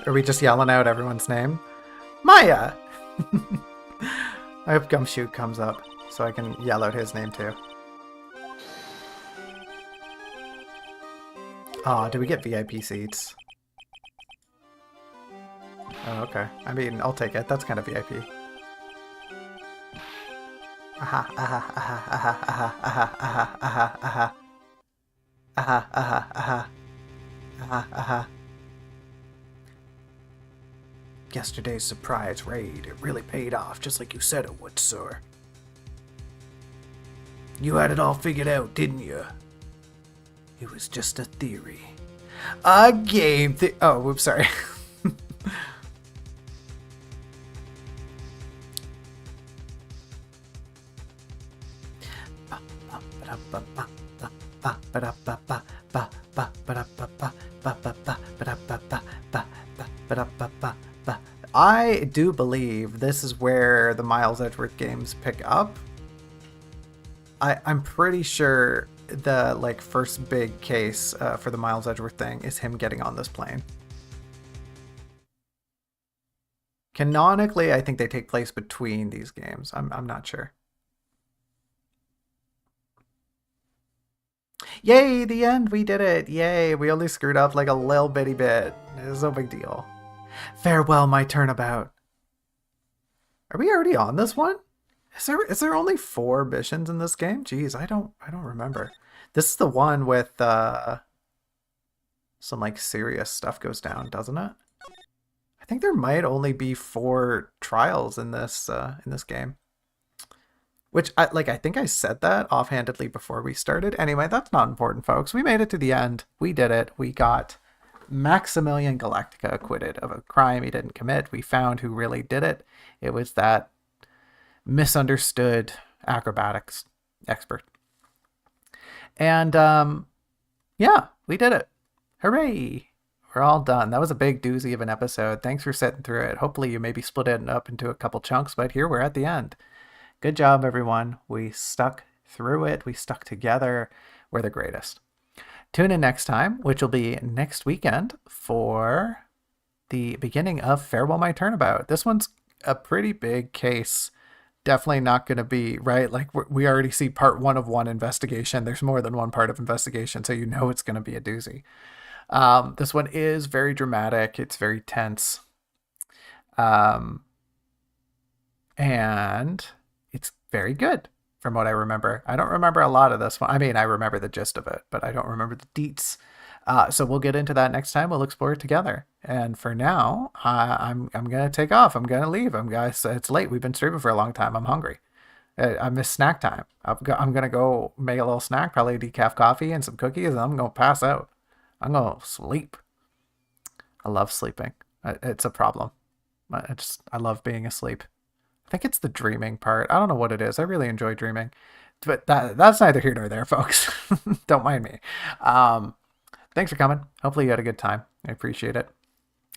Are we just yelling out everyone's name? Maya! I hope Gumshoe comes up so I can yell out his name too. Aw, do we get VIP seats? Oh, okay. I mean, I'll take it. That's kind of VIP. Aha, aha, aha, aha, aha, aha, aha, aha, aha. Aha, aha, aha. Aha, aha. Yesterday's surprise raid, it really paid off, just like you said it would, sir. You had it all figured out, didn't you? It was just a theory. A game oh, whoops, sorry. I do believe this is where the Miles Edgeworth games pick up. I'm pretty sure the first big case for the Miles Edgeworth thing is him getting on this plane. Canonically, I think they take place between these games. I'm not sure. Yay, the end! We did it! Yay! We only screwed up like a little bitty bit. It's no big deal. Farewell, my turnabout. Are we already on this one? Is there only 4 missions in this game? Jeez, I don't remember. This is the one with some serious stuff goes down, doesn't it? I think there might only be 4 trials in this game. Which I think I said that offhandedly before we started. Anyway, that's not important, folks. We made it to the end. We did it. We got Maximilian Galactica acquitted of a crime he didn't commit. We found who really did it. It was that misunderstood acrobatics expert. And yeah, we did it. Hooray! We're all done. That was a big doozy of an episode. Thanks for sitting through it. Hopefully you maybe split it up into a couple chunks, but here we're at the end. Good job, everyone. We stuck through it. We stuck together. We're the greatest. Tune in next time, which will be next weekend, for the beginning of Farewell My Turnabout. This one's a pretty big case. Definitely not going to be, right? We already see part 1 of one investigation. There's more than one part of investigation, so you know it's going to be a doozy. This one is very dramatic. It's very tense. And it's very good from what I remember. I don't remember a lot of this one. I mean, I remember the gist of it, but I don't remember the deets. So we'll get into that next time. We'll explore it together. And for now, I'm going to take off. I'm going to leave. It's late. We've been streaming for a long time. I'm hungry. I miss snack time. I'm going to go make a little snack, probably a decaf coffee and some cookies, and I'm going to pass out. I'm going to sleep. I love sleeping. It's a problem. I love being asleep. I think it's the dreaming part. I don't know what it is. I really enjoy dreaming. But that's neither here nor there, folks. Don't mind me. Thanks for coming. Hopefully you had a good time. I appreciate it.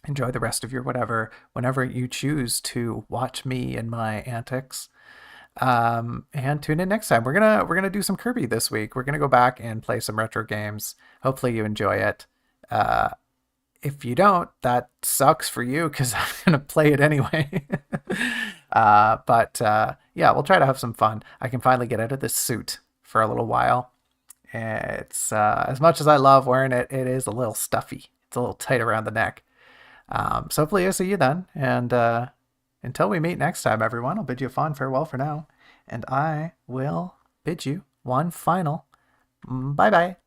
Enjoy the rest of your whenever you choose to watch me and my antics. And tune in next time. We're gonna do some Kirby this week. We're gonna go back and play some retro games. Hopefully you enjoy it. If you don't, that sucks for you, because I'm gonna play it anyway. But yeah, we'll try to have some fun. I can finally get out of this suit for a little while. It's as much as I love wearing it, it is a little stuffy. It's a little tight around the neck. So hopefully I'll see you then. And until we meet next time, everyone, I'll bid you a fond farewell for now. And I will bid you one final bye-bye.